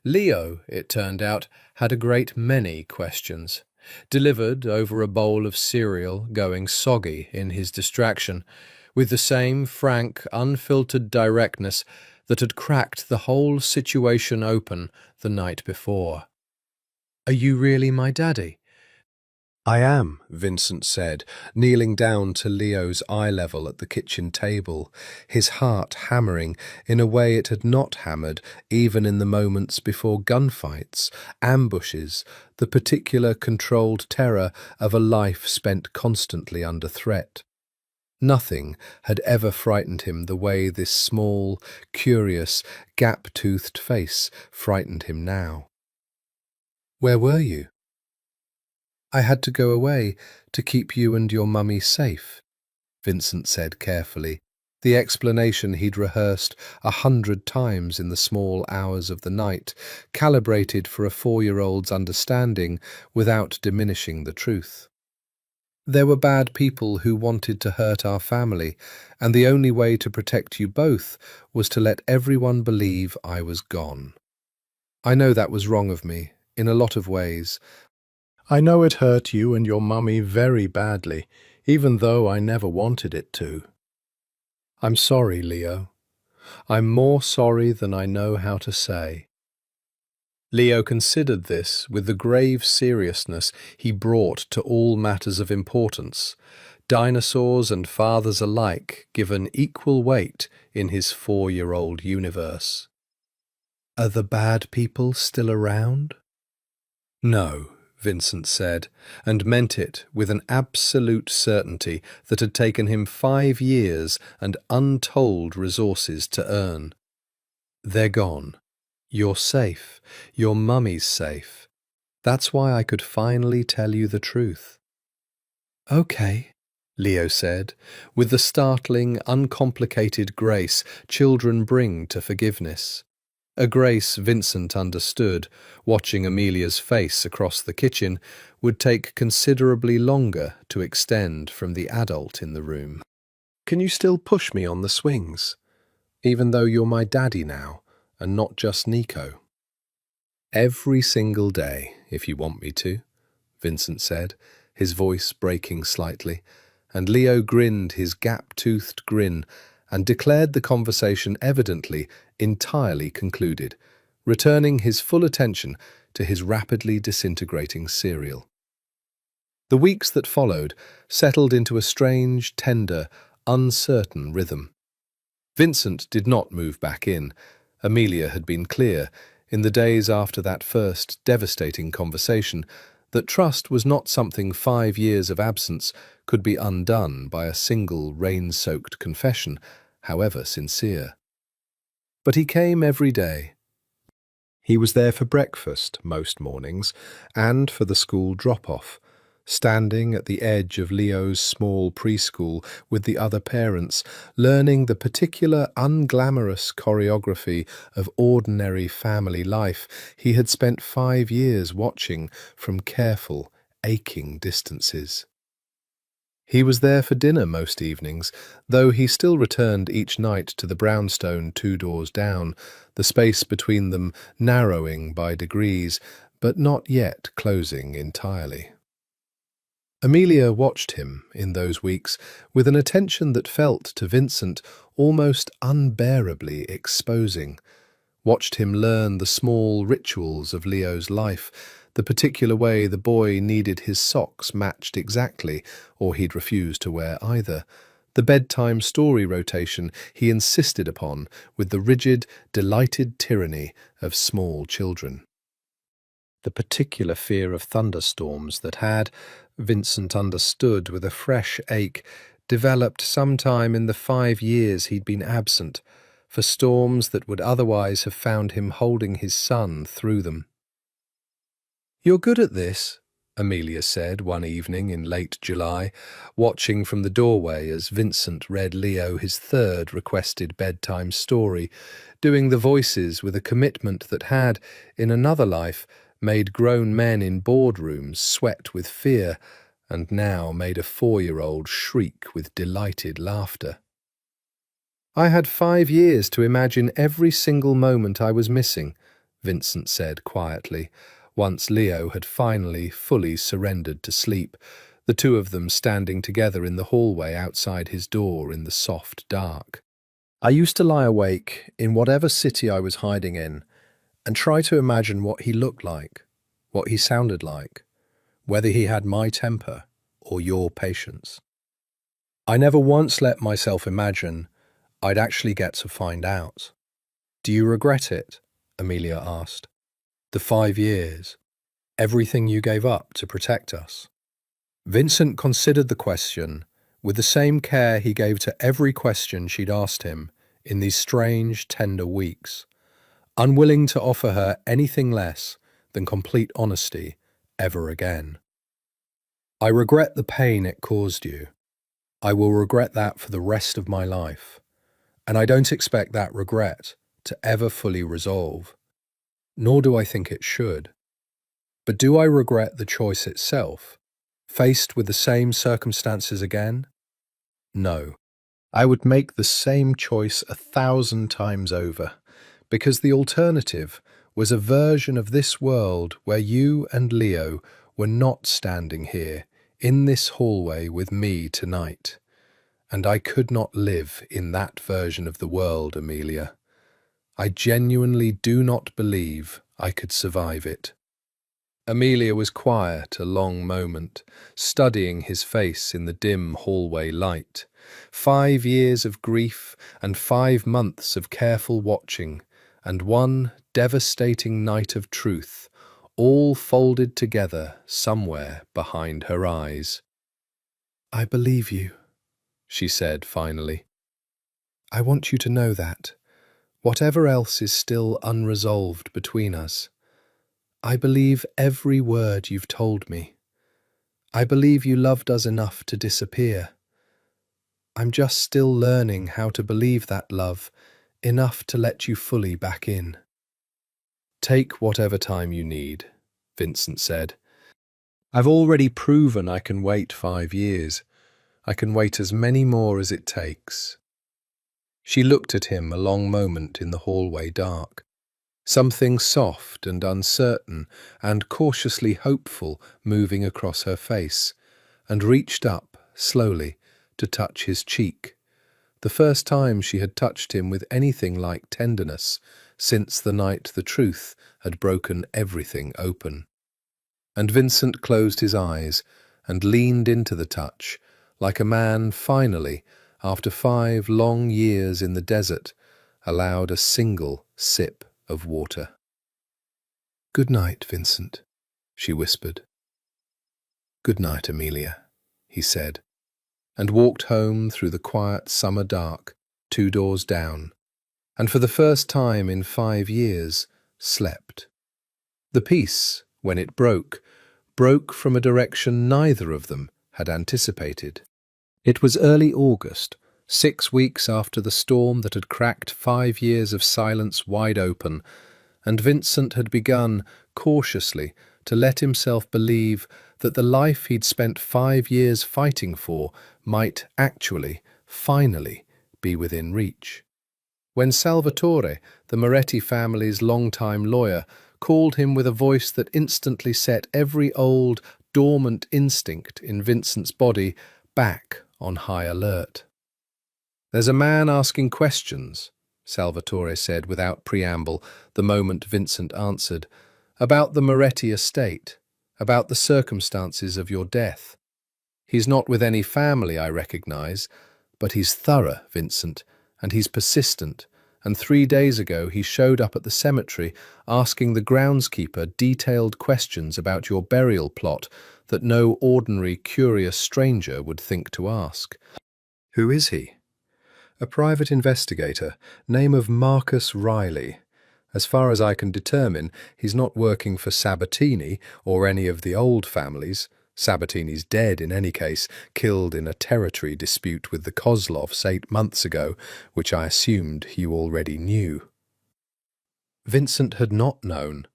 Leo, it turned out, had a great many questions, delivered over a bowl of cereal going soggy in his distraction, with the same frank, unfiltered directness that had cracked the whole situation open the night before. "Are you really my daddy?" "I am," Vincent said, kneeling down to Leo's eye level at the kitchen table, his heart hammering in a way it had not hammered even in the moments before gunfights, ambushes, the particular controlled terror of a life spent constantly under threat. Nothing had ever frightened him the way this small, curious, gap-toothed face frightened him now. "Where were you?" "I had to go away to keep you and your mummy safe," Vincent said carefully, the explanation he'd rehearsed 100 times in the small hours of the night, calibrated for a 4-year-old's understanding without diminishing the truth. "There were bad people who wanted to hurt our family, and the only way to protect you both was to let everyone believe I was gone. I know that was wrong of me, in a lot of ways. I know it hurt you and your mummy very badly, even though I never wanted it to. I'm sorry, Leo. I'm more sorry than I know how to say." Leo considered this with the grave seriousness he brought to all matters of importance, dinosaurs and fathers alike given equal weight in his 4-year-old universe. "Are the bad people still around?" "No," Vincent said, and meant it with an absolute certainty that had taken him 5 years and untold resources to earn. "They're gone. You're safe. Your mummy's safe. That's why I could finally tell you the truth." "Okay," Leo said, with the startling, uncomplicated grace children bring to forgiveness. A grace Vincent understood, watching Amelia's face across the kitchen, would take considerably longer to extend from the adult in the room. "Can you still push me on the swings? Even though you're my daddy now, and not just Nico?" "Every single day, if you want me to," Vincent said, his voice breaking slightly, and Leo grinned his gap-toothed grin and declared the conversation evidently entirely concluded, returning his full attention to his rapidly disintegrating cereal. The weeks that followed settled into a strange, tender, uncertain rhythm. Vincent did not move back in. Amelia had been clear, in the days after that first devastating conversation, that trust was not something 5 years of absence could be undone by a single rain-soaked confession, however sincere. But he came every day. He was there for breakfast most mornings and for the school drop-off, standing at the edge of Leo's small preschool with the other parents, learning the particular unglamorous choreography of ordinary family life he had spent 5 years watching from careful, aching distances. He was there for dinner most evenings, though he still returned each night to the brownstone 2 doors down, the space between them narrowing by degrees, but not yet closing entirely. Amelia watched him in those weeks with an attention that felt to Vincent almost unbearably exposing. Watched him learn the small rituals of Leo's life, the particular way the boy needed his socks matched exactly, or he'd refuse to wear either. The bedtime story rotation he insisted upon with the rigid, delighted tyranny of small children. The particular fear of thunderstorms that had, Vincent understood with a fresh ache, developed sometime in the 5 years he'd been absent, for storms that would otherwise have found him holding his son through them. "You're good at this," Amelia said one evening in late July, watching from the doorway as Vincent read Leo his third requested bedtime story, doing the voices with a commitment that had, in another life, made grown men in boardrooms sweat with fear, and now made a 4-year-old shriek with delighted laughter. "I had 5 years to imagine every single moment I was missing," Vincent said quietly, once Leo had finally fully surrendered to sleep, the two of them standing together in the hallway outside his door in the soft dark. "I used to lie awake in whatever city I was hiding in and try to imagine what he looked like, what he sounded like, whether he had my temper or your patience. I never once let myself imagine I'd actually get to find out." "Do you regret it?" Amelia asked. "The 5 years, everything you gave up to protect us?" Vincent considered the question with the same care he gave to every question she'd asked him in these strange, tender weeks, unwilling to offer her anything less than complete honesty ever again. "I regret the pain it caused you. I will regret that for the rest of my life, and I don't expect that regret to ever fully resolve, nor do I think it should. But do I regret the choice itself, faced with the same circumstances again? No. I would make the same choice 1,000 times over, because the alternative was a version of this world where you and Leo were not standing here, in this hallway with me tonight. And I could not live in that version of the world, Amelia. I genuinely do not believe I could survive it." Amelia was quiet a long moment, studying his face in the dim hallway light. 5 years of grief and 5 months of careful watching, and one devastating night of truth, all folded together somewhere behind her eyes. "I believe you," she said finally. "I want you to know that, whatever else is still unresolved between us, I believe every word you've told me. I believe you loved us enough to disappear. I'm just still learning how to believe that love enough to let you fully back in." "Take whatever time you need," Vincent said. "I've already proven I can wait 5 years. I can wait as many more as it takes." She looked at him a long moment in the hallway dark, something soft and uncertain and cautiously hopeful moving across her face, and reached up, slowly, to touch his cheek, the first time she had touched him with anything like tenderness since the night the truth had broken everything open. And Vincent closed his eyes and leaned into the touch, like a man finally, after 5 long years in the desert, allowed a single sip of water. "Good night, Vincent," she whispered. "Good night, Amelia," he said, and walked home through the quiet summer dark, 2 doors down, and for the first time in 5 years slept. The peace, when it broke from a direction neither of them had anticipated. It was early August, 6 weeks after the storm that had cracked 5 years of silence wide open, and Vincent had begun, cautiously, to let himself believe that the life he'd spent 5 years fighting for might actually, finally, be within reach. When Salvatore, the Moretti family's longtime lawyer, called him with a voice that instantly set every old, dormant instinct in Vincent's body back on high alert. "There's a man asking questions," Salvatore said without preamble the moment Vincent answered, "about the Moretti estate, about the circumstances of your death. He's not with any family, I recognize, but he's thorough, Vincent, and he's persistent, and 3 days ago he showed up at the cemetery asking the groundskeeper detailed questions about your burial plot that no ordinary curious stranger would think to ask." "Who is he?" "A private investigator, name of Marcus Riley. As far as I can determine, he's not working for Sabatini or any of the old families. Sabatini's dead in any case, killed in a territory dispute with the Kozlovs 8 months ago, which I assumed you already knew." Vincent had not known.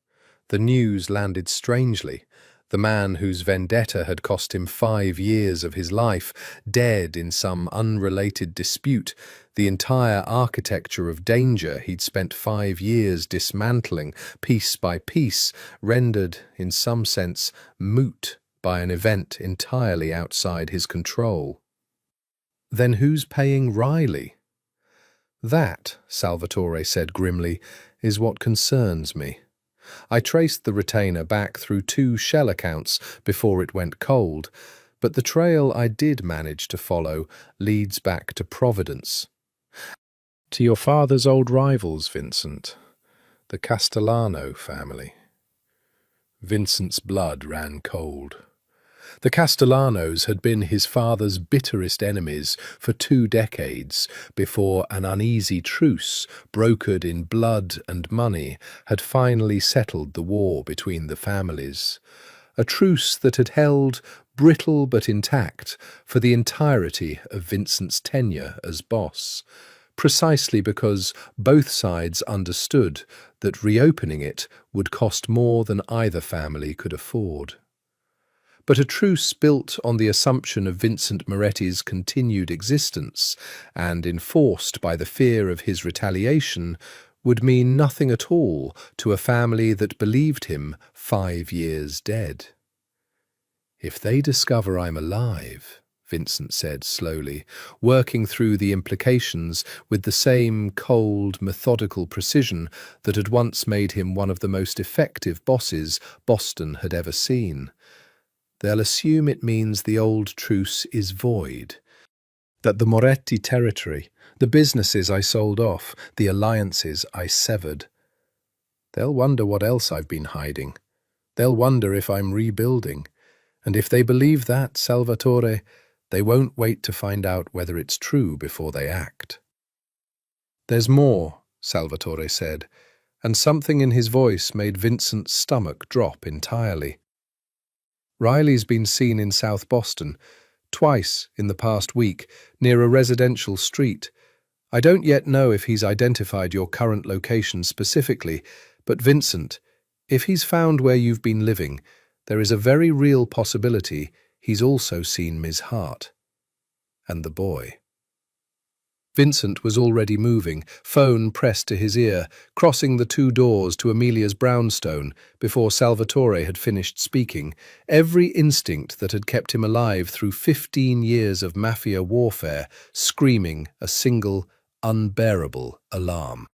The news landed strangely. The man whose vendetta had cost him 5 years of his life, dead in some unrelated dispute, the entire architecture of danger he'd spent 5 years dismantling, piece by piece, rendered, in some sense, moot by an event entirely outside his control. Then who's paying Riley? "That," Salvatore said grimly, "is what concerns me. I traced the retainer back through 2 shell accounts before it went cold, but the trail I did manage to follow leads back to Providence. To your father's old rivals, Vincent, the Castellano family." Vincent's blood ran cold. The Castellanos had been his father's bitterest enemies for 2 decades before an uneasy truce, brokered in blood and money, had finally settled the war between the families. A truce that had held, brittle but intact, for the entirety of Vincent's tenure as boss, precisely because both sides understood that reopening it would cost more than either family could afford. But a truce built on the assumption of Vincent Moretti's continued existence and enforced by the fear of his retaliation would mean nothing at all to a family that believed him 5 years dead. "If they discover I'm alive," Vincent said slowly, working through the implications with the same cold, methodical precision that had once made him one of the most effective bosses Boston had ever seen, "they'll assume it means the old truce is void, that the Moretti territory, the businesses I sold off, the alliances I severed. They'll wonder what else I've been hiding. They'll wonder if I'm rebuilding. And if they believe that, Salvatore, they won't wait to find out whether it's true before they act." "There's more," Salvatore said, and something in his voice made Vincent's stomach drop entirely. "Riley's been seen in South Boston, twice in the past week, near a residential street. I don't yet know if he's identified your current location specifically, but Vincent, if he's found where you've been living, there is a very real possibility he's also seen Ms. Hart and the boy." Vincent was already moving, phone pressed to his ear, crossing the 2 doors to Amelia's brownstone before Salvatore had finished speaking, every instinct that had kept him alive through 15 years of mafia warfare screaming a single, unbearable alarm.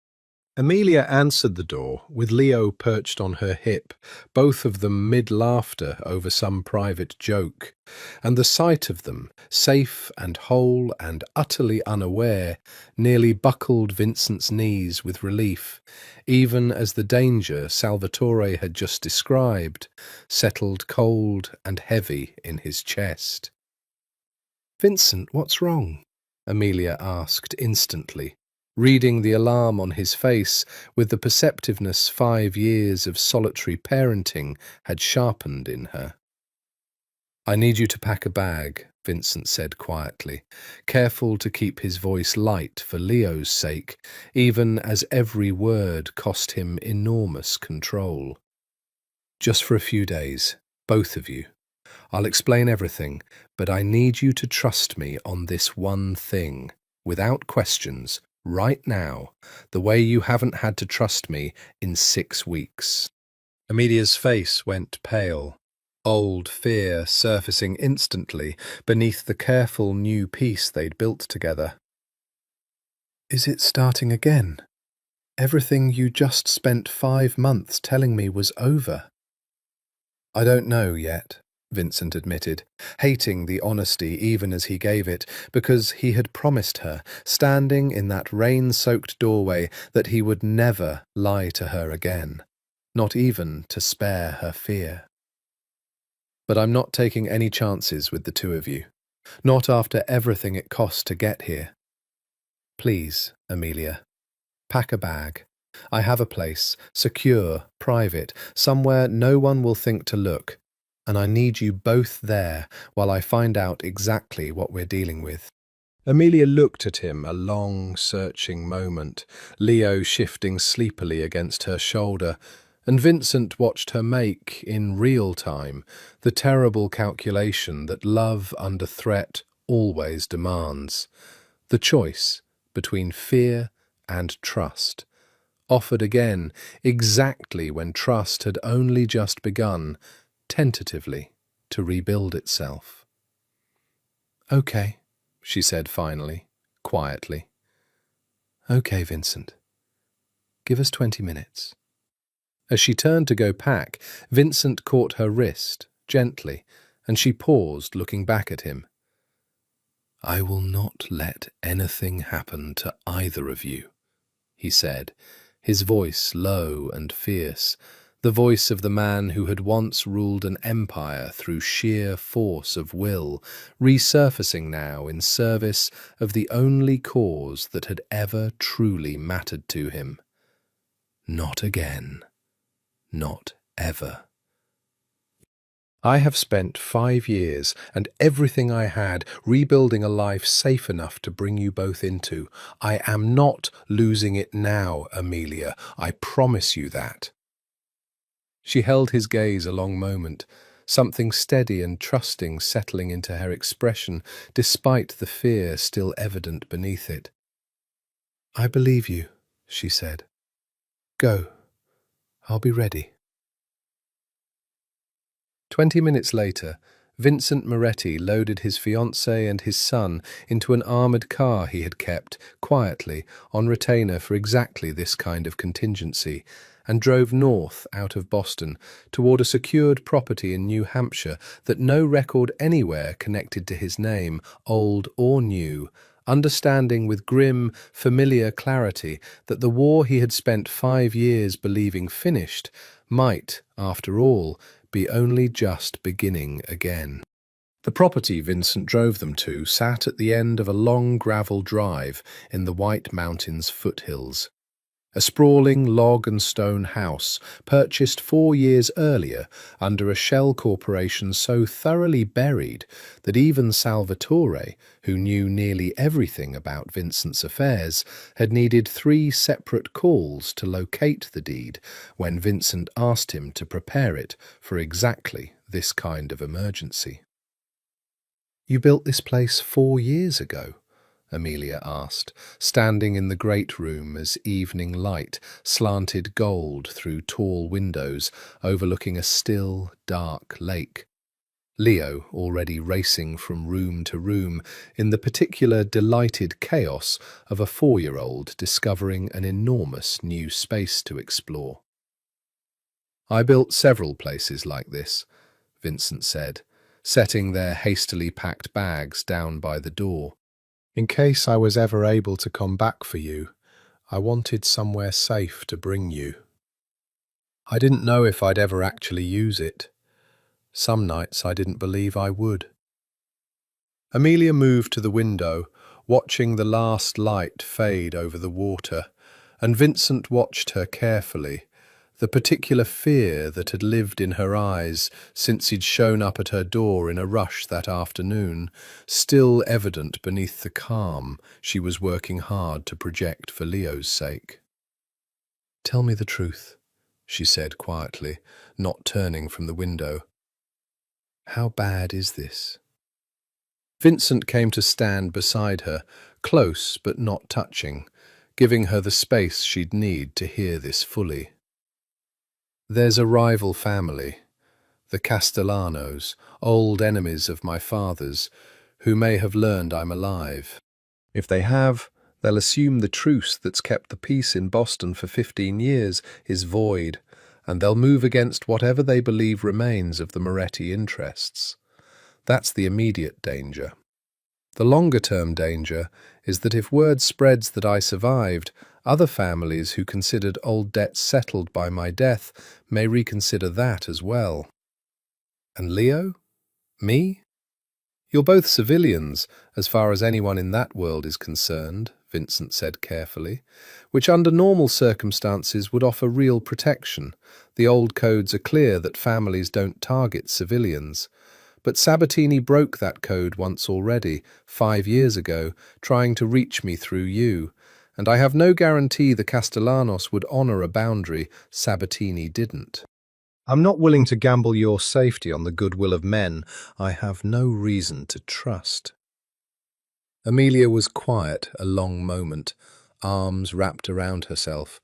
Amelia answered the door, with Leo perched on her hip, both of them mid-laughter over some private joke, and the sight of them, safe and whole and utterly unaware, nearly buckled Vincent's knees with relief, even as the danger Salvatore had just described settled cold and heavy in his chest. "Vincent, what's wrong?" Amelia asked instantly, reading the alarm on his face with the perceptiveness 5 years of solitary parenting had sharpened in her. "I need you to pack a bag," Vincent said quietly, careful to keep his voice light for Leo's sake, even as every word cost him enormous control. "Just for a few days, both of you. I'll explain everything, but I need you to trust me on this one thing, without questions, right now, the way you haven't had to trust me in 6 weeks." Amelia's face went pale. old fear surfacing instantly beneath the careful new peace they'd built together. Is it starting again? Everything you just spent 5 months telling me was over. I don't know yet, Vincent admitted, hating the honesty even as he gave it, because he had promised her, standing in that rain-soaked doorway, that he would never lie to her again, not even to spare her fear. But I'm not taking any chances with the two of you, not after everything it cost to get here. Please, Amelia, pack a bag. I have a place, secure, private, somewhere no one will think to look, and I need you both there while I find out exactly what we're dealing with. Amelia looked at him a long, searching moment, Leo shifting sleepily against her shoulder, and Vincent watched her make, in real time, the terrible calculation that love under threat always demands. The choice between fear and trust, offered again exactly when trust had only just begun, tentatively, to rebuild itself. "Okay," she said finally, quietly. "Okay, Vincent. Give us 20 minutes. As she turned to go pack, Vincent caught her wrist, gently, and she paused, looking back at him. "I will not let anything happen to either of you," he said, his voice low and fierce, the voice of the man who had once ruled an empire through sheer force of will, resurfacing now in service of the only cause that had ever truly mattered to him. Not again. Not ever. I have spent 5 years and everything I had rebuilding a life safe enough to bring you both into. I am not losing it now, Amelia. I promise you that. She held his gaze a long moment, something steady and trusting settling into her expression despite the fear still evident beneath it. I believe you, she said. Go. I'll be ready. 20 minutes later, Vincent Moretti loaded his fiancée and his son into an armoured car he had kept, quietly, on retainer for exactly this kind of contingency, and drove north out of Boston toward a secured property in New Hampshire that no record anywhere connected to his name, old or new, understanding with grim, familiar clarity that the war he had spent 5 years believing finished might, after all, be only just beginning again. The property Vincent drove them to sat at the end of a long gravel drive in the White Mountains foothills. A sprawling log and stone house purchased 4 years earlier under a shell corporation so thoroughly buried that even Salvatore, who knew nearly everything about Vincent's affairs, had needed 3 separate calls to locate the deed when Vincent asked him to prepare it for exactly this kind of emergency. "You built this place 4 years ago?" Amelia asked, standing in the great room as evening light slanted gold through tall windows overlooking a still, dark lake. Leo already racing from room to room in the particular delighted chaos of a 4-year-old discovering an enormous new space to explore. "I built several places like this," Vincent said, setting their hastily packed bags down by the door. "In case I was ever able to come back for you, I wanted somewhere safe to bring you. I didn't know if I'd ever actually use it. Some nights I didn't believe I would." Amelia moved to the window, watching the last light fade over the water, and Vincent watched her carefully, the particular fear that had lived in her eyes since he'd shown up at her door in a rush that afternoon, still evident beneath the calm she was working hard to project for Leo's sake. "Tell me the truth," she said quietly, not turning from the window. "How bad is this?" Vincent came to stand beside her, close but not touching, giving her the space she'd need to hear this fully. "There's a rival family. The Castellanos, old enemies of my father's, who may have learned I'm alive. If they have, they'll assume the truce that's kept the peace in Boston for 15 years is void, and they'll move against whatever they believe remains of the Moretti interests. That's the immediate danger. The longer-term danger is that if word spreads that I survived, other families who considered old debts settled by my death may reconsider that as well. And Leo? Me? You're both civilians, as far as anyone in that world is concerned, Vincent said carefully, which under normal circumstances would offer real protection. The old codes are clear that families don't target civilians. But Sabatini broke that code once already, 5 years ago, trying to reach me through you, and I have no guarantee the Castellanos would honour a boundary Sabatini didn't. I'm not willing to gamble your safety on the goodwill of men I have no reason to trust. Amelia was quiet a long moment, arms wrapped around herself,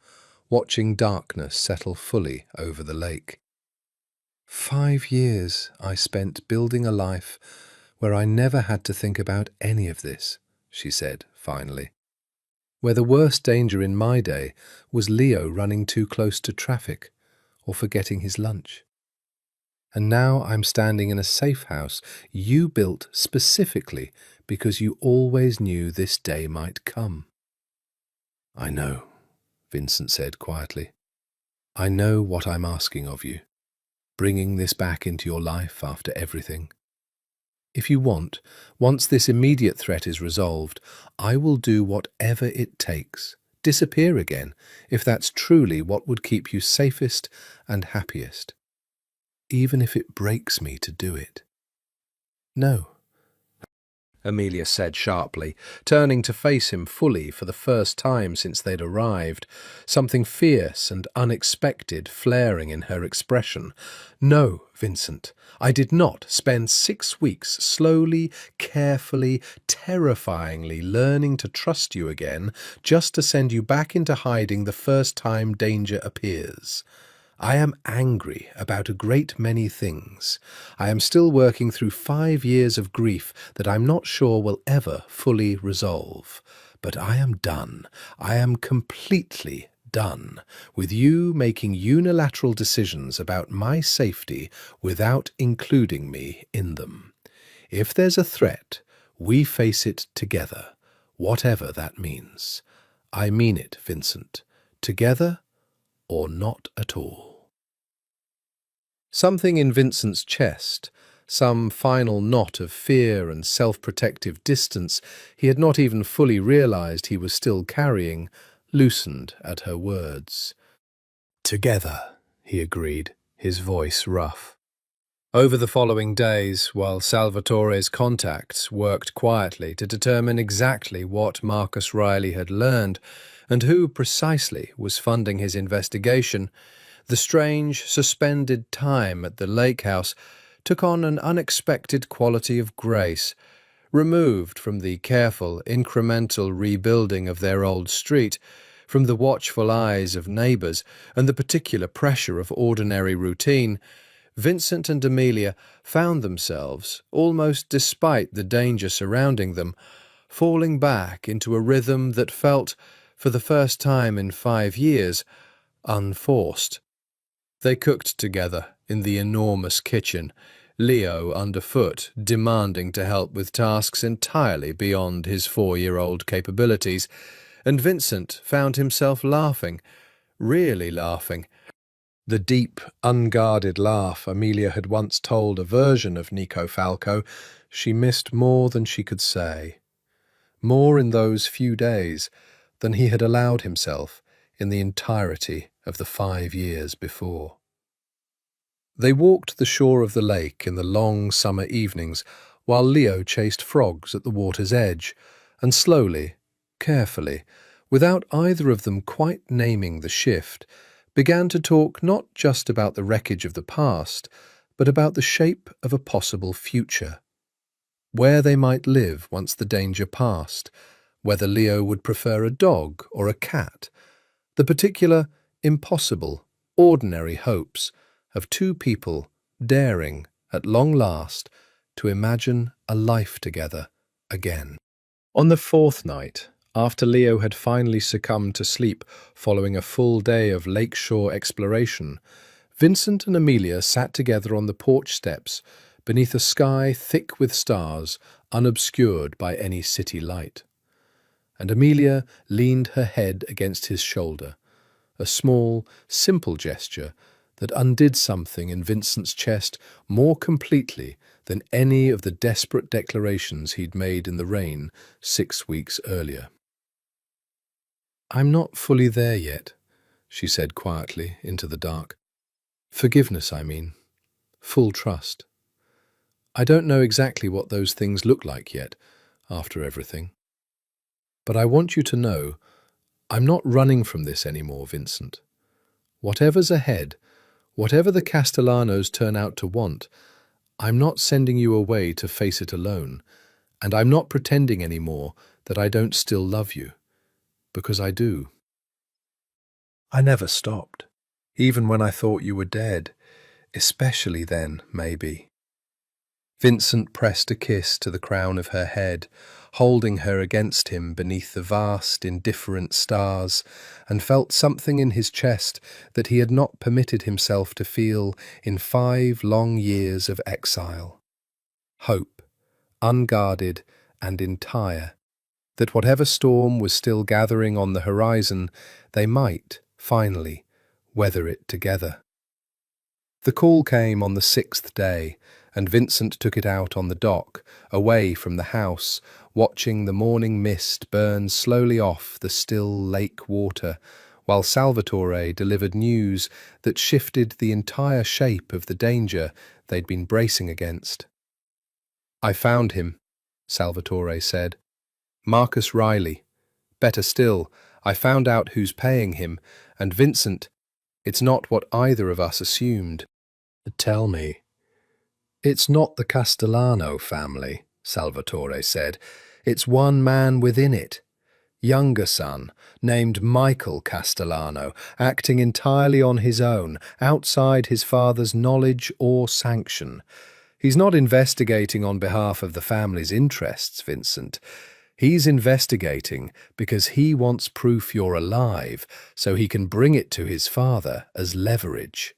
watching darkness settle fully over the lake. 5 years I spent building a life where I never had to think about any of this, she said finally. Where the worst danger in my day was Leo running too close to traffic or forgetting his lunch. And now I'm standing in a safe house you built specifically because you always knew this day might come. I know, Vincent said quietly. I know what I'm asking of you, bringing this back into your life after everything. If you want, once this immediate threat is resolved, I will do whatever it takes. Disappear again, if that's truly what would keep you safest and happiest. Even if it breaks me to do it. No, Amelia said sharply, turning to face him fully for the first time since they'd arrived, something fierce and unexpected flaring in her expression. No, Vincent, I did not spend 6 weeks slowly, carefully, terrifyingly learning to trust you again just to send you back into hiding the first time danger appears. I am angry about a great many things. I am still working through 5 years of grief that I'm not sure will ever fully resolve. But I am done. I am completely done with you making unilateral decisions about my safety without including me in them. If there's a threat, we face it together, whatever that means. I mean it, Vincent. Together or not at all. Something in Vincent's chest, some final knot of fear and self-protective distance he had not even fully realized he was still carrying, loosened at her words. Together, he agreed, his voice rough. Over the following days, while Salvatore's contacts worked quietly to determine exactly what Marcus Riley had learned and who precisely was funding his investigation, the strange, suspended time at the lake house took on an unexpected quality of grace, removed from the careful, incremental rebuilding of their old street, from the watchful eyes of neighbours and the particular pressure of ordinary routine. Vincent and Amelia found themselves, almost despite the danger surrounding them, falling back into a rhythm that felt, for the first time in 5 years, unforced. They cooked together in the enormous kitchen, Leo underfoot, demanding to help with tasks entirely beyond his 4-year-old capabilities, and Vincent found himself laughing, really laughing. The deep, unguarded laugh Amelia had once told a version of Nico Falco she missed more than she could say. More in those few days than he had allowed himself in the entirety of the 5 years before. They walked the shore of the lake in the long summer evenings while Leo chased frogs at the water's edge, and slowly, carefully, without either of them quite naming the shift, began to talk not just about the wreckage of the past, but about the shape of a possible future. Where they might live once the danger passed, whether Leo would prefer a dog or a cat, the particular, impossible, ordinary hopes of 2 people daring, at long last, to imagine a life together again. On the fourth night, after Leo had finally succumbed to sleep following a full day of lakeshore exploration, Vincent and Amelia sat together on the porch steps beneath a sky thick with stars, unobscured by any city light. And Amelia leaned her head against his shoulder, a small, simple gesture that undid something in Vincent's chest more completely than any of the desperate declarations he'd made in the rain 6 weeks earlier. "I'm not fully there yet," she said quietly into the dark. "Forgiveness, I mean. Full trust. I don't know exactly what those things look like yet, after everything. But I want you to know, I'm not running from this anymore, Vincent. Whatever's ahead, whatever the Castellanos turn out to want, I'm not sending you away to face it alone, and I'm not pretending anymore that I don't still love you, because I do. I never stopped, even when I thought you were dead, especially then, maybe." Vincent pressed a kiss to the crown of her head, holding her against him beneath the vast, indifferent stars, and felt something in his chest that he had not permitted himself to feel in 5 long years of exile. Hope, unguarded and entire, that whatever storm was still gathering on the horizon, they might, finally, weather it together. The call came on the 6th day, and Vincent took it out on the dock, away from the house, watching the morning mist burn slowly off the still lake water, while Salvatore delivered news that shifted the entire shape of the danger they'd been bracing against. "I found him," Salvatore said. "Marcus Riley. Better still, I found out who's paying him, and Vincent, it's not what either of us assumed." "Tell me." "It's not the Castellano family," Salvatore said. "It's one man within it. Younger son, named Michael Castellano, acting entirely on his own, outside his father's knowledge or sanction. He's not investigating on behalf of the family's interests, Vincent. He's investigating because he wants proof you're alive, so he can bring it to his father as leverage.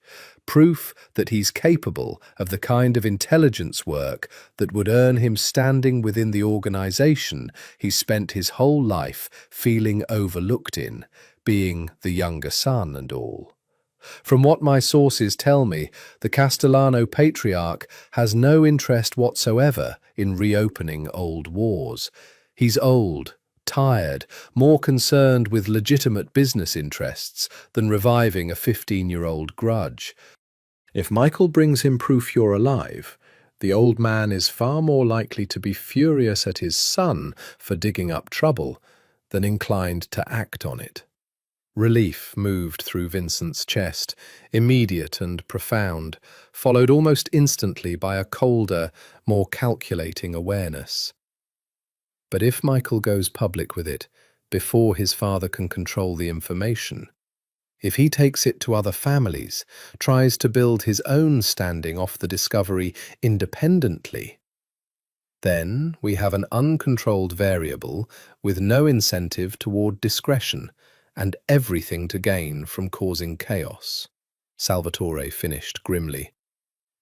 Proof that he's capable of the kind of intelligence work that would earn him standing within the organization he's spent his whole life feeling overlooked in, being the younger son and all. From what my sources tell me, the Castellano patriarch has no interest whatsoever in reopening old wars. He's old, tired, more concerned with legitimate business interests than reviving a 15-year-old grudge. If Michael brings him proof you're alive, the old man is far more likely to be furious at his son for digging up trouble than inclined to act on it." Relief moved through Vincent's chest, immediate and profound, followed almost instantly by a colder, more calculating awareness. But if Michael goes public with it, before his father can control the information, if he takes it to other families, tries to build his own standing off the discovery independently, then we have an uncontrolled variable with no incentive toward discretion and everything to gain from causing chaos, Salvatore finished grimly.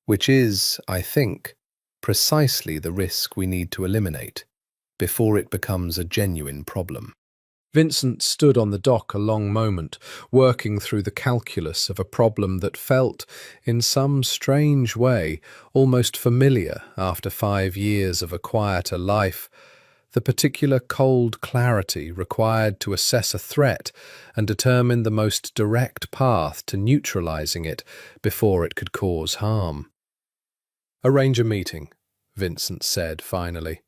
Which is, I think, precisely the risk we need to eliminate before it becomes a genuine problem. Vincent stood on the dock a long moment, working through the calculus of a problem that felt, in some strange way, almost familiar after 5 years of a quieter life, the particular cold clarity required to assess a threat and determine the most direct path to neutralizing it before it could cause harm. "Arrange a meeting," Vincent said finally.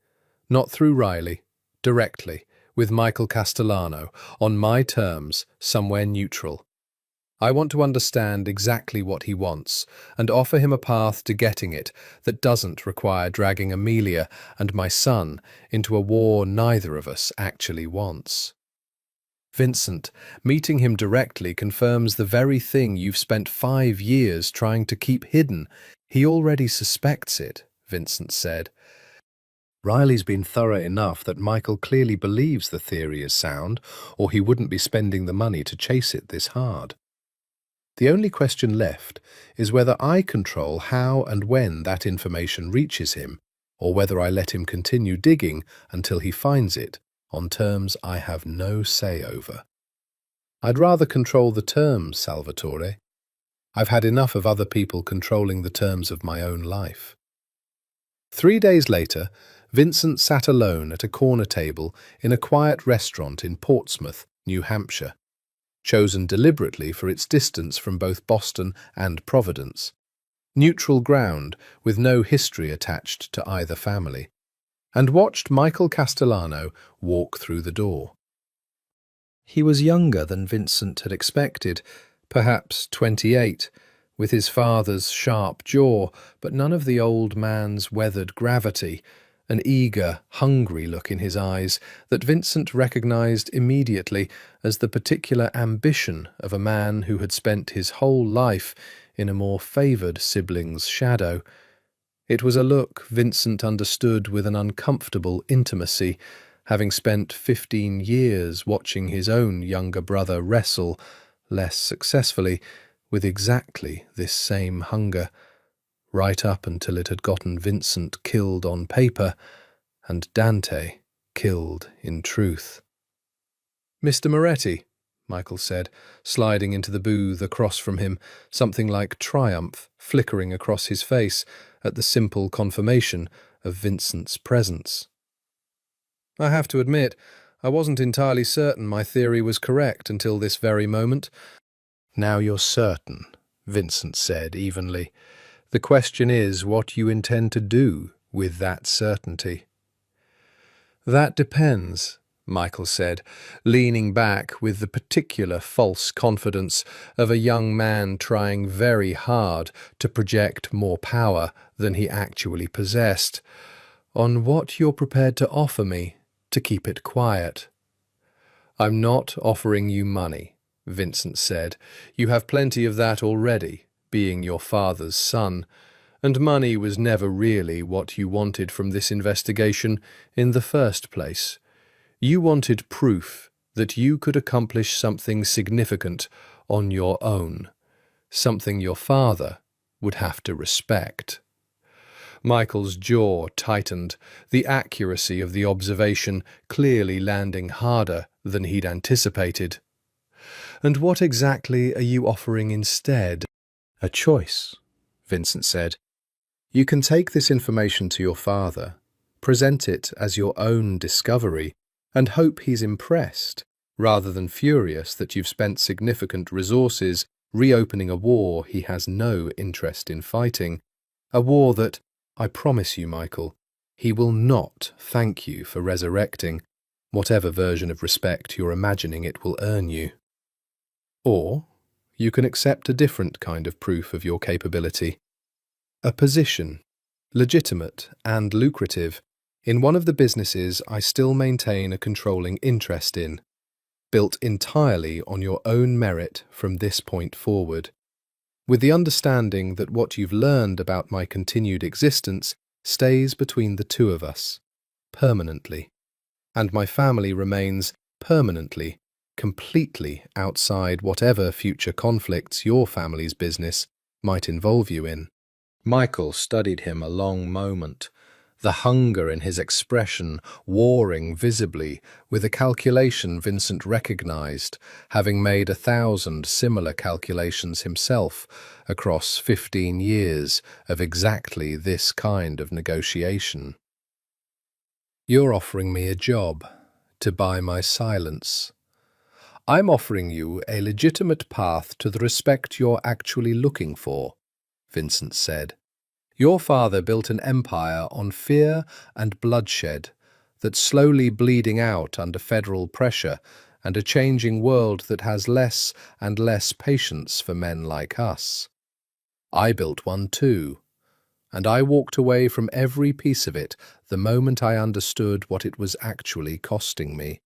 "Not through Riley, directly, with Michael Castellano, on my terms, somewhere neutral. I want to understand exactly what he wants and offer him a path to getting it that doesn't require dragging Amelia and my son into a war neither of us actually wants." "Vincent, meeting him directly confirms the very thing you've spent 5 years trying to keep hidden. He already suspects it, Vincent said. Riley's been thorough enough that Michael clearly believes the theory is sound, or he wouldn't be spending the money to chase it this hard. The only question left is whether I control how and when that information reaches him, or whether I let him continue digging until he finds it, on terms I have no say over. I'd rather control the terms, Salvatore. I've had enough of other people controlling the terms of my own life. 3 days later, Vincent sat alone at a corner table in a quiet restaurant in Portsmouth, New Hampshire, chosen deliberately for its distance from both Boston and Providence, neutral ground with no history attached to either family, and watched Michael Castellano walk through the door. He was younger than Vincent had expected, perhaps 28, with his father's sharp jaw, but none of the old man's weathered gravity, an eager, hungry look in his eyes that Vincent recognized immediately as the particular ambition of a man who had spent his whole life in a more favoured sibling's shadow. It was a look Vincent understood with an uncomfortable intimacy, having spent 15 years watching his own younger brother wrestle, less successfully, with exactly this same hunger, right up until it had gotten Vincent killed on paper and Dante killed in truth. "Mr. Moretti," Michael said, sliding into the booth across from him, something like triumph flickering across his face at the simple confirmation of Vincent's presence. "I have to admit, I wasn't entirely certain my theory was correct until this very moment." "Now you're certain," Vincent said evenly. "The question is what you intend to do with that certainty." "That depends," Michael said, leaning back with the particular false confidence of a young man trying very hard to project more power than he actually possessed, "on what you're prepared to offer me to keep it quiet." "I'm not offering you money," Vincent said. "You have plenty of that already, being your father's son, and money was never really what you wanted from this investigation in the first place. You wanted proof that you could accomplish something significant on your own, something your father would have to respect." Michael's jaw tightened, the accuracy of the observation clearly landing harder than he'd anticipated. "And what exactly are you offering instead?" "A choice," Vincent said. "You can take this information to your father, present it as your own discovery, and hope he's impressed, rather than furious that you've spent significant resources reopening a war he has no interest in fighting, a war that, I promise you, Michael, he will not thank you for resurrecting, whatever version of respect you're imagining it will earn you. Or you can accept a different kind of proof of your capability. A position, legitimate and lucrative, in one of the businesses I still maintain a controlling interest in, built entirely on your own merit from this point forward, with the understanding that what you've learned about my continued existence stays between the two of us, permanently, and my family remains permanently, completely outside whatever future conflicts your family's business might involve you in." Michael studied him a long moment, the hunger in his expression warring visibly with a calculation Vincent recognized, having made 1,000 similar calculations himself across 15 years of exactly this kind of negotiation. "You're offering me a job to buy my silence. I'm offering you a legitimate path to the respect you're actually looking for," Vincent said. "Your father built an empire on fear and bloodshed that's slowly bleeding out under federal pressure and a changing world that has less and less patience for men like us. I built one too, and I walked away from every piece of it the moment I understood what it was actually costing me.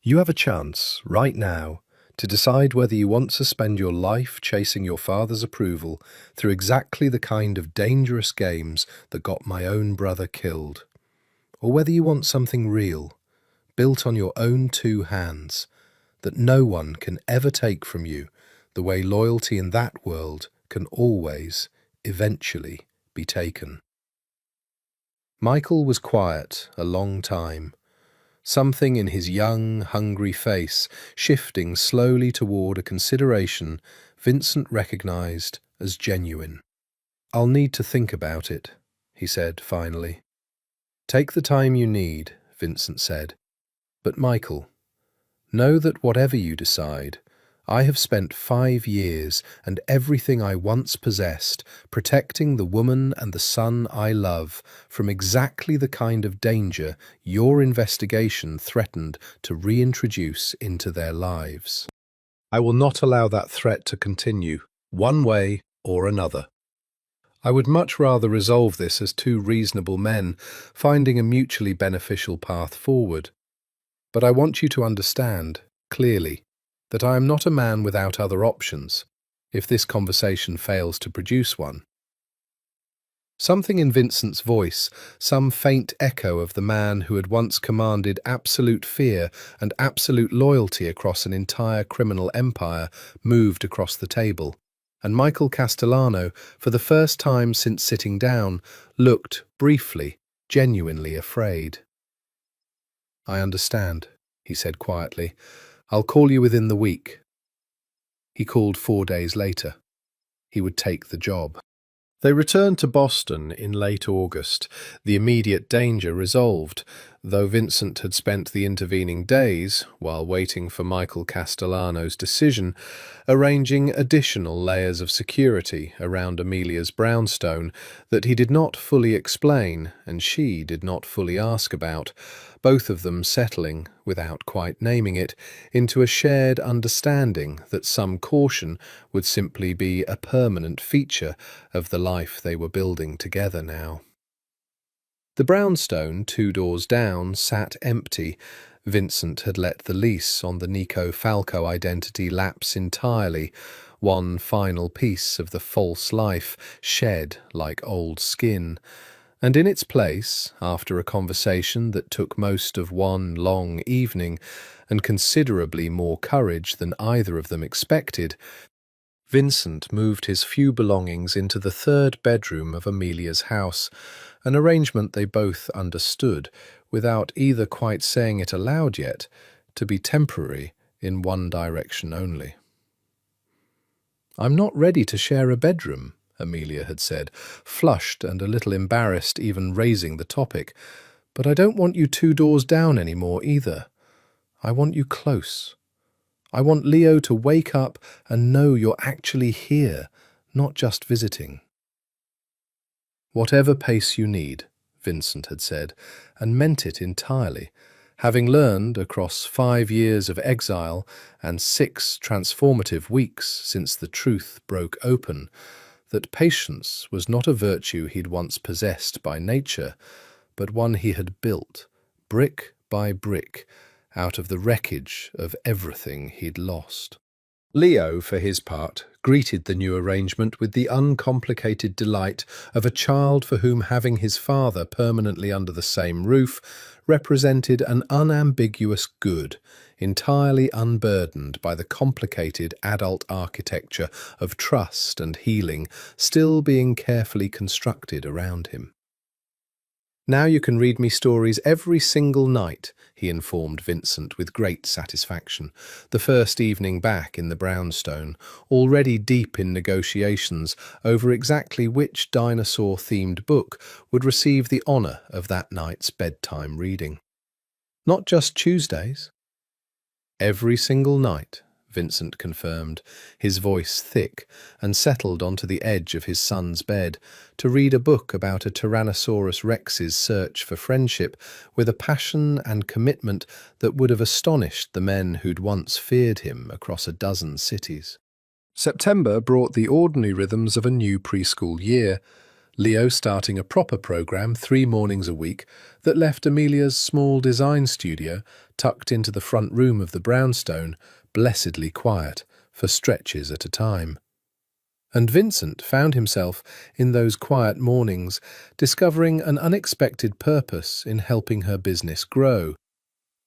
You have a chance, right now, to decide whether you want to spend your life chasing your father's approval through exactly the kind of dangerous games that got my own brother killed, or whether you want something real, built on your own two hands, that no one can ever take from you the way loyalty in that world can always, eventually, be taken. Michael was quiet a long time, something in his young, hungry face shifting slowly toward a consideration Vincent recognized as genuine. "I'll need to think about it," he said finally. "Take the time you need," Vincent said. "But Michael, know that whatever you decide, I have spent 5 years and everything I once possessed protecting the woman and the son I love from exactly the kind of danger your investigation threatened to reintroduce into their lives. I will not allow that threat to continue, one way or another. I would much rather resolve this as two reasonable men, finding a mutually beneficial path forward. But I want you to understand, clearly, that I am not a man without other options, if this conversation fails to produce one." Something in Vincent's voice, some faint echo of the man who had once commanded absolute fear and absolute loyalty across an entire criminal empire, moved across the table, and Michael Castellano, for the first time since sitting down, looked, briefly, genuinely afraid. "I understand," he said quietly. "I'll call you within the week." He called 4 days later. He would take the job. They returned to Boston in late August, the immediate danger resolved, though Vincent had spent the intervening days, while waiting for Michael Castellano's decision, arranging additional layers of security around Amelia's brownstone that he did not fully explain and she did not fully ask about, both of them settling, without quite naming it, into a shared understanding that some caution would simply be a permanent feature of the life they were building together now. The brownstone 2 doors down sat empty. Vincent had let the lease on the Nico Falco identity lapse entirely, one final piece of the false life shed like old skin. And in its place, after a conversation that took most of one long evening and considerably more courage than either of them expected, Vincent moved his few belongings into the 3rd bedroom of Amelia's house, an arrangement they both understood, without either quite saying it aloud yet, to be temporary in one direction only. "I'm not ready to share a bedroom," Amelia had said, flushed and a little embarrassed even raising the topic. "But I don't want you 2 doors down anymore either. I want you close. I want Leo to wake up and know you're actually here, not just visiting." "Whatever pace you need," Vincent had said, and meant it entirely, having learned across 5 years of exile and 6 transformative weeks since the truth broke open, that patience was not a virtue he'd once possessed by nature, but one he had built, brick by brick, out of the wreckage of everything he'd lost. Leo, for his part, greeted the new arrangement with the uncomplicated delight of a child for whom having his father permanently under the same roof represented an unambiguous good, entirely unburdened by the complicated adult architecture of trust and healing still being carefully constructed around him. "Now you can read me stories every single night," he informed Vincent with great satisfaction, the first evening back in the brownstone, already deep in negotiations over exactly which dinosaur-themed book would receive the honour of that night's bedtime reading. "Not just Tuesdays." "Every single night," Vincent confirmed, his voice thick, and settled onto the edge of his son's bed, to read a book about a Tyrannosaurus Rex's search for friendship with a passion and commitment that would have astonished the men who'd once feared him across a dozen cities. September brought the ordinary rhythms of a new preschool year, Leo starting a proper program 3 mornings a week that left Amelia's small design studio, tucked into the front room of the brownstone, blessedly quiet for stretches at a time. And Vincent found himself in those quiet mornings discovering an unexpected purpose in helping her business grow,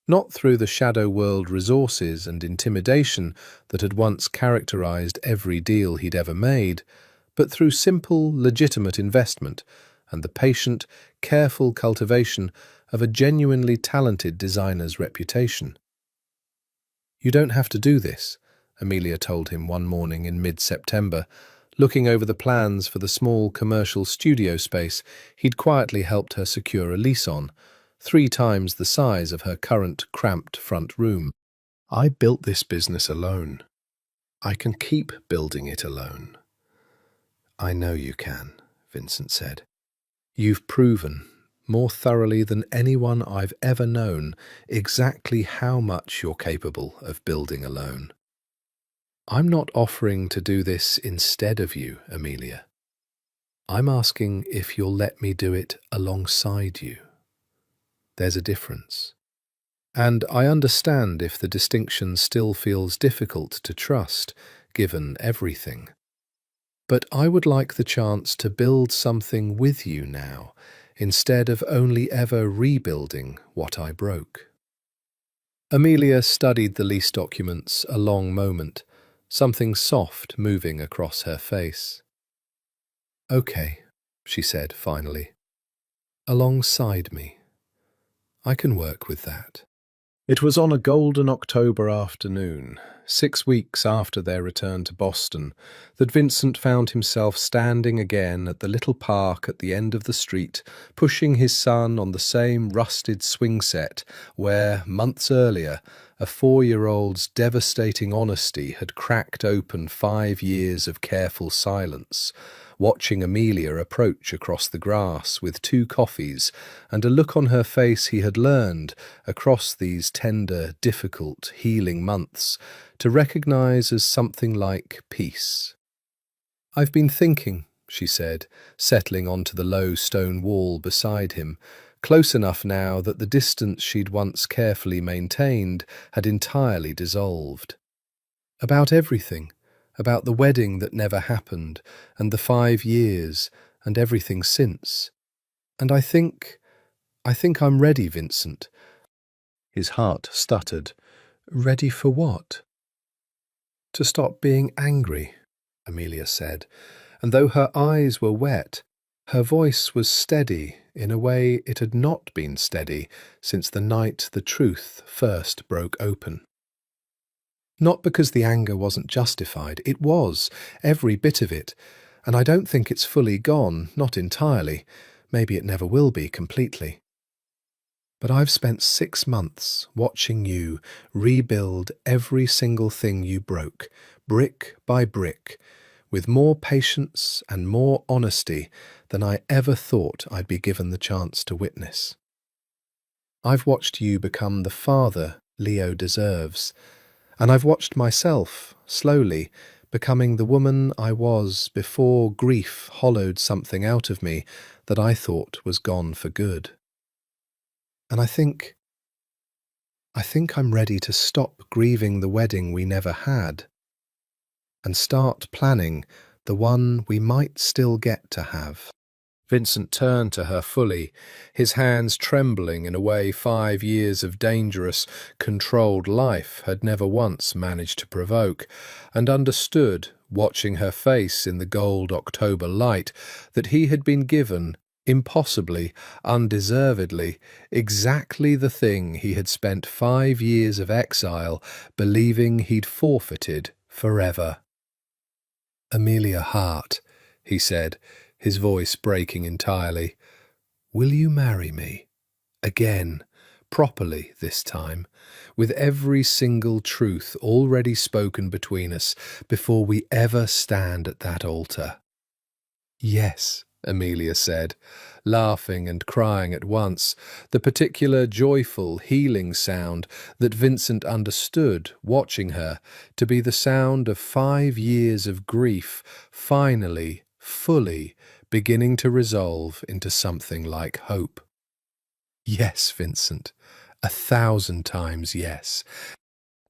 not through the shadow world resources and intimidation that had once characterized every deal he'd ever made, but through simple, legitimate investment and the patient, careful cultivation of a genuinely talented designer's reputation. "You don't have to do this," Amelia told him one morning in mid-September, looking over the plans for the small commercial studio space he'd quietly helped her secure a lease on, 3 times the size of her current cramped front room. "I built this business alone. I can keep building it alone." "I know you can," Vincent said. "You've proven, more thoroughly than anyone I've ever known, exactly how much you're capable of building alone." "I'm not offering to do this instead of you, Amelia. I'm asking if you'll let me do it alongside you. There's a difference. And I understand if the distinction still feels difficult to trust, given everything. But I would like the chance to build something with you now, instead of only ever rebuilding what I broke." Amelia studied the lease documents a long moment, something soft moving across her face. "Okay," she said finally. "Alongside me. I can work with that." It was on a golden October afternoon, 6 weeks after their return to Boston, that Vincent found himself standing again at the little park at the end of the street, pushing his son on the same rusted swing set where, months earlier, a 4-year-old's devastating honesty had cracked open 5 years of careful silence, watching Amelia approach across the grass with 2 coffees and a look on her face he had learned, across these tender, difficult, healing months, to recognize as something like peace. "I've been thinking," she said, settling onto the low stone wall beside him, close enough now that the distance she'd once carefully maintained had entirely dissolved. "About everything. About the wedding that never happened, and the 5 years, and everything since. And I think I'm ready, Vincent." His heart stuttered. "Ready for what?" "To stop being angry," Amelia said, and though her eyes were wet, her voice was steady in a way it had not been steady since the night the truth first broke open. "Not because the anger wasn't justified. It was, every bit of it, and I don't think it's fully gone, not entirely. Maybe it never will be completely. But I've spent 6 months watching you rebuild every single thing you broke, brick by brick, with more patience and more honesty than I ever thought I'd be given the chance to witness. I've watched you become the father Leo deserves, and I've watched myself, slowly, becoming the woman I was before grief hollowed something out of me that I thought was gone for good. And I think I'm ready to stop grieving the wedding we never had and start planning the one we might still get to have." Vincent turned to her fully, his hands trembling in a way 5 years of dangerous, controlled life had never once managed to provoke, and understood, watching her face in the gold October light, that he had been given, impossibly, undeservedly, exactly the thing he had spent 5 years of exile believing he'd forfeited forever. "Amelia Hart," he said, his voice breaking entirely, "will you marry me? Again, properly this time, with every single truth already spoken between us before we ever stand at that altar?" "Yes," Amelia said, laughing and crying at once, the particular joyful, healing sound that Vincent understood, watching her, to be the sound of 5 years of grief finally, fully, beginning to resolve into something like hope. "Yes, Vincent, 1,000 times yes.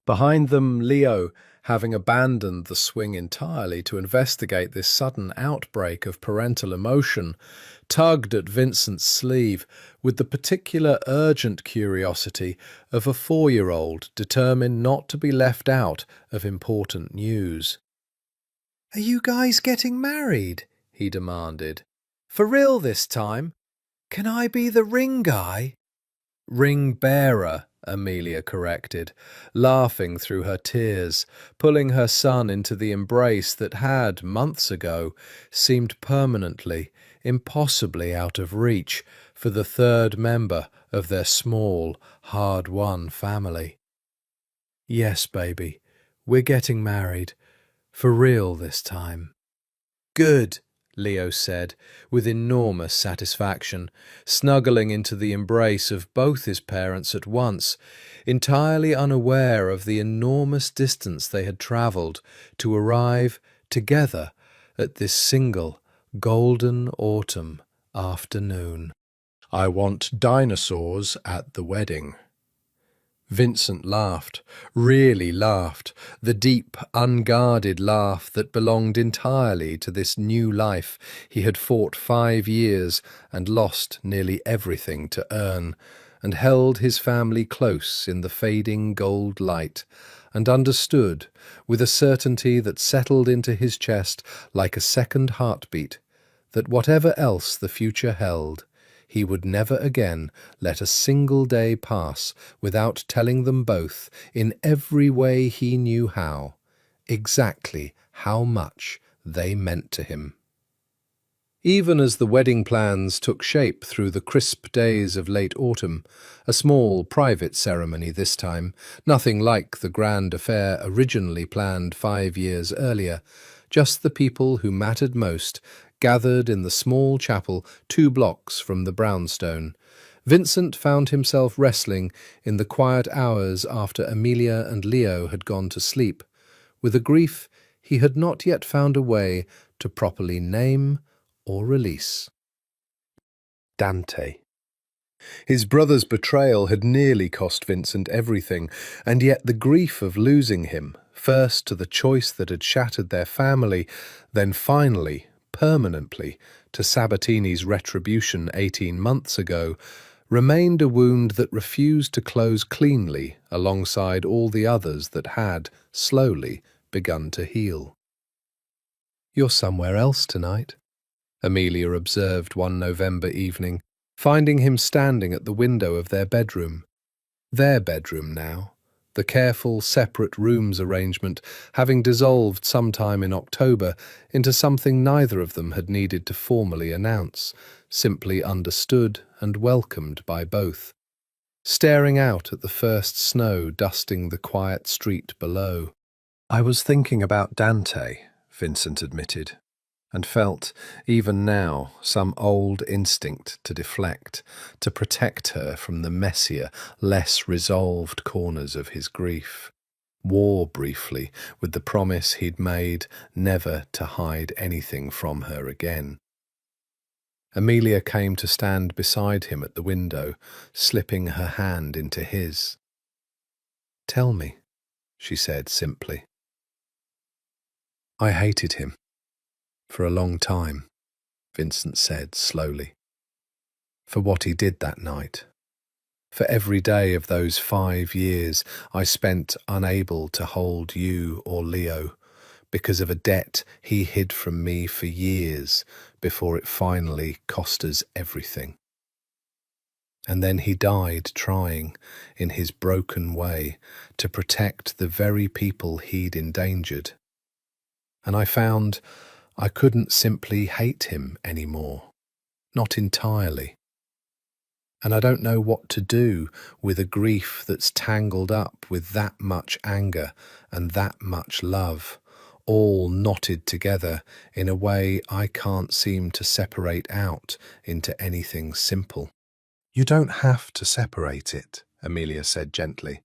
Behind them, Leo, having abandoned the swing entirely to investigate this sudden outbreak of parental emotion, tugged at Vincent's sleeve with the particular urgent curiosity of a 4-year-old determined not to be left out of important news. "Are you guys getting married?" he demanded. "For real this time? Can I be the ring guy?" "Ring bearer," Amelia corrected, laughing through her tears, pulling her son into the embrace that had, months ago, seemed permanently, impossibly out of reach for the third member of their small, hard-won family. "Yes, baby, we're getting married. For real this time." "Good," Leo said, with enormous satisfaction, snuggling into the embrace of both his parents at once, entirely unaware of the enormous distance they had travelled to arrive together at this single golden autumn afternoon. "I want dinosaurs at the wedding." Vincent laughed, really laughed, the deep, unguarded laugh that belonged entirely to this new life he had fought 5 years and lost nearly everything to earn, and held his family close in the fading gold light, and understood, with a certainty that settled into his chest like a second heartbeat, that whatever else the future held, he would never again let a single day pass without telling them both, in every way he knew how, exactly how much they meant to him. Even as the wedding plans took shape through the crisp days of late autumn, a small, private ceremony this time, nothing like the grand affair originally planned 5 years earlier, just the people who mattered most gathered in the small chapel 2 blocks from the brownstone. Vincent found himself wrestling in the quiet hours after Amelia and Leo had gone to sleep, with a grief he had not yet found a way to properly name or release. Dante. His brother's betrayal had nearly cost Vincent everything, and yet the grief of losing him, first to the choice that had shattered their family, then finally, permanently, to Sabatini's retribution 18 months ago, remained a wound that refused to close cleanly alongside all the others that had, slowly, begun to heal. "You're somewhere else tonight," Amelia observed one November evening, finding him standing at the window of their bedroom. Their bedroom now, the careful separate rooms arrangement having dissolved sometime in October into something neither of them had needed to formally announce, simply understood and welcomed by both. Staring out at the first snow dusting the quiet street below. "I was thinking about Dante," Vincent admitted, and felt, even now, some old instinct to deflect, to protect her from the messier, less resolved corners of his grief. War briefly with the promise he'd made never to hide anything from her again. Amelia came to stand beside him at the window, slipping her hand into his. "Tell me," she said simply. "I hated him. For a long time," Vincent said slowly. "For what he did that night. For every day of those 5 years I spent unable to hold you or Leo, because of a debt he hid from me for years before it finally cost us everything. And then he died trying, in his broken way, to protect the very people he'd endangered. And I found I couldn't simply hate him anymore, not entirely. And I don't know what to do with a grief that's tangled up with that much anger and that much love, all knotted together in a way I can't seem to separate out into anything simple." "You don't have to separate it," Amelia said gently.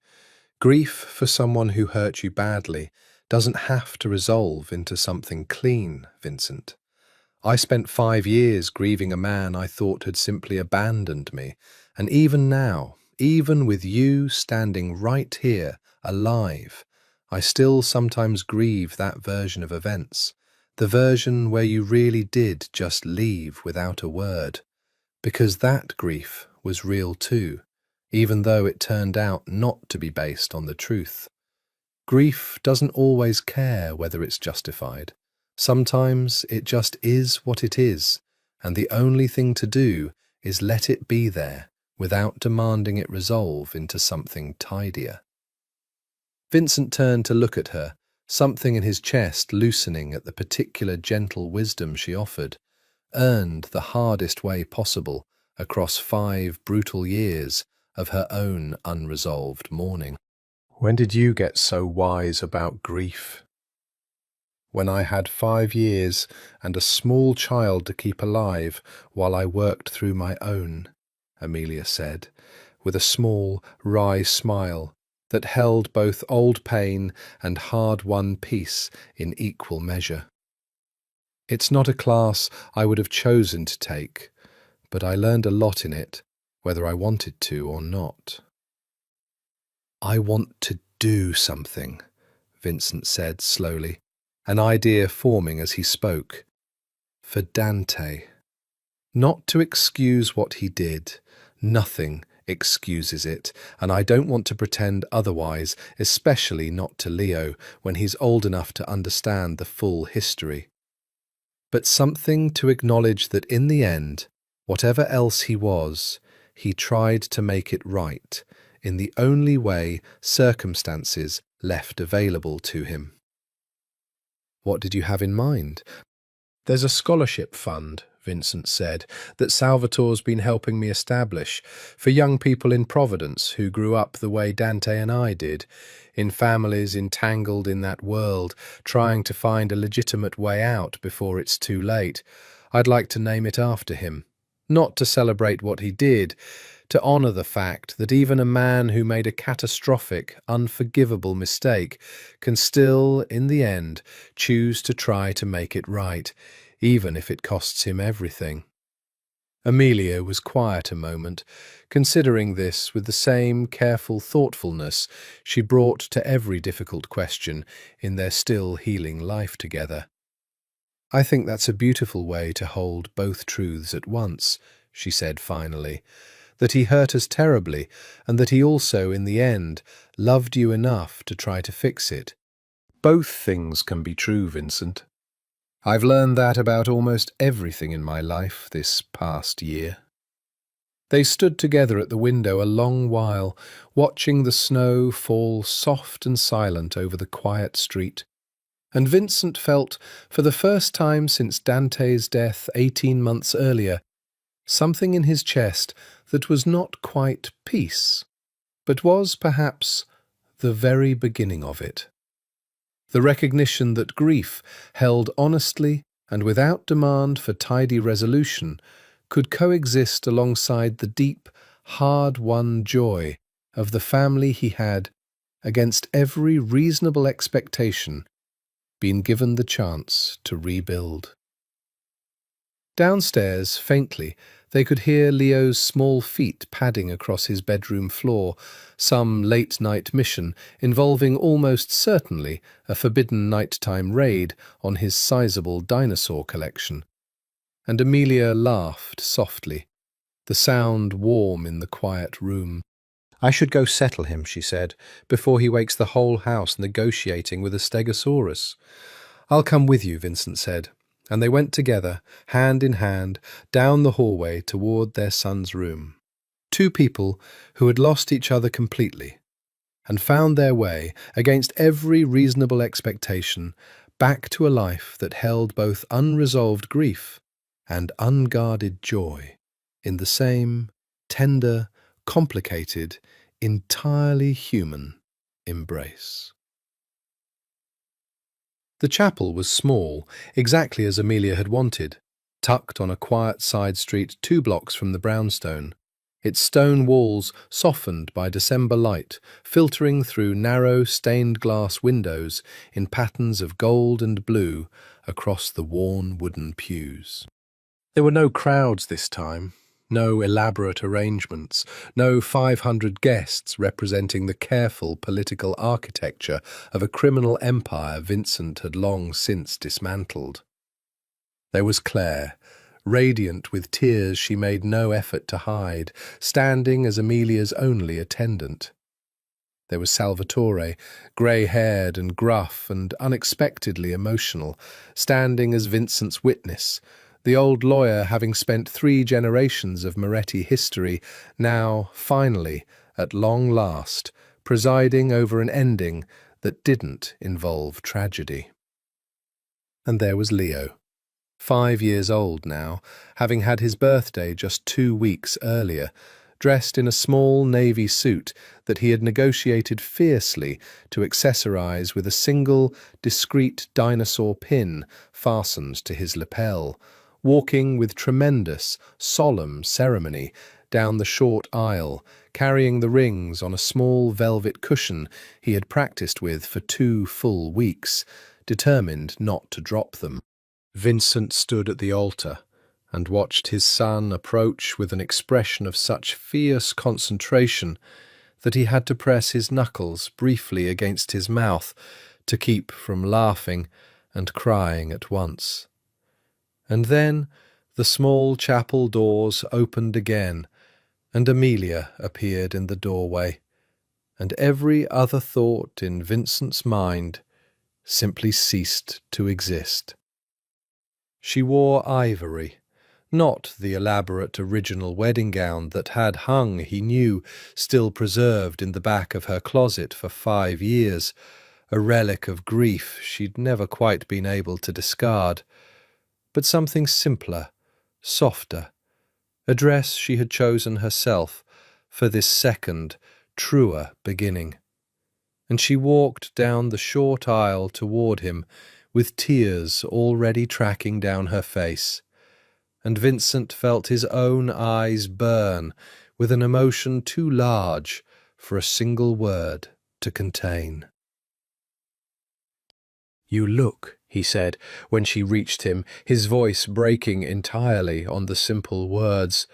"Grief for someone who hurt you badly doesn't have to resolve into something clean, Vincent. I spent 5 years grieving a man I thought had simply abandoned me, and even now, even with you standing right here alive. I still sometimes grieve that version of events, the version where you really did just leave without a word, because that grief was real too, even though it turned out not to be based on the truth. Grief doesn't always care whether it's justified. Sometimes it just is what it is, and the only thing to do is let it be there without demanding it resolve into something tidier. Vincent turned to look at her, something in his chest loosening at the particular gentle wisdom she offered, earned the hardest way possible across 5 brutal years of her own unresolved mourning. When did you get so wise about grief? When I had 5 years and a small child to keep alive while I worked through my own, Amelia said, with a small, wry smile that held both old pain and hard-won peace in equal measure. It's not a class I would have chosen to take, but I learned a lot in it, whether I wanted to or not. I want to do something, Vincent said slowly, an idea forming as he spoke. For Dante. Not to excuse what he did. Nothing excuses it, and I don't want to pretend otherwise, especially not to Leo when he's old enough to understand the full history. But something to acknowledge that in the end, whatever else he was, he tried to make it right, in the only way circumstances left available to him. What did you have in mind? There's a scholarship fund, Vincent said, that Salvatore's been helping me establish for young people in Providence who grew up the way Dante and I did, in families entangled in that world, trying to find a legitimate way out before it's too late. I'd like to name it after him, not to celebrate what he did, to honour the fact that even a man who made a catastrophic, unforgivable mistake can still, in the end, choose to try to make it right, even if it costs him everything. Amelia was quiet a moment, considering this with the same careful thoughtfulness she brought to every difficult question in their still healing life together. I think that's a beautiful way to hold both truths at once, she said finally, that he hurt us terribly, and that he also, in the end, loved you enough to try to fix it. Both things can be true, Vincent. I've learned that about almost everything in my life this past year. They stood together at the window a long while, watching the snow fall soft and silent over the quiet street, and Vincent felt, for the first time since Dante's death 18 months earlier, something in his chest that was not quite peace, but was perhaps the very beginning of it. The recognition that grief, held honestly and without demand for tidy resolution, could coexist alongside the deep, hard-won joy of the family he had, against every reasonable expectation, been given the chance to rebuild. Downstairs, faintly, they could hear Leo's small feet padding across his bedroom floor, some late-night mission involving almost certainly a forbidden nighttime raid on his sizable dinosaur collection. And Amelia laughed softly, the sound warm in the quiet room. I should go settle him, she said, before he wakes the whole house negotiating with a stegosaurus. I'll come with you, Vincent said, and they went together, hand in hand, down the hallway toward their son's room. Two people who had lost each other completely, and found their way, against every reasonable expectation, back to a life that held both unresolved grief and unguarded joy in the same tender, complicated, entirely human embrace. The chapel was small, exactly as Amelia had wanted, tucked on a quiet side street 2 blocks from the brownstone, its stone walls softened by December light filtering through narrow stained-glass windows in patterns of gold and blue across the worn wooden pews. There were no crowds this time, No elaborate arrangements, no 500 guests representing the careful political architecture of a criminal empire Vincent had long since dismantled. There was Claire, radiant with tears she made no effort to hide, standing as Amelia's only attendant. There was Salvatore, grey-haired and gruff and unexpectedly emotional, standing as Vincent's witness, the old lawyer having spent 3 generations of Moretti history, now, finally, at long last, presiding over an ending that didn't involve tragedy. And there was Leo, 5 years old now, having had his birthday just 2 weeks earlier, dressed in a small navy suit that he had negotiated fiercely to accessorize with a single, discreet dinosaur pin fastened to his lapel, walking with tremendous, solemn ceremony down the short aisle, carrying the rings on a small velvet cushion he had practiced with for 2 full weeks, determined not to drop them. Vincent stood at the altar and watched his son approach with an expression of such fierce concentration that he had to press his knuckles briefly against his mouth to keep from laughing and crying at once. And then the small chapel doors opened again, and Amelia appeared in the doorway, and every other thought in Vincent's mind simply ceased to exist. She wore ivory, not the elaborate original wedding gown that had hung, he knew, still preserved in the back of her closet for 5 years, a relic of grief she'd never quite been able to discard, but something simpler, softer, a dress she had chosen herself for this second, truer beginning. And she walked down the short aisle toward him, with tears already tracking down her face, and Vincent felt his own eyes burn with an emotion too large for a single word to contain. "You look," he said, when she reached him, his voice breaking entirely on the simple words,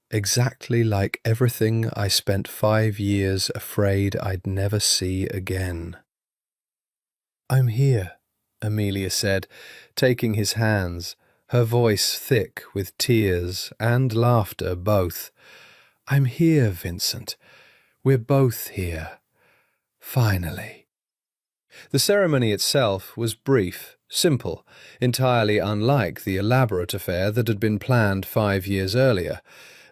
"exactly like everything I spent 5 years afraid I'd never see again." "I'm here," Amelia said, taking his hands, her voice thick with tears and laughter both. "I'm here, Vincent. We're both here. Finally." The ceremony itself was brief, simple, entirely unlike the elaborate affair that had been planned 5 years earlier.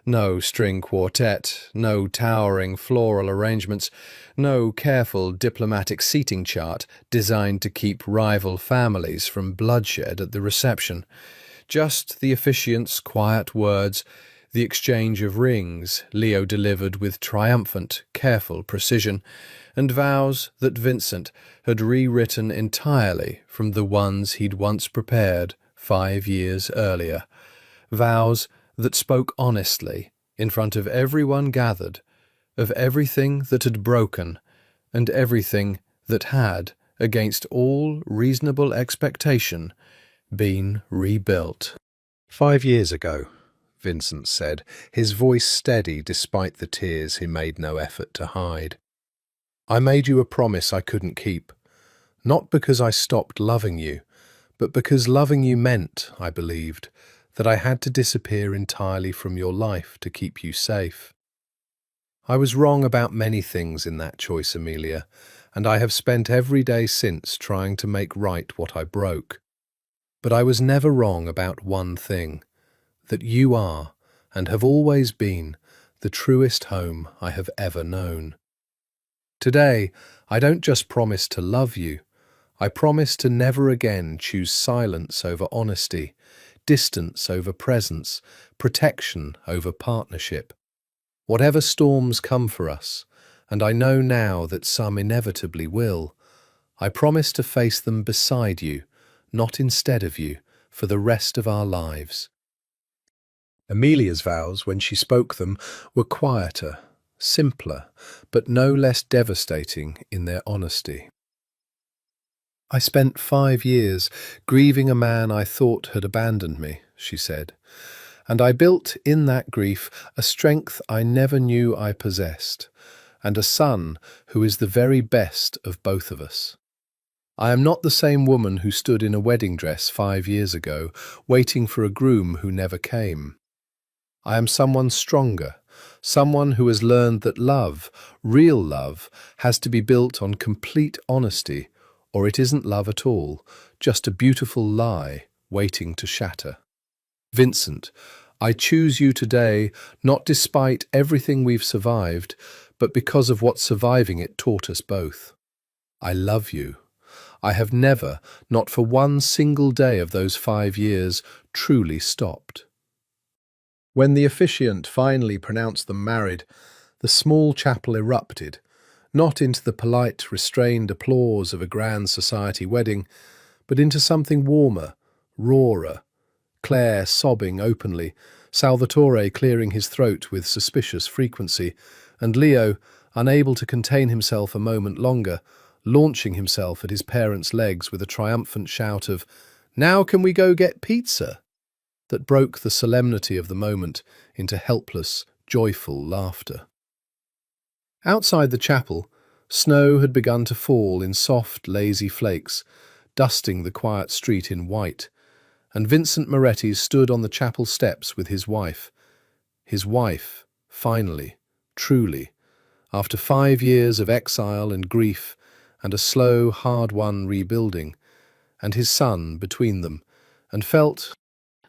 No string quartet, no towering floral arrangements, no careful diplomatic seating chart designed to keep rival families from bloodshed at the reception. Just the officiant's quiet words, the exchange of rings Leo delivered with triumphant, careful precision, and vows that Vincent had rewritten entirely from the ones he'd once prepared 5 years earlier. Vows that spoke honestly, in front of everyone gathered, of everything that had broken and everything that had, against all reasonable expectation, been rebuilt. 5 years ago, Vincent said, his voice steady despite the tears he made no effort to hide. "I made you a promise I couldn't keep, not because I stopped loving you, but because loving you meant, I believed, that I had to disappear entirely from your life to keep you safe. I was wrong about many things in that choice, Amelia, and I have spent every day since trying to make right what I broke. But I was never wrong about one thing, that you are, and have always been, the truest home I have ever known. Today, I don't just promise to love you, I promise to never again choose silence over honesty, distance over presence, protection over partnership. Whatever storms come for us, and I know now that some inevitably will, I promise to face them beside you, not instead of you, for the rest of our lives." Amelia's vows, when she spoke them, were quieter, simpler, but no less devastating in their honesty. "I spent 5 years grieving a man I thought had abandoned me," she said, And I built in that grief a strength I never knew I possessed, and a son who is the very best of both of us. I am not the same woman who stood in a wedding dress 5 years ago, waiting for a groom who never came. I am someone stronger, someone who has learned that love, real love, has to be built on complete honesty, or it isn't love at all, just a beautiful lie waiting to shatter. Vincent, I choose you today, not despite everything we've survived, but because of what surviving it taught us both. I love you. I have never, not for one single day of those 5 years, truly stopped. When the officiant finally pronounced them married, the small chapel erupted, not into the polite, restrained applause of a grand society wedding, but into something warmer, rawer, Claire sobbing openly, Salvatore clearing his throat with suspicious frequency, and Leo, unable to contain himself a moment longer, launching himself at his parents' legs with a triumphant shout of, "Now can we go get pizza?" that broke the solemnity of the moment into helpless, joyful laughter. Outside the chapel, snow had begun to fall in soft, lazy flakes, dusting the quiet street in white, and Vincent Moretti stood on the chapel steps with his wife. His wife, finally, truly, after 5 years of exile and grief and a slow, hard-won rebuilding, and his son between them, and felt,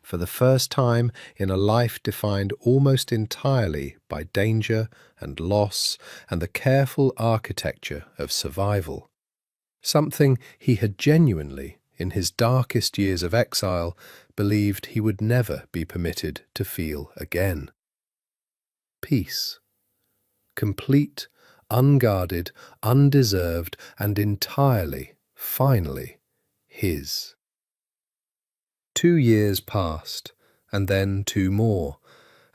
for the first time in a life defined almost entirely by danger and loss and the careful architecture of survival, something he had genuinely, in his darkest years of exile, believed he would never be permitted to feel again. Peace. Complete, unguarded, undeserved, and entirely, finally, his. 2 years passed, and then 2 more,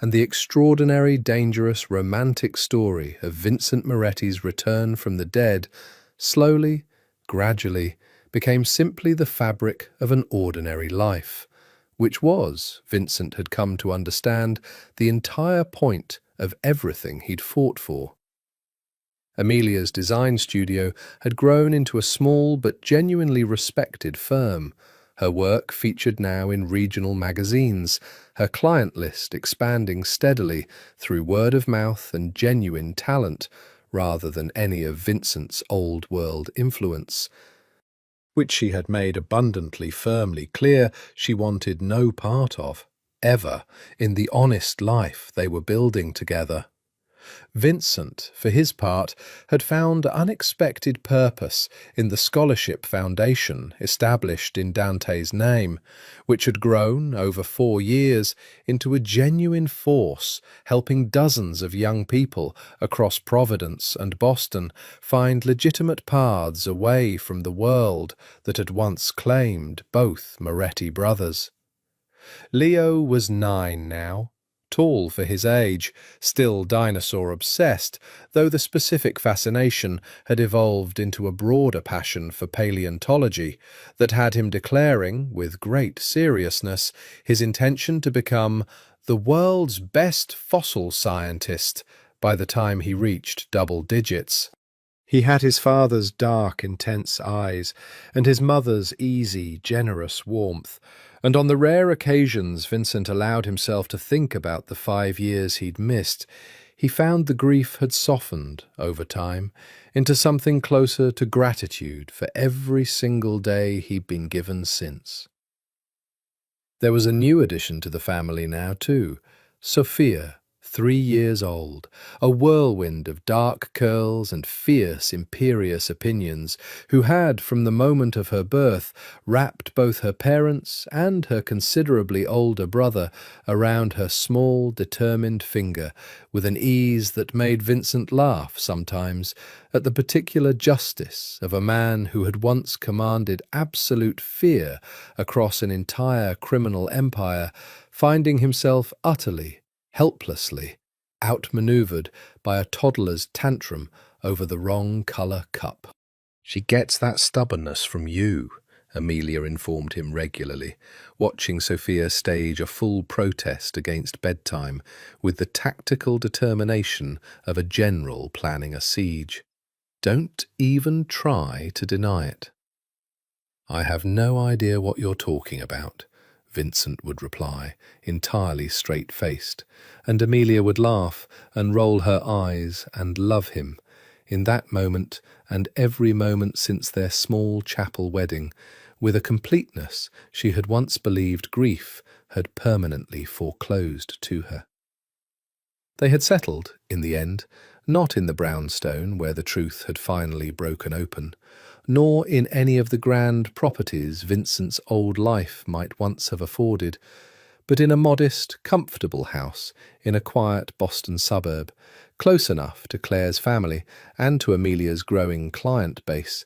and the extraordinary, dangerous, romantic story of Vincent Moretti's return from the dead slowly, gradually, became simply the fabric of an ordinary life, which was, Vincent had come to understand, the entire point of everything he'd fought for. Amelia's design studio had grown into a small but genuinely respected firm. Her work featured now in regional magazines, her client list expanding steadily through word of mouth and genuine talent, rather than any of Vincent's old-world influence, which she had made abundantly firmly clear she wanted no part of, ever, in the honest life they were building together. Vincent, for his part, had found unexpected purpose in the scholarship foundation established in Dante's name, which had grown, over 4 years, into a genuine force, helping dozens of young people across Providence and Boston find legitimate paths away from the world that had once claimed both Moretti brothers. Leo was 9 now, tall for his age, still dinosaur-obsessed, though the specific fascination had evolved into a broader passion for paleontology that had him declaring, with great seriousness, his intention to become the world's best fossil scientist by the time he reached double digits. He had his father's dark, intense eyes, and his mother's easy, generous warmth, and on the rare occasions Vincent allowed himself to think about the 5 years he'd missed, he found the grief had softened, over time, into something closer to gratitude for every single day he'd been given since. There was a new addition to the family now, too, Sophia, 3 years old, a whirlwind of dark curls and fierce, imperious opinions, who had, from the moment of her birth, wrapped both her parents and her considerably older brother around her small, determined finger, with an ease that made Vincent laugh sometimes at the particular justice of a man who had once commanded absolute fear across an entire criminal empire, finding himself utterly, helplessly, outmaneuvered by a toddler's tantrum over the wrong colour cup. "She gets that stubbornness from you, Amelia informed him regularly, watching Sophia stage a full protest against bedtime with the tactical determination of a general planning a siege. "Don't even try to deny it." "I have no idea what you're talking about," Vincent would reply, entirely straight-faced, and Amelia would laugh and roll her eyes and love him. In that moment, and every moment since their small chapel wedding, with a completeness she had once believed grief had permanently foreclosed to her. They had settled, in the end, not in the brownstone where the truth had finally broken open, nor in any of the grand properties Vincent's old life might once have afforded, but in a modest, comfortable house in a quiet Boston suburb, close enough to Claire's family and to Amelia's growing client base,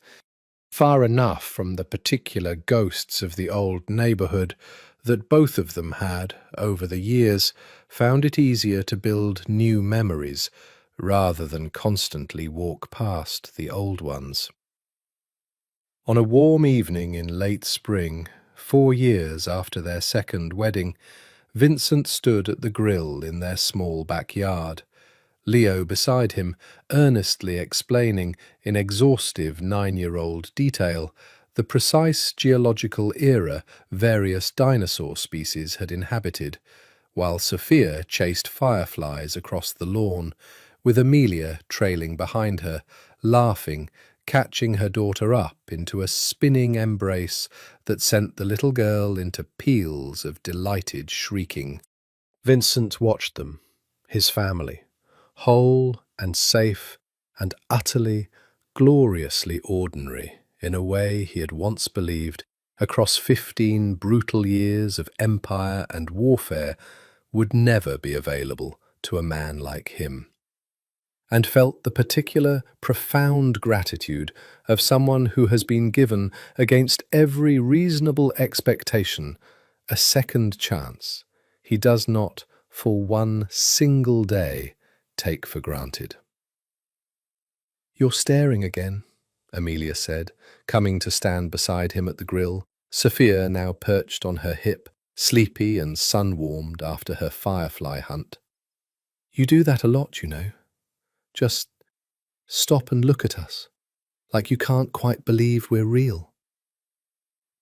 far enough from the particular ghosts of the old neighbourhood that both of them had, over the years, found it easier to build new memories rather than constantly walk past the old ones. On a warm evening in late spring, 4 years after their second wedding, Vincent stood at the grill in their small backyard, Leo beside him, earnestly explaining in exhaustive 9-year-old detail the precise geological era various dinosaur species had inhabited, while Sophia chased fireflies across the lawn, with Amelia trailing behind her, laughing, catching her daughter up into a spinning embrace that sent the little girl into peals of delighted shrieking. Vincent watched them, his family, whole and safe and utterly, gloriously ordinary in a way he had once believed, across 15 brutal years of empire and warfare, would never be available to a man like him, and felt the particular profound gratitude of someone who has been given, against every reasonable expectation, a second chance he does not, for one single day, take for granted. "You're staring again," Amelia said, coming to stand beside him at the grill, Sophia now perched on her hip, sleepy and sun-warmed after her firefly hunt. "You do that a lot, you know. Just stop and look at us, like you can't quite believe we're real."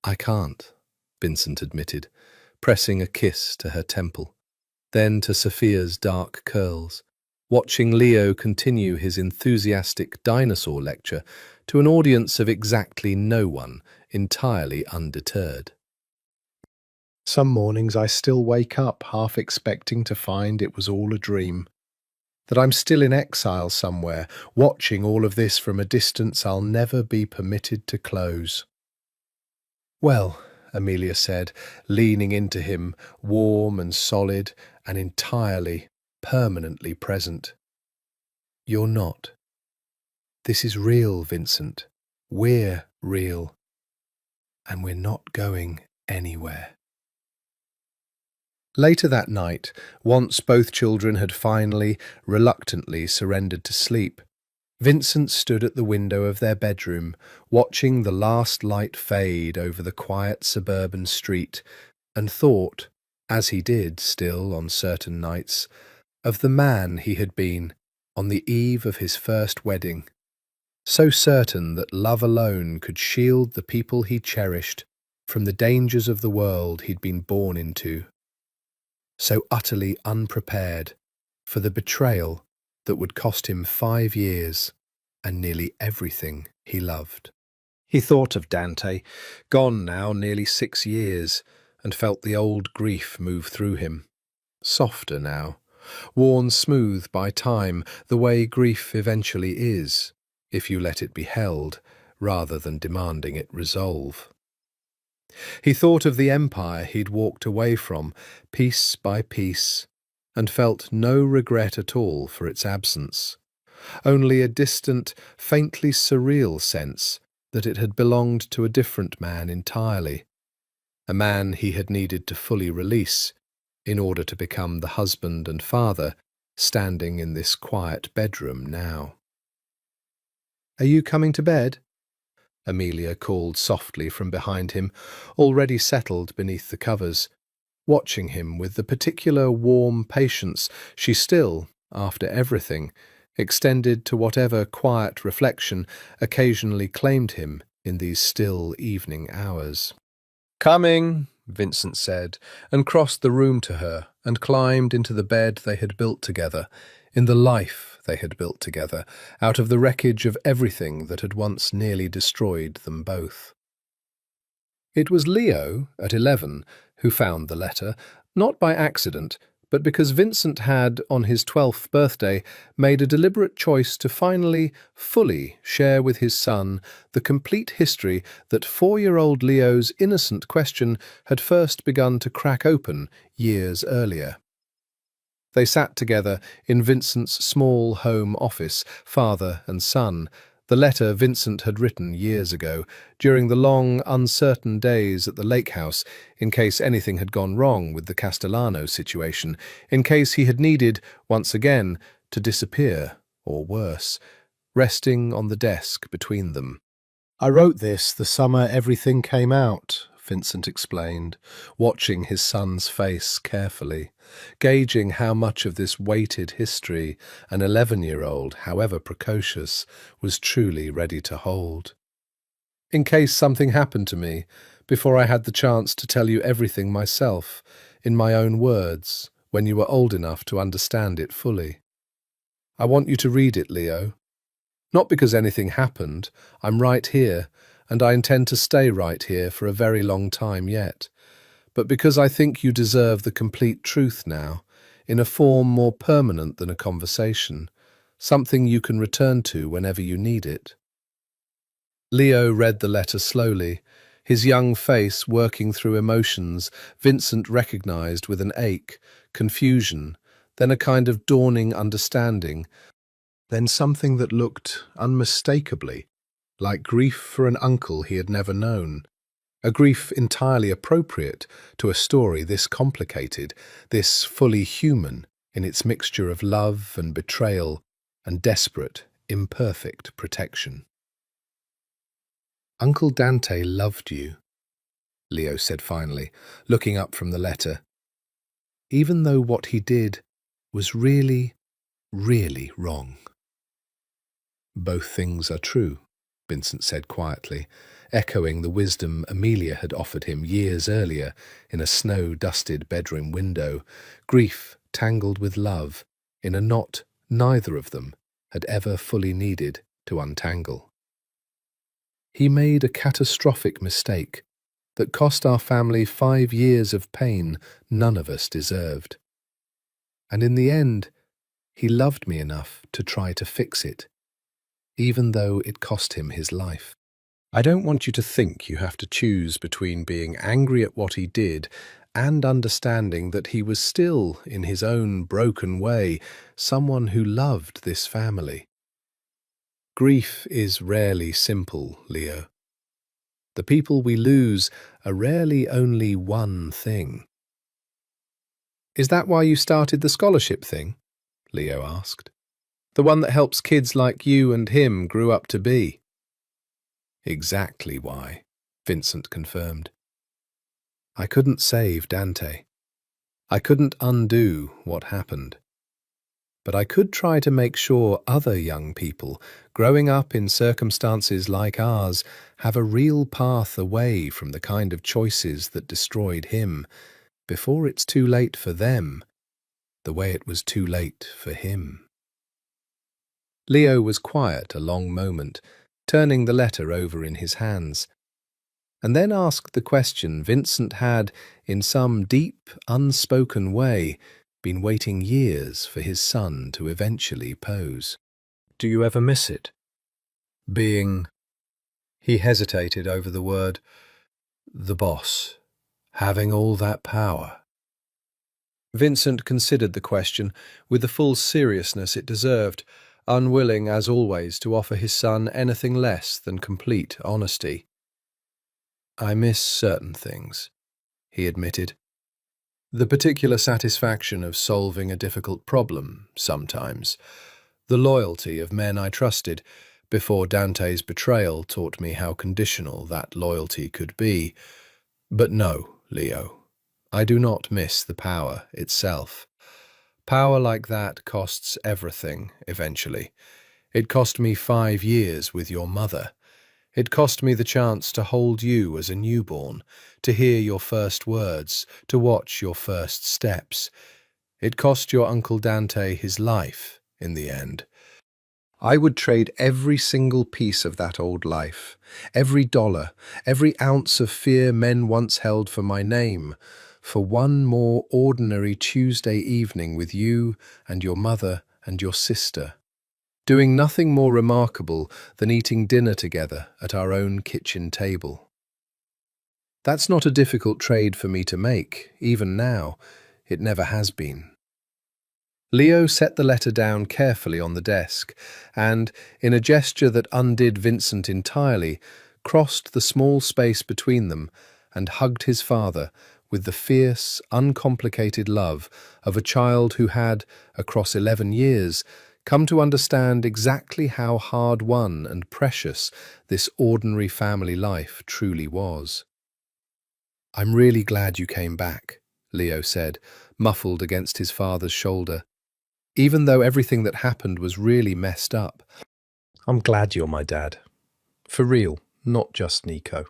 "I can't," Vincent admitted, pressing a kiss to her temple, then to Sophia's dark curls, watching Leo continue his enthusiastic dinosaur lecture to an audience of exactly no one, entirely undeterred. "Some mornings I still wake up half expecting to find it was all a dream, that I'm still in exile somewhere, watching all of this from a distance I'll never be permitted to close." "Well," Amelia said, leaning into him, warm and solid and entirely, permanently present. "You're not. This is real, Vincent. We're real. And we're not going anywhere." Later that night, once both children had finally, reluctantly surrendered to sleep, Vincent stood at the window of their bedroom, watching the last light fade over the quiet suburban street, and thought, as he did still on certain nights, of the man he had been on the eve of his first wedding, so certain that love alone could shield the people he cherished from the dangers of the world he'd been born into, so utterly unprepared for the betrayal that would cost him 5 years and nearly everything he loved. He thought of Dante, gone now nearly 6 years, and felt the old grief move through him. Softer now, worn smooth by time, the way grief eventually is, if you let it be held, rather than demanding it resolve. He thought of the empire he'd walked away from, piece by piece, and felt no regret at all for its absence, only a distant, faintly surreal sense that it had belonged to a different man entirely, a man he had needed to fully release in order to become the husband and father standing in this quiet bedroom now. "Are you coming to bed?" Amelia called softly from behind him, already settled beneath the covers, watching him with the particular warm patience she still, after everything, extended to whatever quiet reflection occasionally claimed him in these still evening hours. "Coming," Vincent said, and crossed the room to her and climbed into the bed they had built together, in the life they had built together, out of the wreckage of everything that had once nearly destroyed them both. It was Leo, at 11, who found the letter, not by accident, but because Vincent had, on his 12th birthday, made a deliberate choice to finally, fully share with his son the complete history that 4-year-old Leo's innocent question had first begun to crack open years earlier. They sat together in Vincent's small home office, father and son, the letter Vincent had written years ago, during the long, uncertain days at the lake house, in case anything had gone wrong with the Castellano situation, in case he had needed, once again, to disappear, or worse, resting on the desk between them. "I wrote this the summer everything came out," Vincent explained, watching his son's face carefully, gauging how much of this weighted history an 11-year-old, however precocious, was truly ready to hold. "In case something happened to me, before I had the chance to tell you everything myself, in my own words, when you were old enough to understand it fully. I want you to read it, Leo. Not because anything happened, I'm right here, and I intend to stay right here for a very long time yet, but because I think you deserve the complete truth now, in a form more permanent than a conversation, something you can return to whenever you need it." Leo read the letter slowly, his young face working through emotions Vincent recognized with an ache, confusion, then a kind of dawning understanding, then something that looked unmistakably like grief for an uncle he had never known, a grief entirely appropriate to a story this complicated, this fully human in its mixture of love and betrayal and desperate, imperfect protection. "Uncle Dante loved you," Leo said finally, looking up from the letter, "even though what he did was really, really wrong." "Both things are true," Vincent said quietly, echoing the wisdom Amelia had offered him years earlier in a snow-dusted bedroom window, grief tangled with love in a knot neither of them had ever fully needed to untangle. "He made a catastrophic mistake that cost our family 5 years of pain none of us deserved. And in the end, he loved me enough to try to fix it, even though it cost him his life. I don't want you to think you have to choose between being angry at what he did and understanding that he was still, in his own broken way, someone who loved this family. Grief is rarely simple, Leo. The people we lose are rarely only one thing." "Is that why you started the scholarship thing?" Leo asked. "The one that helps kids like you and him grew up to be?" "Exactly why," Vincent confirmed. "I couldn't save Dante. I couldn't undo what happened. But I could try to make sure other young people, growing up in circumstances like ours, have a real path away from the kind of choices that destroyed him, before it's too late for them, the way it was too late for him." Leo was quiet a long moment, turning the letter over in his hands, and then asked the question Vincent had, in some deep, unspoken way, been waiting years for his son to eventually pose. "Do you ever miss it? Being—" he hesitated over the word, "the boss, having all that power?" Vincent considered the question with the full seriousness it deserved, unwilling, as always, to offer his son anything less than complete honesty. "I miss certain things," he admitted. "The particular satisfaction of solving a difficult problem, sometimes. The loyalty of men I trusted, before Dante's betrayal taught me how conditional that loyalty could be. But no, Leo, I do not miss the power itself. Power like that costs everything, eventually. It cost me 5 years with your mother. It cost me the chance to hold you as a newborn, to hear your first words, to watch your first steps. It cost your Uncle Dante his life, in the end. I would trade every single piece of that old life, every dollar, every ounce of fear men once held for my name, for one more ordinary Tuesday evening with you and your mother and your sister, doing nothing more remarkable than eating dinner together at our own kitchen table. That's not a difficult trade for me to make, even now. It never has been. Leo set the letter down carefully on the desk and, in a gesture that undid Vincent entirely, crossed the small space between them and hugged his father with the fierce, uncomplicated love of a child who had, across 11 years, come to understand exactly how hard-won and precious this ordinary family life truly was. "I'm really glad you came back," Leo said, muffled against his father's shoulder. "Even though everything that happened was really messed up, I'm glad you're my dad. For real, not just Nico."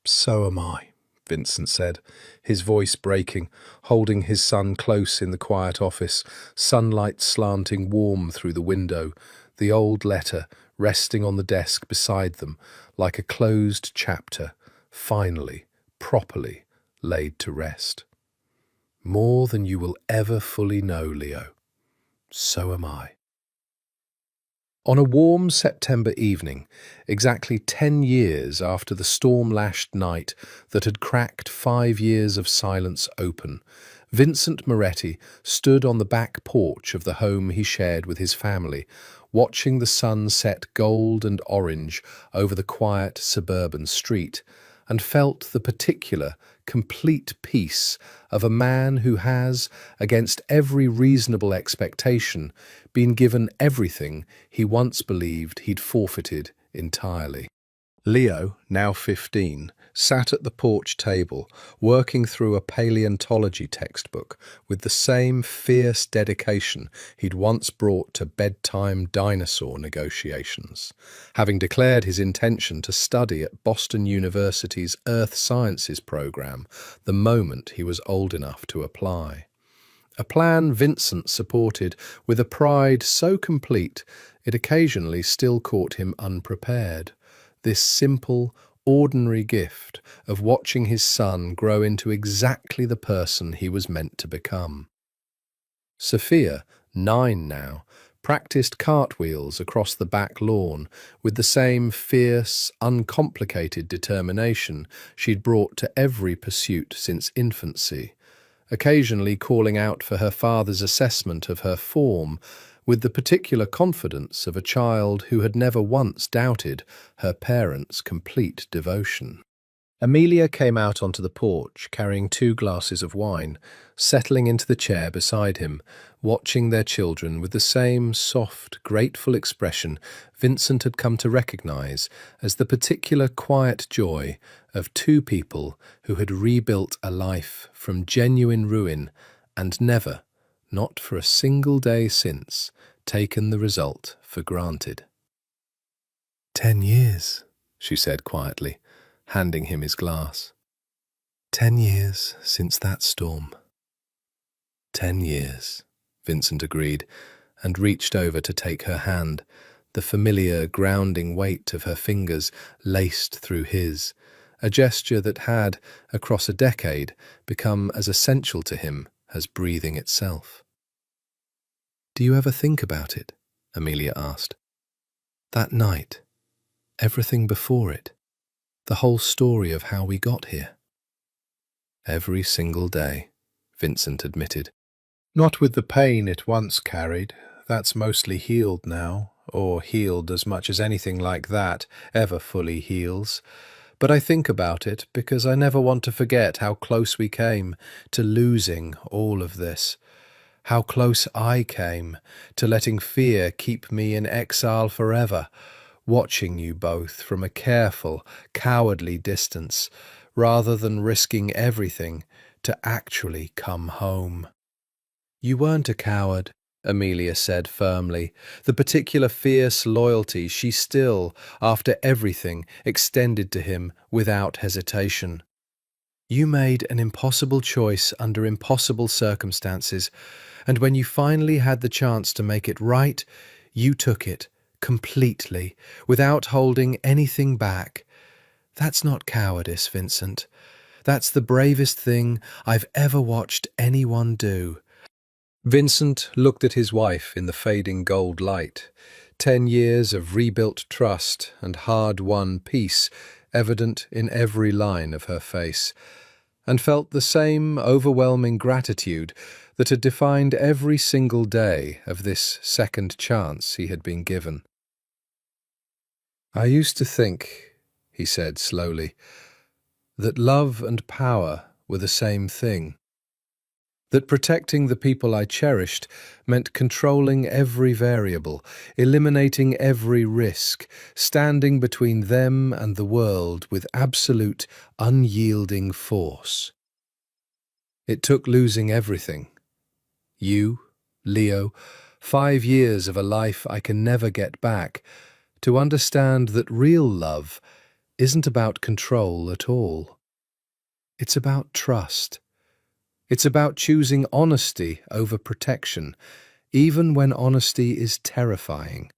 "So am I," Vincent said, his voice breaking, holding his son close in the quiet office, sunlight slanting warm through the window, the old letter resting on the desk beside them like a closed chapter, finally, properly laid to rest. "More than you will ever fully know, Leo. So am I." On a warm September evening, exactly 10 years after the storm-lashed night that had cracked 5 years of silence open, Vincent Moretti stood on the back porch of the home he shared with his family, watching the sun set gold and orange over the quiet suburban street, and felt the particular, complete peace of a man who has, against every reasonable expectation, been given everything he once believed he'd forfeited entirely. Leo, now 15, sat at the porch table, working through a paleontology textbook with the same fierce dedication he'd once brought to bedtime dinosaur negotiations, having declared his intention to study at Boston University's Earth Sciences program the moment he was old enough to apply. A plan Vincent supported with a pride so complete it occasionally still caught him unprepared. This simple, ordinary gift of watching his son grow into exactly the person he was meant to become. Sophia, 9 now, practiced cartwheels across the back lawn with the same fierce, uncomplicated determination she'd brought to every pursuit since infancy, occasionally calling out for her father's assessment of her form with the particular confidence of a child who had never once doubted her parents' complete devotion. Amelia came out onto the porch carrying 2 glasses of wine, settling into the chair beside him, watching their children with the same soft, grateful expression Vincent had come to recognize as the particular quiet joy of 2 people who had rebuilt a life from genuine ruin and never, not for a single day since, taken the result for granted. 10 years, she said quietly, handing him his glass. 10 years since that storm. 10 years, Vincent agreed, and reached over to take her hand, the familiar grounding weight of her fingers laced through his, a gesture that had, across a decade, become as essential to him as breathing itself. "Do you ever think about it?" Amelia asked. "That night, everything before it, the whole story of how we got here?" "Every single day," Vincent admitted. "Not with the pain it once carried. That's mostly healed now, or healed as much as anything like that ever fully heals. But I think about it because I never want to forget how close we came to losing all of this. How close I came to letting fear keep me in exile forever, watching you both from a careful, cowardly distance, rather than risking everything to actually come home. You weren't a coward, Amelia said firmly, the particular fierce loyalty she still, after everything, extended to him without hesitation. You made an impossible choice under impossible circumstances, and when you finally had the chance to make it right, you took it, completely, without holding anything back. That's not cowardice, Vincent. That's the bravest thing I've ever watched anyone do. Vincent looked at his wife in the fading gold light, 10 years of rebuilt trust and hard-won peace evident in every line of her face, and felt the same overwhelming gratitude that had defined every single day of this second chance he had been given. "I used to think," he said slowly, "that love and power were the same thing. That protecting the people I cherished meant controlling every variable, eliminating every risk, standing between them and the world with absolute, unyielding force. It took losing everything. You, Leo, 5 years of a life I can never get back, to understand that real love isn't about control at all. It's about trust. It's about choosing honesty over protection, even when honesty is terrifying.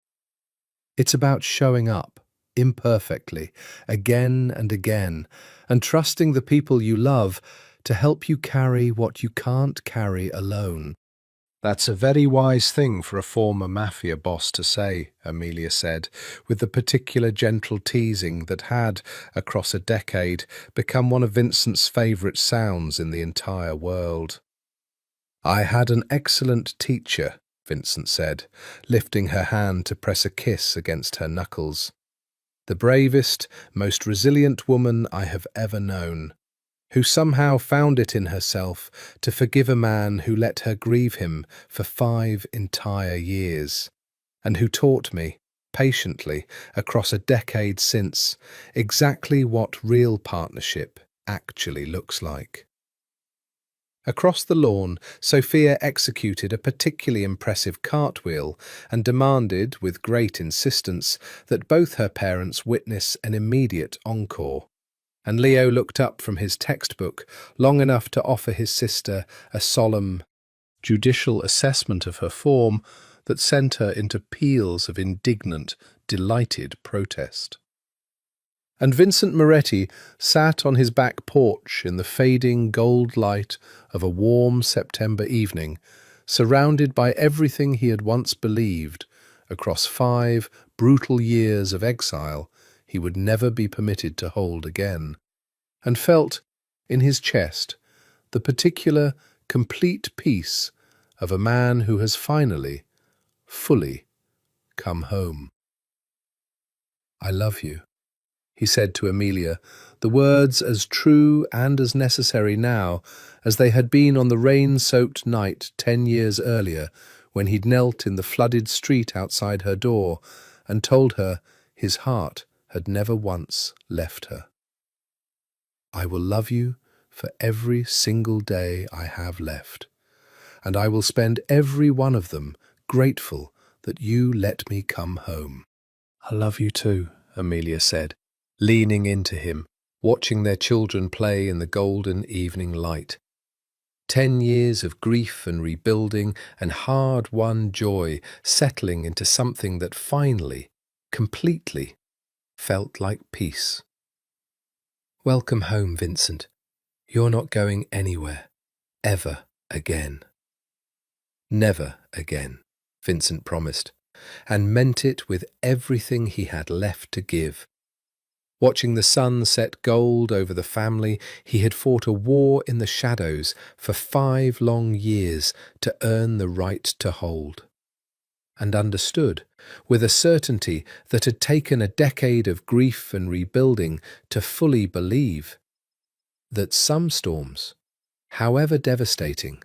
It's about showing up, imperfectly, again and again, and trusting the people you love to help you carry what you can't carry alone." "That's a very wise thing for a former mafia boss to say," Amelia said, with the particular gentle teasing that had, across a decade, become one of Vincent's favourite sounds in the entire world. "I had an excellent teacher," Vincent said, lifting her hand to press a kiss against her knuckles. "The bravest, most resilient woman I have ever known, who somehow found it in herself to forgive a man who let her grieve him for 5 entire years, and who taught me, patiently, across a decade since, exactly what real partnership actually looks like." Across the lawn, Sophia executed a particularly impressive cartwheel and demanded, with great insistence, that both her parents witness an immediate encore. And Leo looked up from his textbook long enough to offer his sister a solemn, judicial assessment of her form that sent her into peals of indignant, delighted protest. And Vincent Moretti sat on his back porch in the fading gold light of a warm September evening, surrounded by everything he had once believed, across 5 brutal years of exile he would never be permitted to hold again, and felt, in his chest, the particular, complete peace of a man who has finally, fully, come home. "I love you," he said to Amelia, the words as true and as necessary now as they had been on the rain-soaked night 10 years earlier when he'd knelt in the flooded street outside her door and told her his heart had never once left her. "I will love you for every single day I have left, and I will spend every one of them grateful that you let me come home." "I love you too," Amelia said, leaning into him, watching their children play in the golden evening light. 10 years of grief and rebuilding and hard-won joy settling into something that finally, completely, felt like peace. "Welcome home, Vincent. You're not going anywhere, ever again." "Never again," Vincent promised, and meant it with everything he had left to give. Watching the sun set gold over the family, he had fought a war in the shadows for 5 long years to earn the right to hold, and understood, with a certainty that had taken a decade of grief and rebuilding to fully believe, that some storms, however devastating,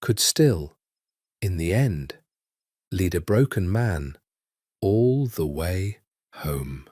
could still, in the end, lead a broken man all the way home.